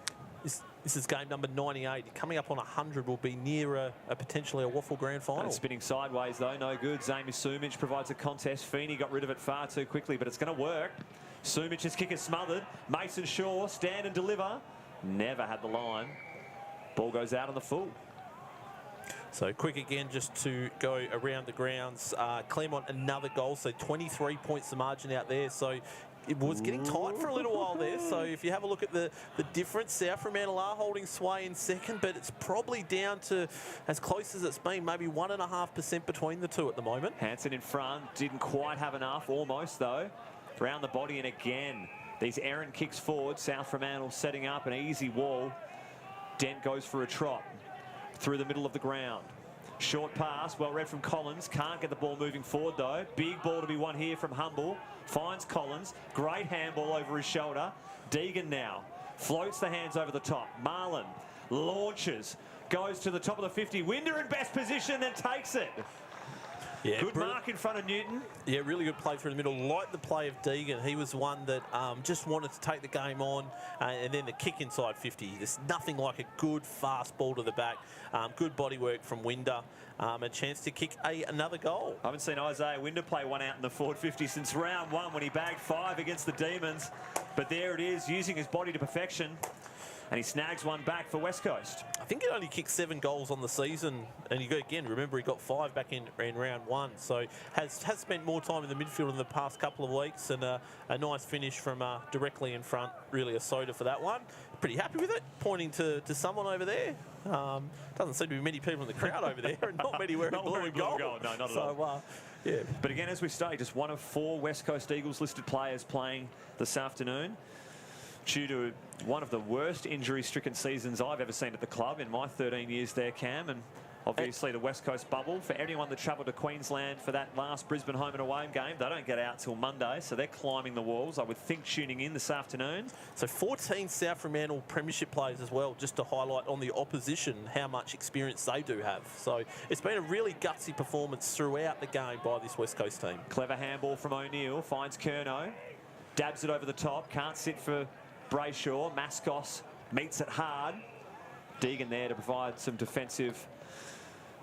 This is game number 98. Coming up on 100 will be near a potentially a Waffle Grand Final. And spinning sideways, though, no good. Zami Sumich provides a contest. Feeney got rid of it far too quickly, but it's going to work. Sumich's kick is smothered. Mason Shaw, stand and deliver. Never had the line. Ball goes out on the full. So quick again, just to go around the grounds. Claremont, another goal, so 23 points the margin out there. So it was getting tight for a little while there. So if you have a look at the difference, South Fremantle are holding sway in second, but it's probably down to as close as it's been, maybe 1.5% between the two at the moment. Hansen in front, didn't quite have enough, almost though. Round the body, and again, these errant kicks forward. South Fremantle setting up an easy wall. Dent goes for a trot through the middle of the ground. Short pass, well read from Collins. Can't get the ball moving forward though. Big ball to be won here from Humble. Finds Collins. Great handball over his shoulder. Deegan now floats the hands over the top. Marlin launches. Goes to the top of the 50. Winder in best position, then takes it. Yeah, good mark in front of Newton. Yeah, really good play through the middle. Like the play of Deegan. He was one that just wanted to take the game on. And then the kick inside 50. There's nothing like a good fast ball to the back. Good body work from Winder. A chance to kick another goal. I haven't seen Isaiah Winder play one out in the forward 50 since round 1 when he bagged 5 against the Demons. But there it is, using his body to perfection. And he snags one back for West Coast. I think he only kicked 7 goals on the season. And remember, he got 5 back in round 1. So has spent more time in the midfield in the past couple of weeks. And a nice finish from directly in front. Really a soda for that one. Pretty happy with it. Pointing to someone over there. Doesn't seem to be many people in the crowd over there. And not many wearing blue and gold. No, not at all. Yeah. But again, as we say, just one of 4 West Coast Eagles listed players playing this afternoon. Due to one of the worst injury-stricken seasons I've ever seen at the club in my 13 years there, Cam, and obviously the West Coast bubble. For anyone that travelled to Queensland for that last Brisbane home and away game, they don't get out till Monday, so they're climbing the walls, I would think, tuning in this afternoon. So 14 South Fremantle premiership players as well, just to highlight on the opposition how much experience they do have. So it's been a really gutsy performance throughout the game by this West Coast team. Clever handball from O'Neill, finds Curnow, dabs it over the top, can't sit for Brayshaw. Mascos meets it hard. Deegan there to provide some defensive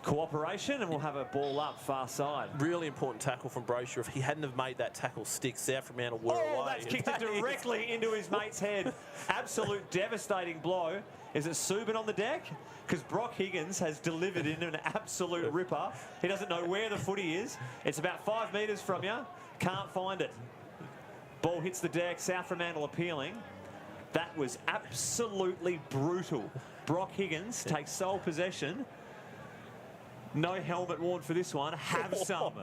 cooperation, and we'll have a ball up far side. Really important tackle from Brayshaw. If he hadn't have made that tackle stick, South Fremantle were away. That's kicked it directly into his mate's head. Absolute devastating blow. Is it Subin on the deck? Because Brock Higgins has delivered in an absolute ripper. He doesn't know where the footy is. It's about 5 metres from you. Can't find it. Ball hits the deck. South Fremantle appealing. That was absolutely brutal. Brock Higgins takes sole possession. No helmet worn for this one. Have some.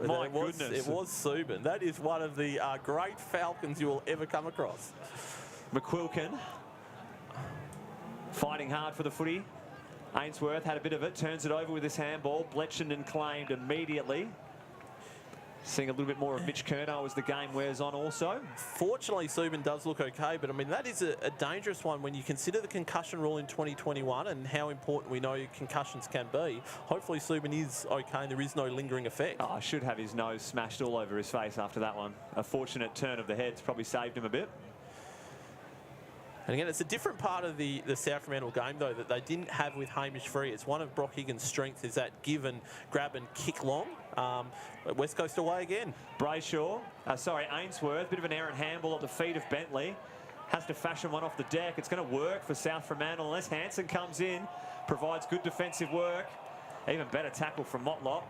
My goodness. It was Subin. That is one of the great Falcons you will ever come across. McQuilkin fighting hard for the footy. Ainsworth had a bit of it. Turns it over with his handball. Bletchenden claimed immediately. Seeing a little bit more of Mitch Curnow as the game wears on also. Fortunately, Subin does look okay, but I mean, that is a dangerous one when you consider the concussion rule in 2021 and how important we know concussions can be. Hopefully, Subin is okay and there is no lingering effect. Oh, should have his nose smashed all over his face after that one. A fortunate turn of the head's probably saved him a bit. And again, it's a different part of the South Fremantle game, though, that they didn't have with Hamish Free. It's one of Brock Higgins' strengths is that give and grab and kick long. West Coast away again. Ainsworth, bit of an errant handball at the feet of Bentley. Has to fashion one off the deck. It's going to work for South Fremantle unless Hansen comes in, provides good defensive work. Even better tackle from Motlop.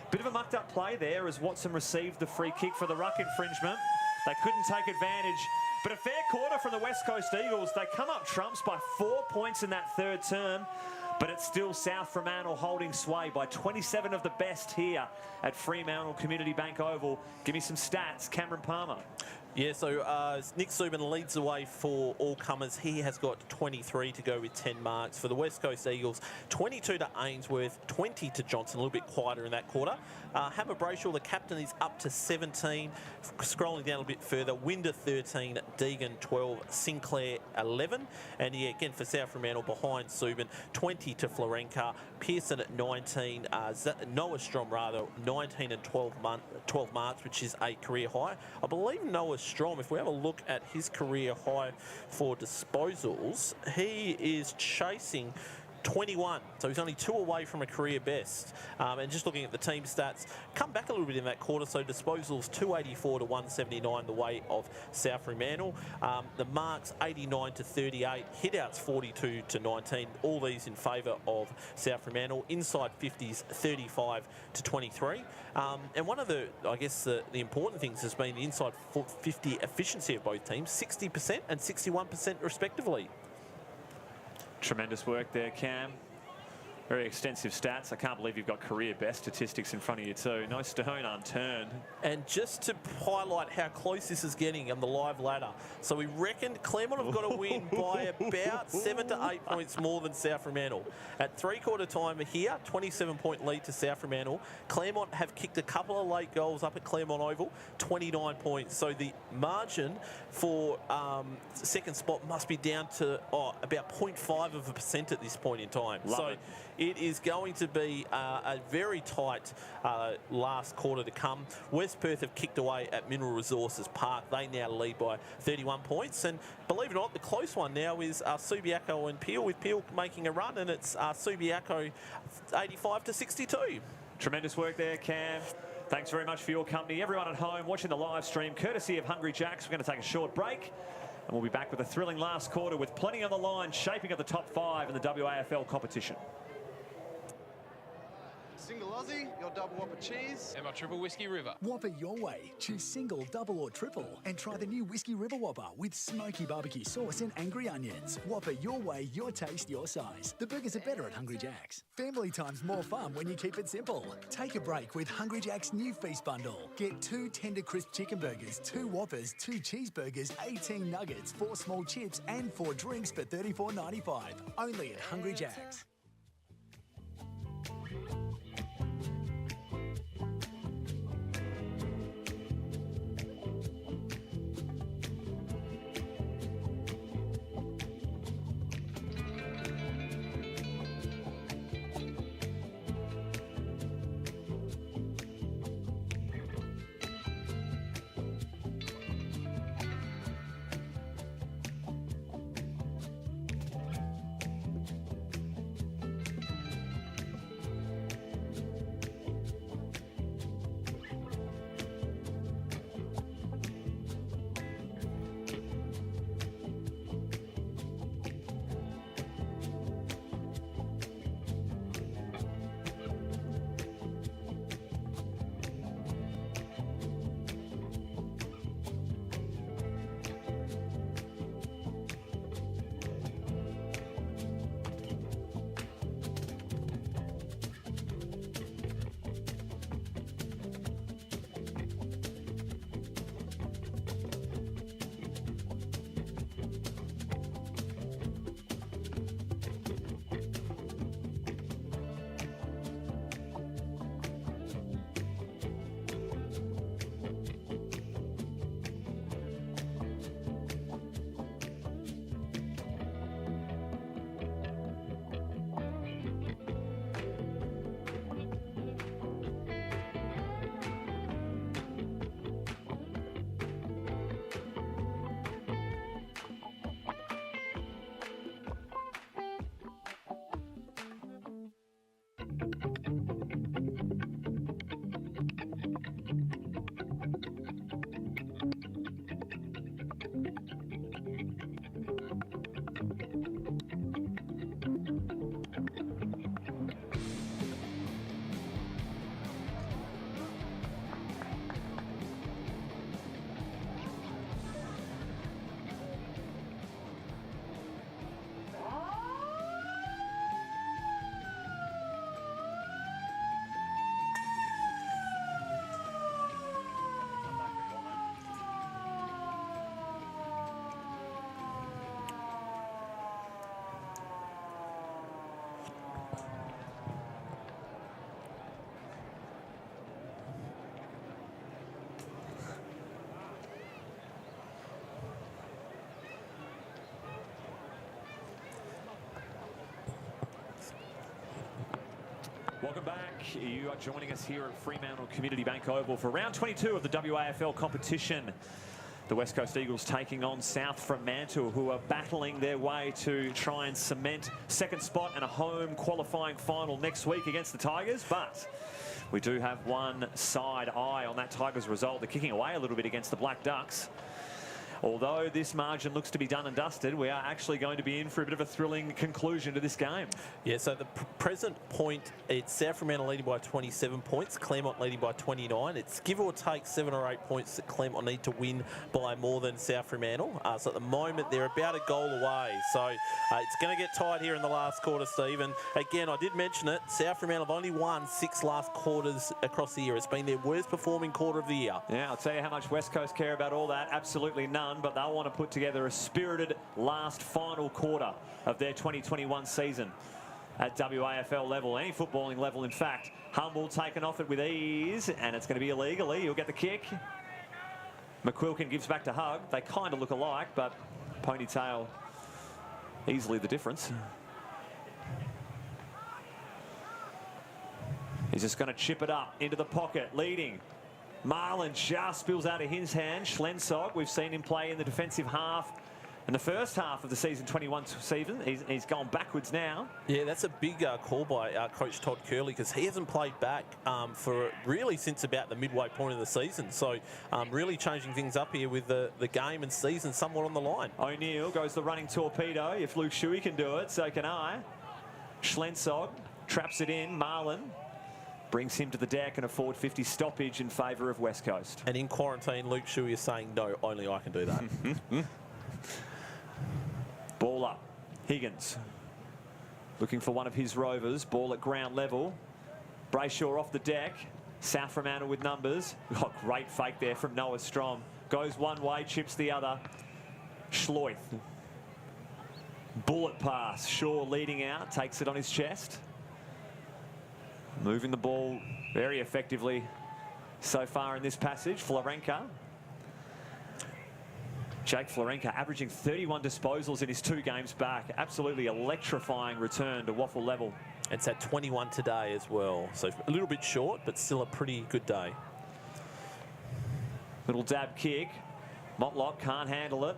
Bit of a mucked up play there as Watson received the free kick for the ruck infringement. They couldn't take advantage. But a fair quarter from the West Coast Eagles. They come up trumps by 4 points in that third term. But it's still South Fremantle holding sway by 27 of the best here at Fremantle Community Bank Oval. Give me some stats, Cameron Palmer. Yeah, so Nick Subin leads the way for all comers. He has got 23 to go with 10 marks. For the West Coast Eagles, 22 to Ainsworth, 20 to Johnson, a little bit quieter in that quarter. Hammer Brayshaw, the captain, is up to 17. Scrolling down a bit further, Winder 13, Deegan 12, Sinclair 11. And yeah, again for South Fremantle behind Subin, 20 to Florenka, Pearson at 19, Noah Strom rather, 19 and 12 marks, which is a career high. I believe Noah Strom, if we have a look at his career high for disposals, he is chasing 21, so he's only 2 away from a career best. And just looking at the team stats, come back a little bit in that quarter, so disposals 284 to 179 the way of South Fremantle. The marks 89 to 38, hitouts 42 to 19, all these in favour of South Fremantle. Inside 50s 35 to 23. And one of the, I guess, the important things has been the inside 50 efficiency of both teams, 60% and 61% respectively. Tremendous work there, Cam. Very extensive stats. I can't believe you've got career best statistics in front of you too. No stone unturned. And just to highlight how close this is getting on the live ladder. So we reckon Claremont have got to win by about 7 to 8 points more than South Fremantle. At three-quarter time here, 27-point lead to South Fremantle. Claremont have kicked a couple of late goals up at Claremont Oval, 29 points. So the margin for second spot must be down to about 0.5% at this point in time. Love so it. it is going to be a very tight last quarter to come. West Perth have kicked away at Mineral Resources Park. They now lead by 31 points. And believe it or not, the close one now is Subiaco and Peel, with Peel making a run, and it's Subiaco 85 to 62. Tremendous work there, Cam. Thanks very much for your company. Everyone at home watching the live stream, courtesy of Hungry Jacks. We're going to take a short break, and we'll be back with a thrilling last quarter with plenty on the line, shaping up the top 5 in the WAFL competition. Single Aussie, your double Whopper cheese, and my triple Whiskey River. Whopper your way. Choose single, double or triple and try the new Whiskey River Whopper with smoky barbecue sauce and angry onions. Whopper your way, your taste, your size. The burgers are better at Hungry Jack's. Family time's more fun when you keep it simple. Take a break with Hungry Jack's new feast bundle. Get 2 tender crisp chicken burgers, 2 Whoppers, 2 cheeseburgers, 18 nuggets, 4 small chips and 4 drinks for $34.95. Only at Hungry Jack's. Welcome back. You are joining us here at Fremantle Community Bank Oval for round 22 of the WAFL competition. The West Coast Eagles taking on South Fremantle, who are battling their way to try and cement second spot and a home qualifying final next week against the Tigers. But we do have one side eye on that Tigers result. They're kicking away a little bit against the Black Ducks. Although this margin looks to be done and dusted, we are actually going to be in for a bit of a thrilling conclusion to this game. Yeah, so the present point, it's South Fremantle leading by 27 points, Claremont leading by 29. It's give or take 7 or 8 points that Claremont need to win by more than South Fremantle. So at the moment, they're about a goal away. So it's going to get tight here in the last quarter, Steve. And again, I did mention it, South Fremantle have only won 6 last quarters across the year. It's been their worst performing quarter of the year. Yeah, I'll tell you how much West Coast care about all that. Absolutely none. But they'll want to put together a spirited last final quarter of their 2021 season at WAFL level, any footballing level, in fact. Humble taken off it with ease, and it's going to be illegally. He'll get the kick. McQuilkin gives back to Hug. They kind of look alike, but Ponytail easily the difference. He's just going to chip it up into the pocket, leading. Marlin just spills out of his hand. Schlensog, we've seen him play in the defensive half in the first half of the season 21 season. He's gone backwards now. Yeah, that's a big call by Coach Todd Curley, because he hasn't played back for really since about the midway point of the season. So really changing things up here with the game and season somewhat on the line. O'Neill goes the running torpedo. If Luke Shuey can do it, so can I. Schlensog traps it in. Marlin brings him to the deck and a forward 50 stoppage in favour of West Coast. And in quarantine, Luke Shuey is saying, no, only I can do that. Ball up. Higgins looking for one of his rovers. Ball at ground level. Brayshaw off the deck. South Fremantle with numbers. Oh, great fake there from Noah Strom. Goes one way, chips the other. Schloith. Bullet pass. Shaw leading out. Takes it on his chest. Moving the ball very effectively so far in this passage. Florenka. Jake Florenka averaging 31 disposals in his 2 games back. Absolutely electrifying return to waffle level. It's at 21 today as well. So a little bit short, but still a pretty good day. Little dab kick. Motlop can't handle it.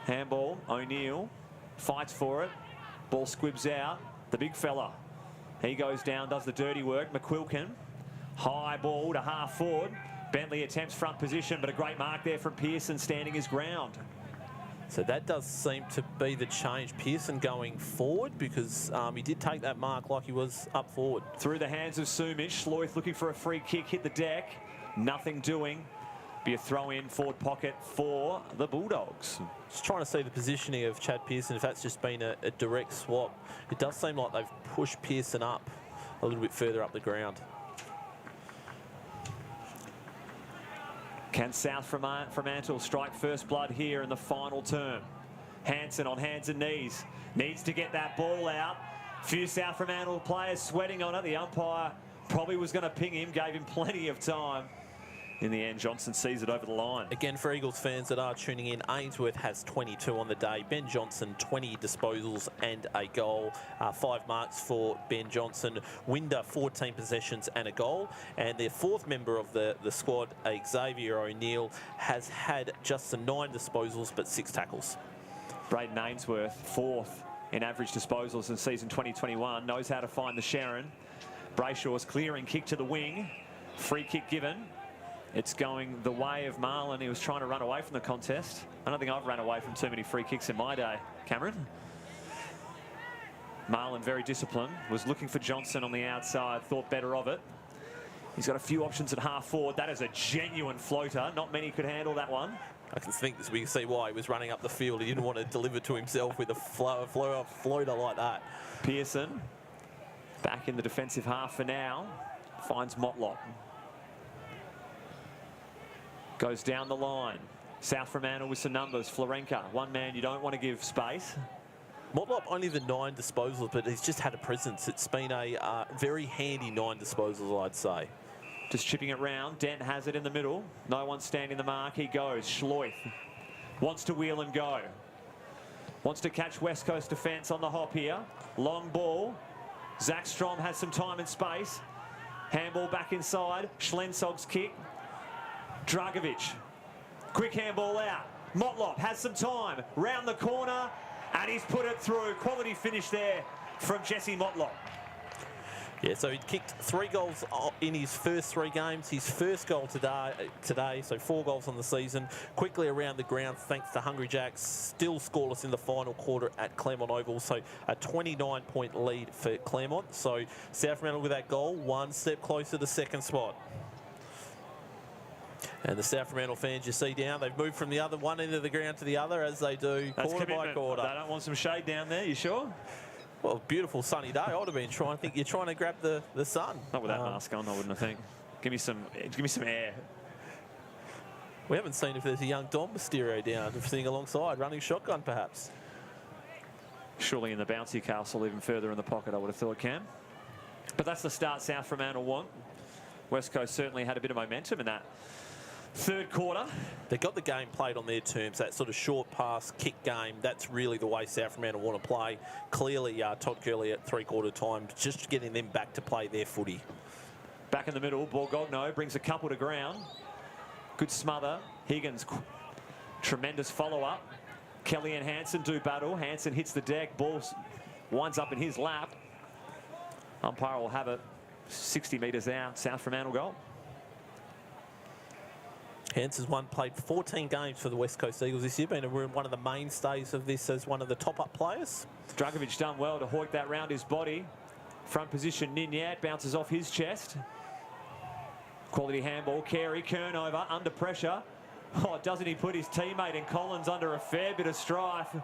Handball. O'Neill fights for it. Ball squibs out. The big fella. He goes down, does the dirty work. McQuilkin. High ball to half forward. Bentley attempts front position, but a great mark there from Pearson standing his ground. So that does seem to be the change. Pearson going forward, because he did take that mark like he was up forward. Through the hands of Sumich. Schloith looking for a free kick, hit the deck. Nothing doing. Be a throw in forward pocket for the Bulldogs. Just trying to see the positioning of Chad Pearson, if that's just been a direct swap. It does seem like they've pushed Pearson up a little bit further up the ground. Can South Fremantle strike first blood here in the final term? Hansen on hands and knees. Needs to get that ball out. Few South Fremantle players sweating on it. The umpire probably was going to ping him, gave him plenty of time. In the end, Johnson sees it over the line. Again, for Eagles fans that are tuning in, Ainsworth has 22 on the day. Ben Johnson, 20 disposals and a goal. 5 marks for Ben Johnson. Winder, 14 possessions and a goal. And the 4th member of the squad, Xavier O'Neill, has had just 9 disposals but 6 tackles. Braden Ainsworth, 4th in average disposals in season 2021. Knows how to find the Sharon. Brayshaw's clearing kick to the wing. Free kick given. It's going the way of Marlin. He was trying to run away from the contest. I don't think I've run away from too many free kicks in my day, Cameron. Marlin, very disciplined, was looking for Johnson on the outside, thought better of it. He's got a few options at half forward. That is a genuine floater. Not many could handle that one. I can think we can see why he was running up the field. He didn't want to deliver to himself with a floater like that. Pearson back in the defensive half for now. Finds Motlop. Goes down the line. South Fremantle with some numbers. Florenka, one man you don't want to give space. Motlop only the 9 disposals, but he's just had a presence. It's been a very handy 9 disposals, I'd say. Just chipping it round. Dent has it in the middle. No one standing the mark. He goes. Schloith wants to wheel and go. Wants to catch West Coast defence on the hop here. Long ball. Zach Strom has some time and space. Handball back inside. Schlensog's kick. Dragovic, quick handball out. Motlop has some time, round the corner, and he's put it through. Quality finish there from Jesse Motlop. Yeah, so he kicked 3 goals in his first 3 games. His first goal today, so 4 goals on the season. Quickly around the ground, thanks to Hungry Jacks. Still scoreless in the final quarter at Claremont Oval. So a 29-point lead for Claremont. So South Fremantle with that goal, 1 step closer to second spot. And the South Fremantle fans you see down, they've moved from the other one end of the ground to the other, as they do quarter by quarter. They don't want some shade down there, you sure? Well, beautiful sunny day. I would have been trying. I think you're trying to grab the sun. Not with that mask on, I wouldn't have think. Give me some air. We haven't seen if there's a young Dom Mysterio down sitting alongside, running shotgun perhaps. Surely in the bouncy castle, even further in the pocket, I would have thought, Cam. But that's the start South Fremantle want. West Coast certainly had a bit of momentum in that Third quarter. They got the game played on their terms, that sort of short pass, kick game. That's really the way South Fremantle want to play. Clearly, Todd Curley at three-quarter time, just getting them back to play their footy. Back in the middle, Borgogno brings a couple to ground. Good smother. Higgins, tremendous follow-up. Kelly and Hansen do battle. Hansen hits the deck. Ball winds up in his lap. Umpire will have it 60 metres out. South Fremantle goal. Hansen's played 14 games for the West Coast Eagles this year, been one of the mainstays of this as one of the top-up players. Dragovic done well to hoik that round his body. Front position, Ninyat bounces off his chest. Quality handball, Carey, Kernover under pressure. Oh, doesn't he put his teammate in Collins under a fair bit of strife?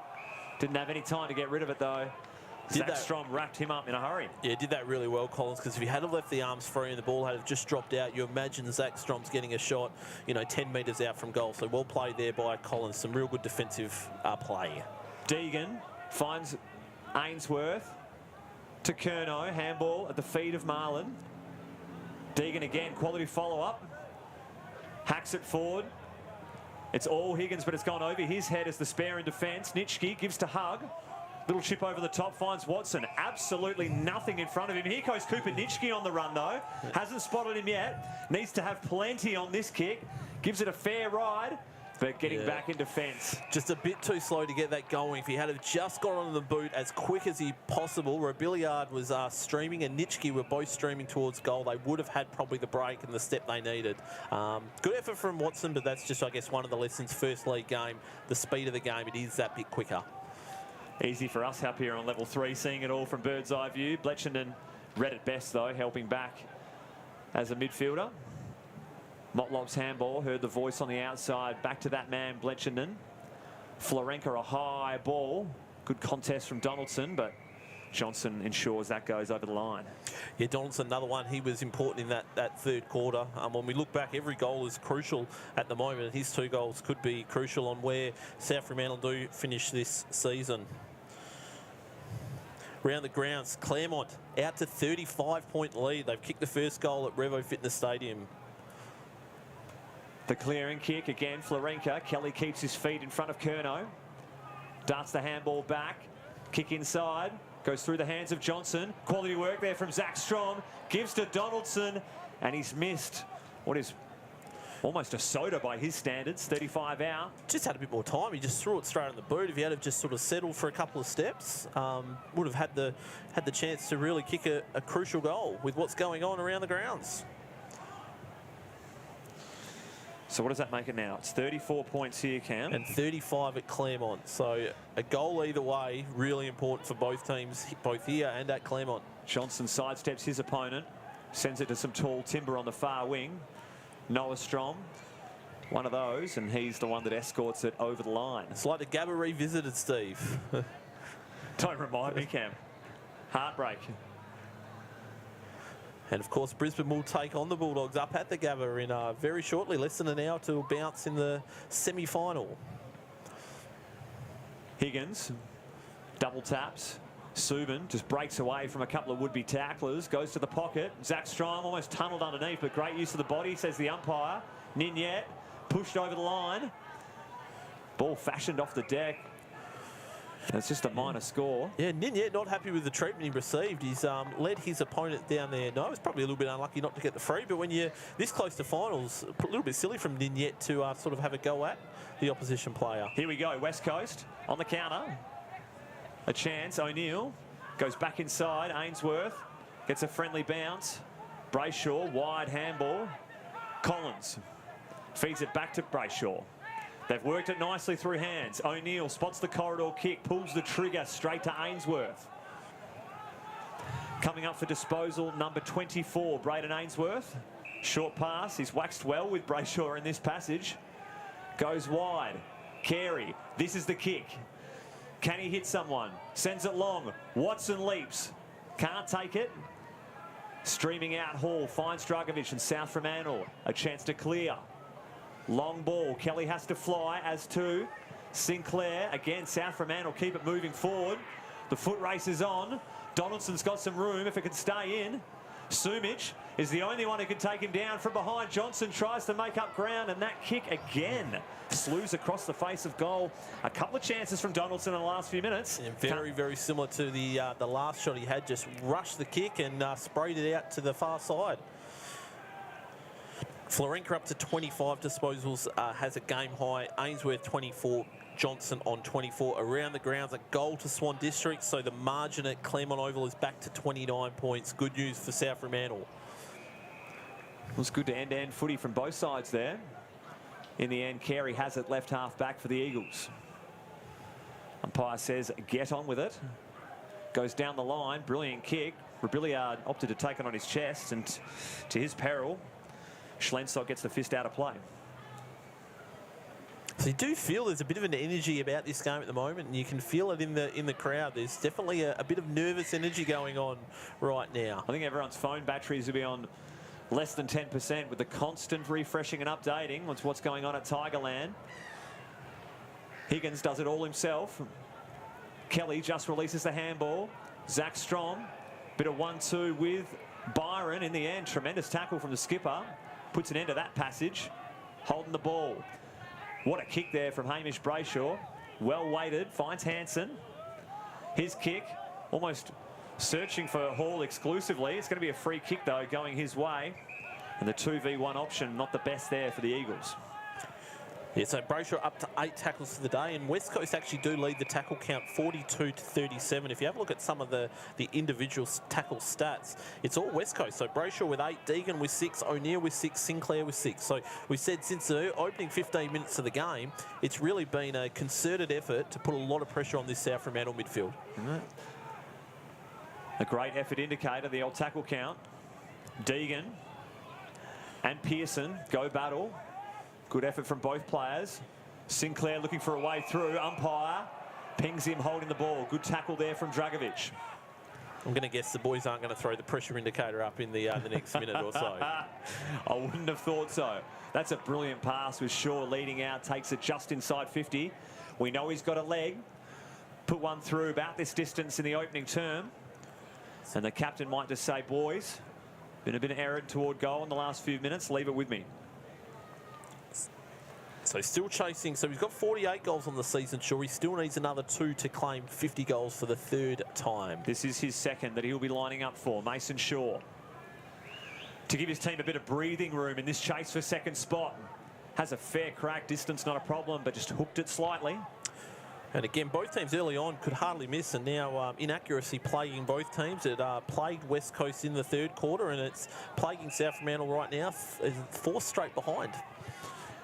Didn't have any time to get rid of it, though. Zach Strom wrapped him up in a hurry. Yeah, did that really well, Collins, because if he had left the arms free and the ball had just dropped out, you imagine Zach Strom's getting a shot, 10 metres out from goal. So well played there by Collins. Some real good defensive play. Deegan finds Ainsworth to Kerno. Handball at the feet of Marlin. Deegan again, quality follow-up. Hacks it forward. It's all Higgins, but it's gone over his head as the spare in defence. Nitschke gives to Hug. Little chip over the top, finds Watson. Absolutely nothing in front of him. Here goes Cooper Nitschke on the run, though. Hasn't spotted him yet. Needs to have plenty on this kick. Gives it a fair ride, but getting back in defence. Just a bit too slow to get that going. If he had just got onto the boot as quick as he possible, Robiliard was streaming and Nitschke were both streaming towards goal, they would have had probably the break and the step they needed. Good effort from Watson, but that's just, I guess, one of the lessons. First league game, the speed of the game, it is that bit quicker. Easy for us up here on level 3, seeing it all from bird's eye view. Bletchenden read it best, though, helping back as a midfielder. Motlop's handball, heard the voice on the outside. Back to that man, Bletchenden. Florenka, a high ball. Good contest from Donaldson, but Johnson ensures that goes over the line. Yeah, Donaldson, another one. He was important in that third quarter. When we look back, every goal is crucial at the moment. His 2 goals could be crucial on where South Fremantle do finish this season. Round the grounds, Claremont out to 35-point lead. They've kicked the first goal at Revo Fitness Stadium. The clearing kick again, Florenka. Kelly keeps his feet in front of Kerno. Darts the handball back. Kick inside. Goes through the hands of Johnson. Quality work there from Zach Strom. Gives to Donaldson. And he's missed what is almost a soda by his standards. 35 out. Just had a bit more time. He just threw it straight on the boot. If he had just sort of settled for a couple of steps, would have had the chance to really kick a crucial goal with what's going on around the grounds. So what does that make it now? It's 34 points here, Cam. And 35 at Claremont. So a goal either way, really important for both teams, both here and at Claremont. Johnson sidesteps his opponent, sends it to some tall timber on the far wing. Noah Strom, one of those, and he's the one that escorts it over the line. It's like the Gabba revisited, Steve. Don't remind me, Cam. Heartbreak. And, of course, Brisbane will take on the Bulldogs up at the Gabba in very shortly, less than an hour to bounce in the semi-final. Higgins, double taps. Subin just breaks away from a couple of would-be tacklers, goes to the pocket. Zach Strom almost tunneled underneath, but great use of the body, says the umpire. Ninyat pushed over the line. Ball fashioned off the deck. It's just a minor score. Yeah, Ninyat not happy with the treatment he received. He's led his opponent down there. No, it's probably a little bit unlucky not to get the free, but when you're this close to finals, a little bit silly from Ninyat to sort of have a go at the opposition player. Here we go, West Coast on the counter. A chance, O'Neill goes back inside. Ainsworth gets a friendly bounce. Brayshaw, wide handball. Collins feeds it back to Brayshaw. They've worked it nicely through hands. O'Neill spots the corridor kick, pulls the trigger straight to Ainsworth. Coming up for disposal, number 24, Braden Ainsworth. Short pass, he's waxed well with Brayshaw in this passage. Goes wide. Carey, this is the kick. Can he hit someone? Sends it long. Watson leaps. Can't take it. Streaming out Hall, finds Dragovic and South Fremantle. A chance to clear. Long ball. Kelly has to fly, as to Sinclair. Again, South Fremantle keep it moving forward. The foot race is on. Donaldson's got some room if it can stay in. Sumich is the only one who can take him down from behind. Johnson tries to make up ground, and that kick again slews across the face of goal. A couple of chances from Donaldson in the last few minutes. And very similar to the last shot he had. Just rushed the kick and sprayed it out to the far side. Florenka up to 25 disposals, has a game high. Ainsworth 24. Johnson on 24. Around the grounds, a goal to Swan District, so the margin at Claremont Oval is back to 29 points. Good news for South Fremantle. It was good to end-to-end footy from both sides there. In the end, Carey has it left half back for the Eagles. Umpire says, get on with it. Goes down the line, brilliant kick. Rebillard opted to take it on his chest, and to his peril, Schlenstock gets the fist out of play. So you do feel there's a bit of an energy about this game at the moment, and you can feel it in the crowd. There's definitely a bit of nervous energy going on right now. I think everyone's phone batteries will be on less than 10% with the constant refreshing and updating. That's what's going on at Tigerland. Higgins does it all himself. Kelly just releases the handball. Zach Strom, bit of 1-2 with Byron in the end. Tremendous tackle from the skipper. Puts an end to that passage. Holding the ball. What a kick there from Hamish Brayshaw. Well weighted, finds Hansen. His kick, almost searching for Hall exclusively. It's going to be a free kick, though, going his way. And the 2v1 option, not the best there for the Eagles. Yeah, so Brayshaw up to 8 tackles for the day, and West Coast actually do lead the tackle count 42-37. If you have a look at some of the individual tackle stats, it's all West Coast. So Brayshaw with 8, Deegan with 6, O'Neill with 6, Sinclair with 6. So we said since the opening 15 minutes of the game, it's really been a concerted effort to put a lot of pressure on this South Fremantle midfield. A great effort indicator, the old tackle count. Deegan and Pearson go battle. Good effort from both players. Sinclair looking for a way through. Umpire pings him holding the ball. Good tackle there from Dragovic. I'm going to guess the boys aren't going to throw the pressure indicator up in the next minute or so. I wouldn't have thought so. That's a brilliant pass with Shaw leading out. Takes it just inside 50. We know he's got a leg. Put one through about this distance in the opening term. And the captain might just say, boys, been a bit errant toward goal in the last few minutes. Leave it with me. So still chasing. So he's got 48 goals on the season. Sure, he still needs another 2 to claim 50 goals for the 3rd time. This is his second that he'll be lining up for. Mason Shaw. To give his team a bit of breathing room in this chase for second spot. Has a fair crack. Distance not a problem, but just hooked it slightly. And again, both teams early on could hardly miss, and now inaccuracy plaguing both teams. It plagued West Coast in the 3rd quarter, and it's plaguing South Fremantle right now, 4th straight behind.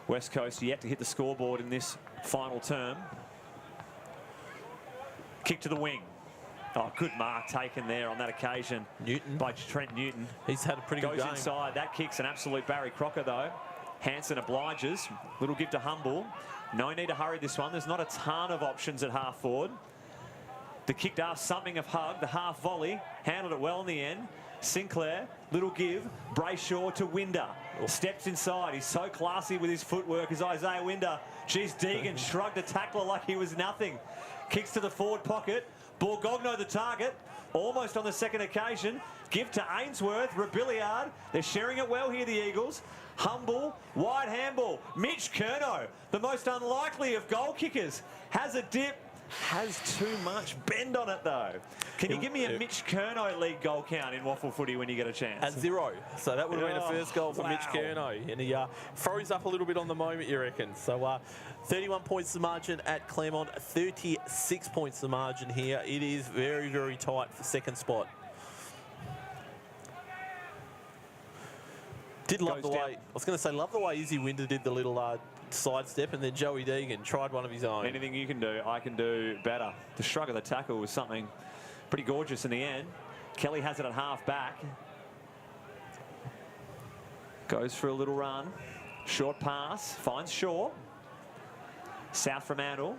West Coast yet to hit the scoreboard in this final term. Kick to the wing. Oh, good mark taken there on that occasion. Newton. By Trent Newton. He's had a pretty good game. Goes inside. That kick's an absolute Barry Crocker, though. Hansen obliges. Little give to Humble. No need to hurry this one. There's not a ton of options at half forward. The kick does something of hug. The half volley. Handled it well in the end. Sinclair, little give. Brayshaw to Winder. Steps inside. He's so classy with his footwork as Isaiah Winder. Geez, Deegan shrugged a tackler like he was nothing. Kicks to the forward pocket. Borgogno the target. Almost on the second occasion. Give to Ainsworth. Rebillard. They're sharing it well here, the Eagles. Humble. Wide handball. Mitch Curnow, the most unlikely of goal kickers, has a dip. Has too much bend on it, though. Can you give me a Mitch Curnow league goal count in waffle footy when you get a chance? At 0. So that would have been the first goal for Mitch Curnow. And he froze up a little bit on the moment, you reckon. So 31 points the margin at Claremont, 36 points the margin here. It is very tight for second spot. Love the way Izzy Winder did the little sidestep, and then Joey Deegan tried one of his own. Anything you can do, I can do better. The shrug of the tackle was something pretty gorgeous in the end. Kelly has it at half back. Goes for a little run. Short pass, finds Shaw. South Fremantle.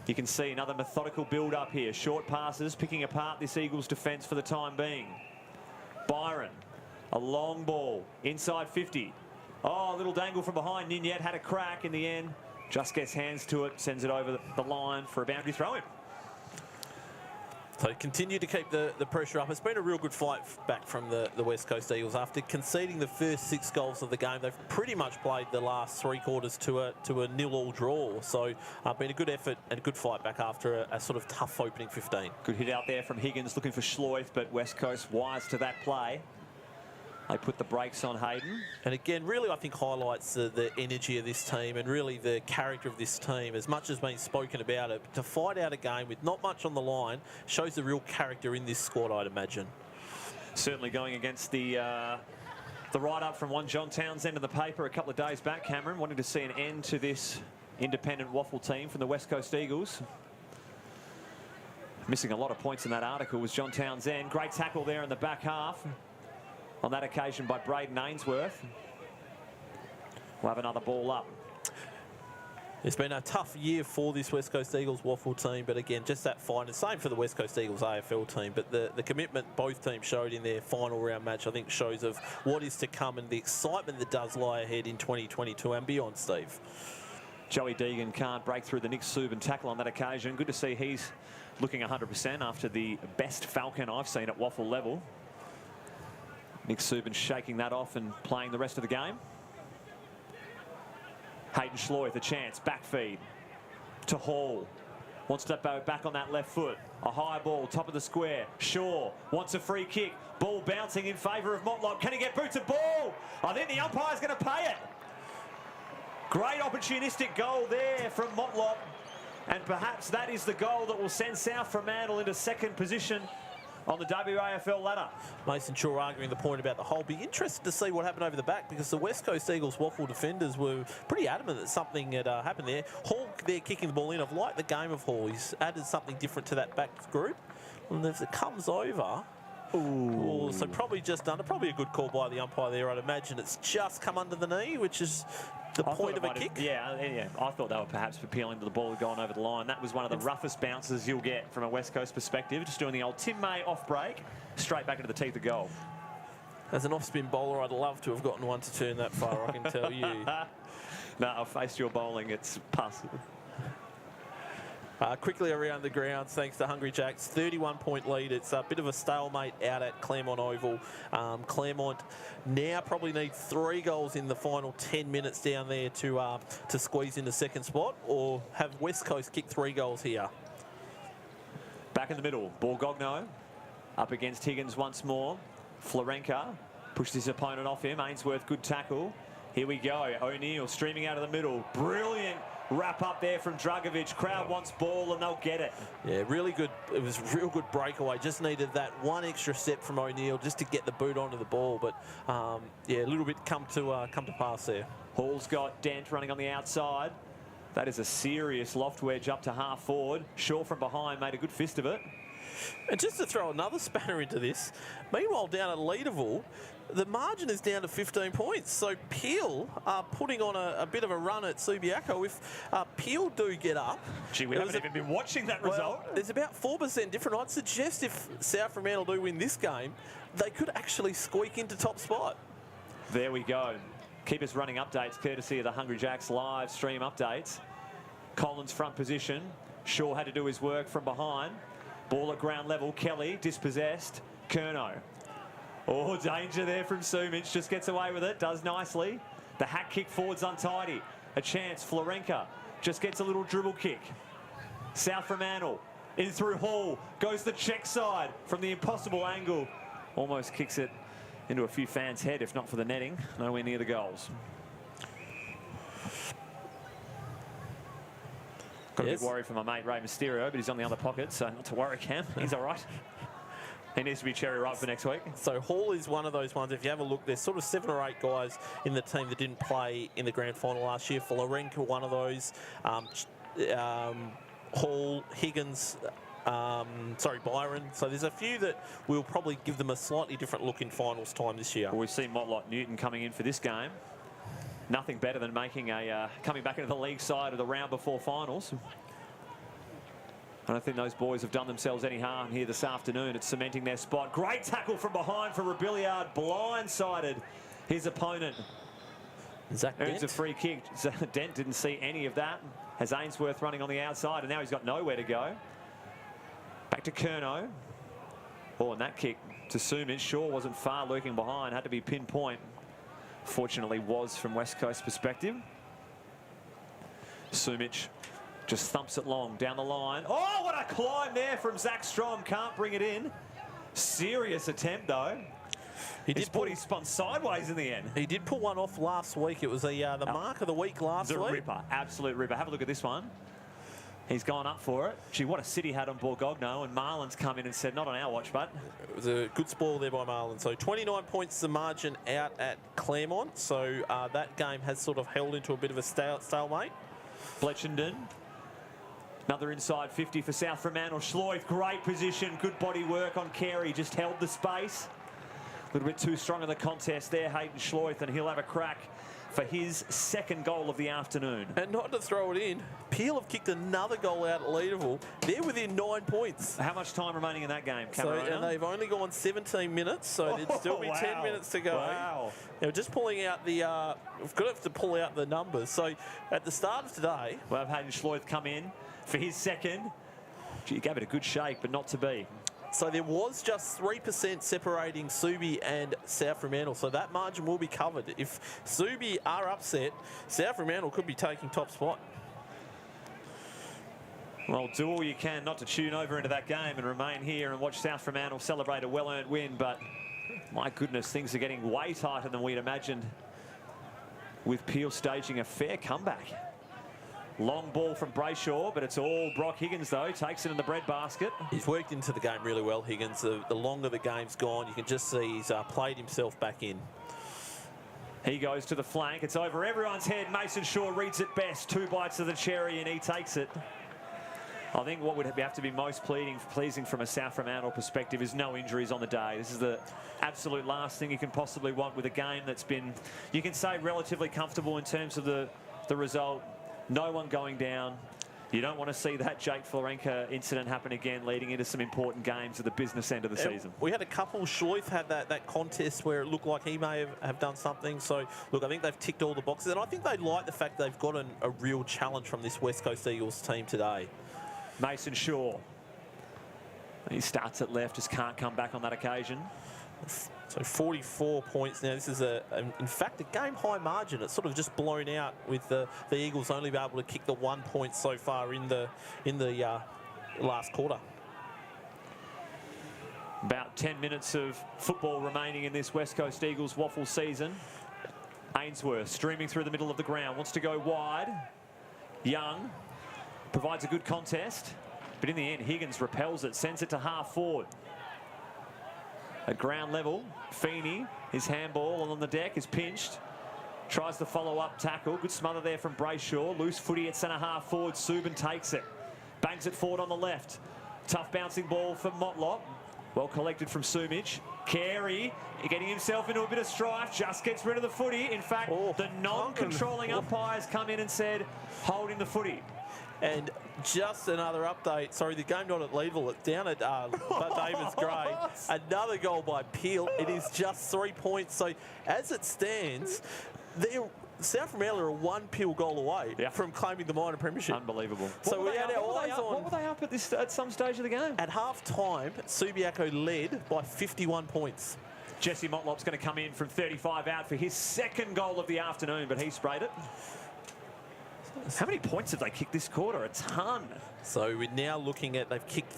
You can see another methodical build-up here. Short passes, picking apart this Eagles defence for the time being. Byron, a long ball, inside 50. Oh, a little dangle from behind. Ninyet had a crack in the end. Just gets hands to it, sends it over the line for a boundary throw-in. So continue to keep the pressure up. It's been a real good fight back from the West Coast Eagles. After conceding the first 6 goals of the game, they've pretty much played the last 3 quarters to a 0-0 draw. So been a good effort and a good fight back after a sort of tough opening 15. Good hit out there from Higgins looking for Schleuf, but West Coast wise to that play. They put the brakes on Hayden. And again, really, I think highlights the energy of this team and really the character of this team. As much as been spoken about it, to fight out a game with not much on the line shows the real character in this squad, I'd imagine. Certainly going against the write-up from one John Townsend in the paper a couple of days back, Cameron, wanting to see an end to this independent waffle team from the West Coast Eagles. Missing a lot of points in that article was John Townsend. Great tackle there in the back half. On that occasion by Braden Ainsworth. We'll have another ball up. It's been a tough year for this West Coast Eagles waffle team, but again, just that fight. And same for the West Coast Eagles AFL team, but the commitment both teams showed in their final round match, I think, shows of what is to come and the excitement that does lie ahead in 2022 and beyond, Steve. Joey Deegan can't break through the Nick Subban tackle on that occasion. Good to see he's looking 100% after the best Falcon I've seen at waffle level. Nick Subban shaking that off and playing the rest of the game. Hayden Schleuf, a chance, back feed to Hall. Wants to go back on that left foot. A high ball, top of the square. Shaw wants a free kick. Ball bouncing in favour of Motlop. Can he get boots of ball? I think the umpire's going to pay it. Great opportunistic goal there from Motlop. And perhaps that is the goal that will send South Fremantle into second position on the WAFL ladder. Mason Shaw arguing the point about the hole. Be interested to see what happened over the back, because the West Coast Eagles waffle defenders were pretty adamant that something had happened there. Hall there kicking the ball in. I've liked the game of Hall. He's added something different to that back group. And if it comes over... Ooh, so probably just under. Probably a good call by the umpire there. I'd imagine it's just come under the knee, which is the point of a kick. Yeah. I thought they were perhaps appealing to the ball going over the line. That was one of the roughest bounces you'll get from a West Coast perspective. Just doing the old Tim May off break, straight back into the teeth of goal. As an off-spin bowler, I'd love to have gotten one to turn that far, I can tell you. No, I've faced your bowling. It's past. Quickly around the grounds, thanks to Hungry Jacks. 31-point lead. It's a bit of a stalemate out at Claremont Oval. Claremont now probably need 3 goals in the final 10 minutes down there to squeeze into second spot, or have West Coast kick 3 goals here. Back in the middle, Borgogno up against Higgins once more. Florenka pushed his opponent off him. Ainsworth, good tackle. Here we go. O'Neill streaming out of the middle. Brilliant wrap up there from Dragovic. Crowd wants ball and they'll get it. Yeah, really good. It was a real good breakaway. Just needed that one extra step from O'Neill just to get the boot onto the ball. But yeah, a little bit come to pass there. Hall's got Dent running on the outside. That is a serious loft wedge up to half forward. Shaw from behind made a good fist of it. And just to throw another spanner into this, meanwhile down at Leaderville, the margin is down to 15 points. So Peel are putting on a bit of a run at Subiaco. If Peel do get up... Gee, we haven't even been watching that result. There's about 4% different. I'd suggest if South Fremantle do win this game, they could actually squeak into top spot. There we go. Keep us running updates courtesy of the Hungry Jacks live stream updates. Collins front position. Shaw had to do his work from behind. Ball at ground level. Kelly dispossessed. Curnow. Oh, danger there from Sumic. Just gets away with it. Does nicely. The hack kick forward's untidy. A chance. Florenka just gets a little dribble kick. South Fremantle in through Hall. Goes the check side from the impossible angle. Almost kicks it into a few fans' head, if not for the netting. Nowhere near the goals. Got a bit worried for my mate Ray Mysterio, but he's on the other pocket, so not to worry, Cam. He's all right. He needs to be cherry ripe for next week. So Hall is one of those ones. If you have a look, there's sort of 7 or 8 guys in the team that didn't play in the grand final last year. Florenka, one of those. Hall, Higgins, Byron. So there's a few that will probably give them a slightly different look in finals time this year. Well, we've seen Motlop Newton coming in for this game. Nothing better than making coming back into the league side of the round before finals. I don't think those boys have done themselves any harm here this afternoon. It's cementing their spot. Great tackle from behind for Rebillard. Blindsided his opponent. Zach earns a free kick. Dent didn't see any of that. Has Ainsworth running on the outside, and now he's got nowhere to go. Back to Curnow. Oh, and that kick to Sumic. Shaw wasn't far, lurking behind. Had to be pinpoint. Fortunately was from West Coast perspective. Sumic just thumps it long down the line. Oh, what a climb there from Zach Strom. Can't bring it in. Serious attempt, though. He spun sideways in the end. He did pull one off last week. It was the mark of the week last week. The ripper, absolute ripper. Have a look at this one. He's gone up for it. Gee, what a sit he had on Borgogno, and Marlin's come in and said, not on our watch, but. It was a good spoil there by Marlin. So 29 points the margin out at Claremont. So that game has sort of held into a bit of a stalemate. Fletchenden. Another inside 50 for South Fremantle. Schleuf, great position, good body work on Carey, just held the space. A little bit too strong in the contest there, Hayden Schleuf, and he'll have a crack for his second goal of the afternoon. And not to throw it in, Peel have kicked another goal out at Leederville. They're within 9 points. How much time remaining in that game, Cameron? So, and they've only gone 17 minutes, so there'd still be 10 minutes to go. Wow. You know, just pulling out the, we've got to pull out the numbers. So at the start of today, we'll have Hayden Schleuf come in for his second. Gee, he gave it a good shake, but not to be. So there was just 3% separating Subi and South Fremantle, so that margin will be covered. If Subi are upset, South Fremantle could be taking top spot. Well, do all you can not to tune over into that game and remain here and watch South Fremantle celebrate a well-earned win, but my goodness, things are getting way tighter than we'd imagined with Peel staging a fair comeback. Long ball from Brayshaw, but it's all Brock Higgins, though. Takes it in the breadbasket. He's worked into the game really well, Higgins. The longer the game's gone, you can just see he's played himself back in. He goes to the flank. It's over everyone's head. Mason Shaw reads it best. 2 bites of the cherry, and he takes it. I think what would have to be most pleasing from a South Fremantle perspective is no injuries on the day. This is the absolute last thing you can possibly want with a game that's been, you can say, relatively comfortable in terms of the result. No one going down. You don't want to see that Jake Florenka incident happen again, leading into some important games at the business end of the season. We had a couple. Schleuf had that contest where it looked like he may have done something. So, look, I think they've ticked all the boxes. And I think they like the fact they've got a real challenge from this West Coast Eagles team today. Mason Shaw. He starts at left, just can't come back on that occasion. So 44 points now. This is, in fact, a game-high margin. It's sort of just blown out with the Eagles only be able to kick the 1 point so far in the last quarter. About 10 minutes of football remaining in this West Coast Eagles waffle season. Ainsworth streaming through the middle of the ground, wants to go wide. Young provides a good contest, but in the end, Higgins repels it, sends it to half forward. At ground level, Feeney, his handball on the deck is pinched. Tries the follow-up tackle. Good smother there from Brayshaw. Loose footy at centre-half forward. Subin takes it. Bangs it forward on the left. Tough bouncing ball for Motlop. Well collected from Sumic. Carey getting himself into a bit of strife. Just gets rid of the footy. In fact, the non-controlling umpires come in and said, holding the footy. And just another update. Sorry, the game not at Leederville. It's down at Davis Gray. Another goal by Peel. It is just 3 points. So as it stands, South Fremantle are a 1 Peel goal away from claiming the minor premiership. Unbelievable. So we had our eyes on. What were they up at some stage of the game? At half time, Subiaco led by 51 points. Jesse Motlop's going to come in from 35 out for his second goal of the afternoon, but he sprayed it. How many points have they kicked this quarter? A ton. So we're now looking at, they've kicked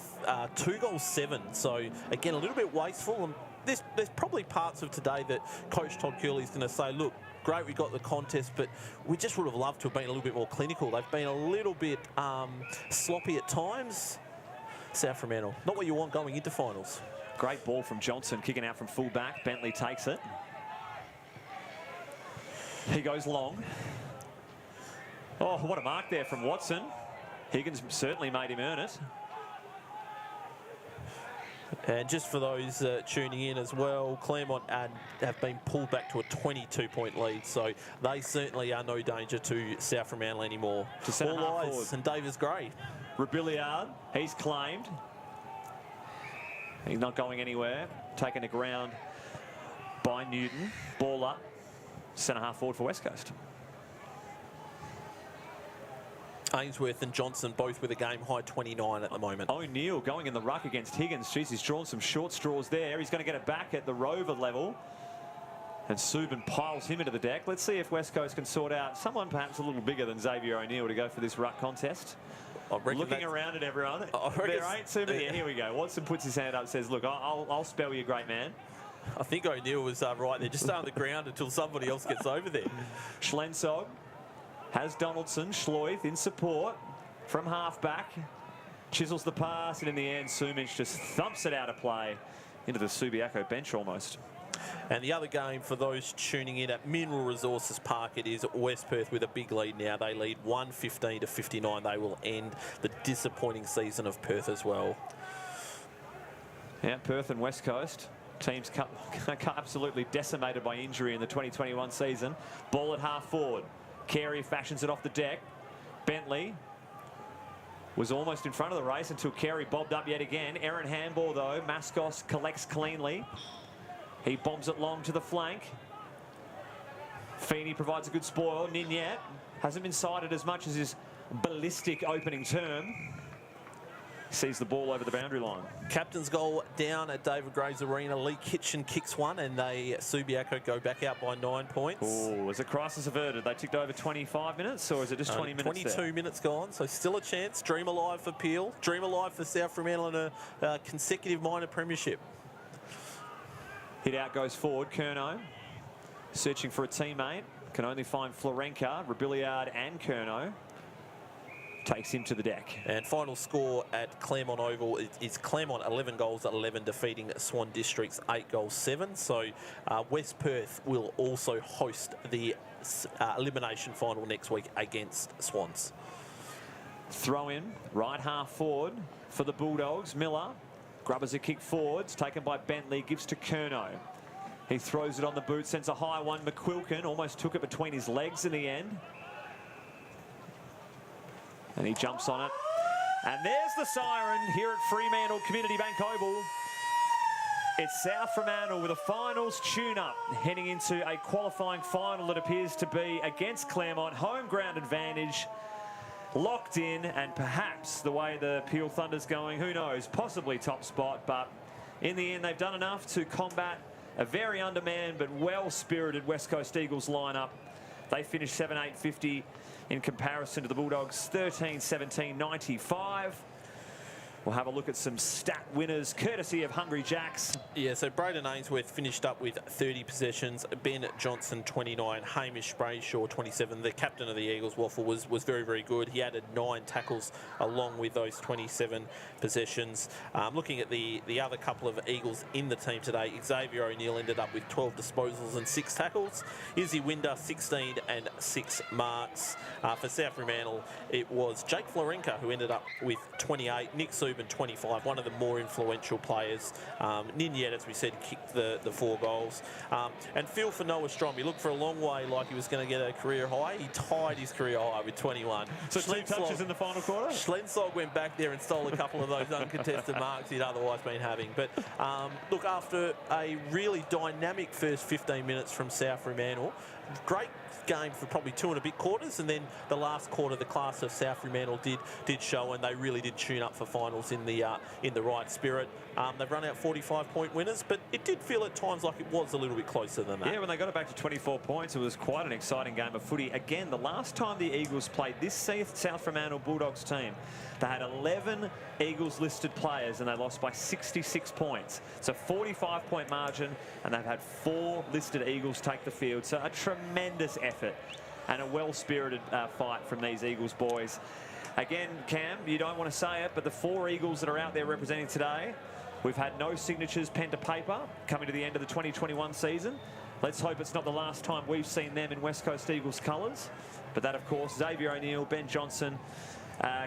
2 goals 7. So again, a little bit wasteful. And there's probably parts of today that Coach Todd Curley's going to say, look, great we got the contest, but we just would have loved to have been a little bit more clinical. They've been a little bit sloppy at times. South Fremantle, not what you want going into finals. Great ball from Johnson, kicking out from full back. Bentley takes it. He goes long. Oh, what a mark there from Watson. Higgins certainly made him earn it. And just for those tuning in as well, Claremont have been pulled back to a 22-point lead, so they certainly are no danger to South Fremantle anymore. To all eyes and Davis Gray. Rebillard, he's claimed. He's not going anywhere. Taken to ground by Newton. Ball up. Centre half forward for West Coast. Ainsworth and Johnson both with a game-high 29 at the moment. O'Neill going in the ruck against Higgins. Jeez, he's drawn some short straws there. He's going to get it back at the Rover level. And Subin piles him into the deck. Let's see if West Coast can sort out someone perhaps a little bigger than Xavier O'Neill to go for this ruck contest. Looking around at everyone. There ain't too many. Here we go. Watson puts his hand up and says, look, I'll spell you, great man. I think O'Neill was right there. Just stay on the ground until somebody else gets over there. Schlensog has Donaldson. Schleuf in support from half-back. Chisels the pass, and in the end, Sumic just thumps it out of play into the Subiaco bench almost. And the other game for those tuning in at Mineral Resources Park, it is West Perth with a big lead now. They lead 115 to 59. They will end the disappointing season of Perth as well. Yeah, Perth and West Coast. Teams absolutely decimated by injury in the 2021 season. Ball at half forward. Carey fashions it off the deck. Bentley was almost in front of the race until Carey bobbed up yet again. Errant handball though. Mascos collects cleanly. He bombs it long to the flank. Feeney provides a good spoil. Ninyet hasn't been sighted as much as his ballistic opening term. Sees the ball over the boundary line. Captain's goal down at David Graves Arena. Lee Kitchen kicks one, and Subiaco go back out by 9 points. Oh, is a crisis averted? They ticked over 25 minutes, or is it just 20 minutes 22 there? minutes gone, so still a chance. Dream alive for Peel. Dream alive for South Fremantle in a consecutive minor premiership. Hit out goes forward. Curnow searching for a teammate. Can only find Florenka, Rebillard and Curnow. Takes him to the deck. And final score at Claremont Oval is Claremont 11 goals 11 defeating Swan Districts 8 goals 7. So West Perth will also host the elimination final next week against Swans. Throw in right half forward for the Bulldogs. Miller grubbers a kick forwards, taken by Bentley, gives to Curnow. He throws it on the boot, sends a high one. McQuilkin almost took it between his legs in the end. And he jumps on it. And there's the siren here at Fremantle Community Bank Oval. It's South Fremantle with a finals tune-up, heading into a qualifying final that appears to be against Claremont. Home ground advantage, locked in, and perhaps the way the Peel Thunder's going, who knows, possibly top spot. But in the end, they've done enough to combat a very undermanned but well-spirited West Coast Eagles lineup. They finished 7-8-50 in comparison to the Bulldogs 13-17-95. We'll have a look at some stat winners, courtesy of Hungry Jacks. Yeah, so Braden Ainsworth finished up with 30 possessions. Ben Johnson, 29. Hamish Brayshaw, 27. The captain of the Eagles, Waffle, was very, very good. He added 9 tackles along with those 27 possessions. Looking at the other couple of Eagles in the team today, Xavier O'Neill ended up with 12 disposals and 6 tackles. Izzy Winder, 16 and 6 marks. For South Fremantle, it was Jake Florenka who ended up with 28. Nick Subin, 25, one of the more influential players. Ninyet, as we said, kicked the 4 goals. And feel for Noah Strom. He looked for a long way like he was going to get a career high. He tied his career high with 21. So 2 touches in the final quarter? Schlensog went back there and stole a couple of those uncontested marks he'd otherwise been having. But look, after a really dynamic first 15 minutes from South Fremantle, great game for probably 2 and a bit quarters, and then the last quarter the class of South Fremantle did show, and they really did tune up for finals in the right spirit. They've run out 45-point winners, but it did feel at times like it was a little bit closer than that. Yeah, when they got it back to 24 points, it was quite an exciting game of footy. Again, the last time the Eagles played this South Fremantle Bulldogs team, they had 11 Eagles listed players and they lost by 66 points. So 45-point margin, and they've had 4 listed Eagles take the field. So a tremendous effort and a well-spirited fight from these Eagles boys. Again, Cam, you don't want to say it, but the 4 Eagles that are out there representing today, we've had no signatures pen to paper coming to the end of the 2021 season. Let's hope it's not the last time we've seen them in West Coast Eagles colours. But that, of course, Xavier O'Neill, Ben Johnson,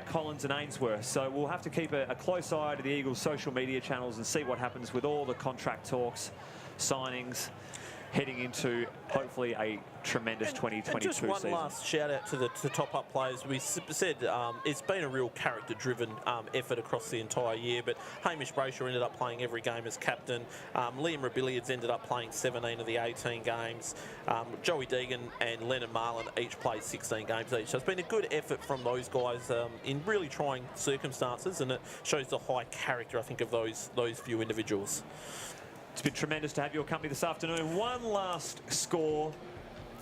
Collins and Ainsworth. So we'll have to keep a close eye to the Eagles' social media channels and see what happens with all the contract talks, signings, heading into hopefully a tremendous 2022 just one season. last shout out to the top-up players. We said it's been a real character-driven effort across the entire year, but Hamish Brayshaw ended up playing every game as captain. Liam Robilliards ended up playing 17 of the 18 games. Joey Deegan and Lennon Marlin each played 16 games each. So it's been a good effort from those guys in really trying circumstances, and it shows the high character, I think, of those few individuals. It's been tremendous to have your company this afternoon. One last score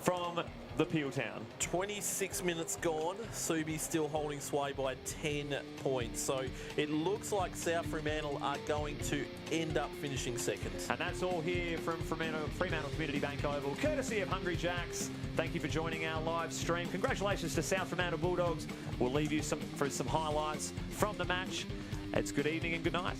from the Peel Town. 26 minutes gone. Subi still holding sway by 10 points. So it looks like South Fremantle are going to end up finishing second. And that's all here from Fremantle Community Bank Oval, courtesy of Hungry Jacks. Thank you for joining our live stream. Congratulations to South Fremantle Bulldogs. We'll leave you for some highlights from the match. It's good evening and good night.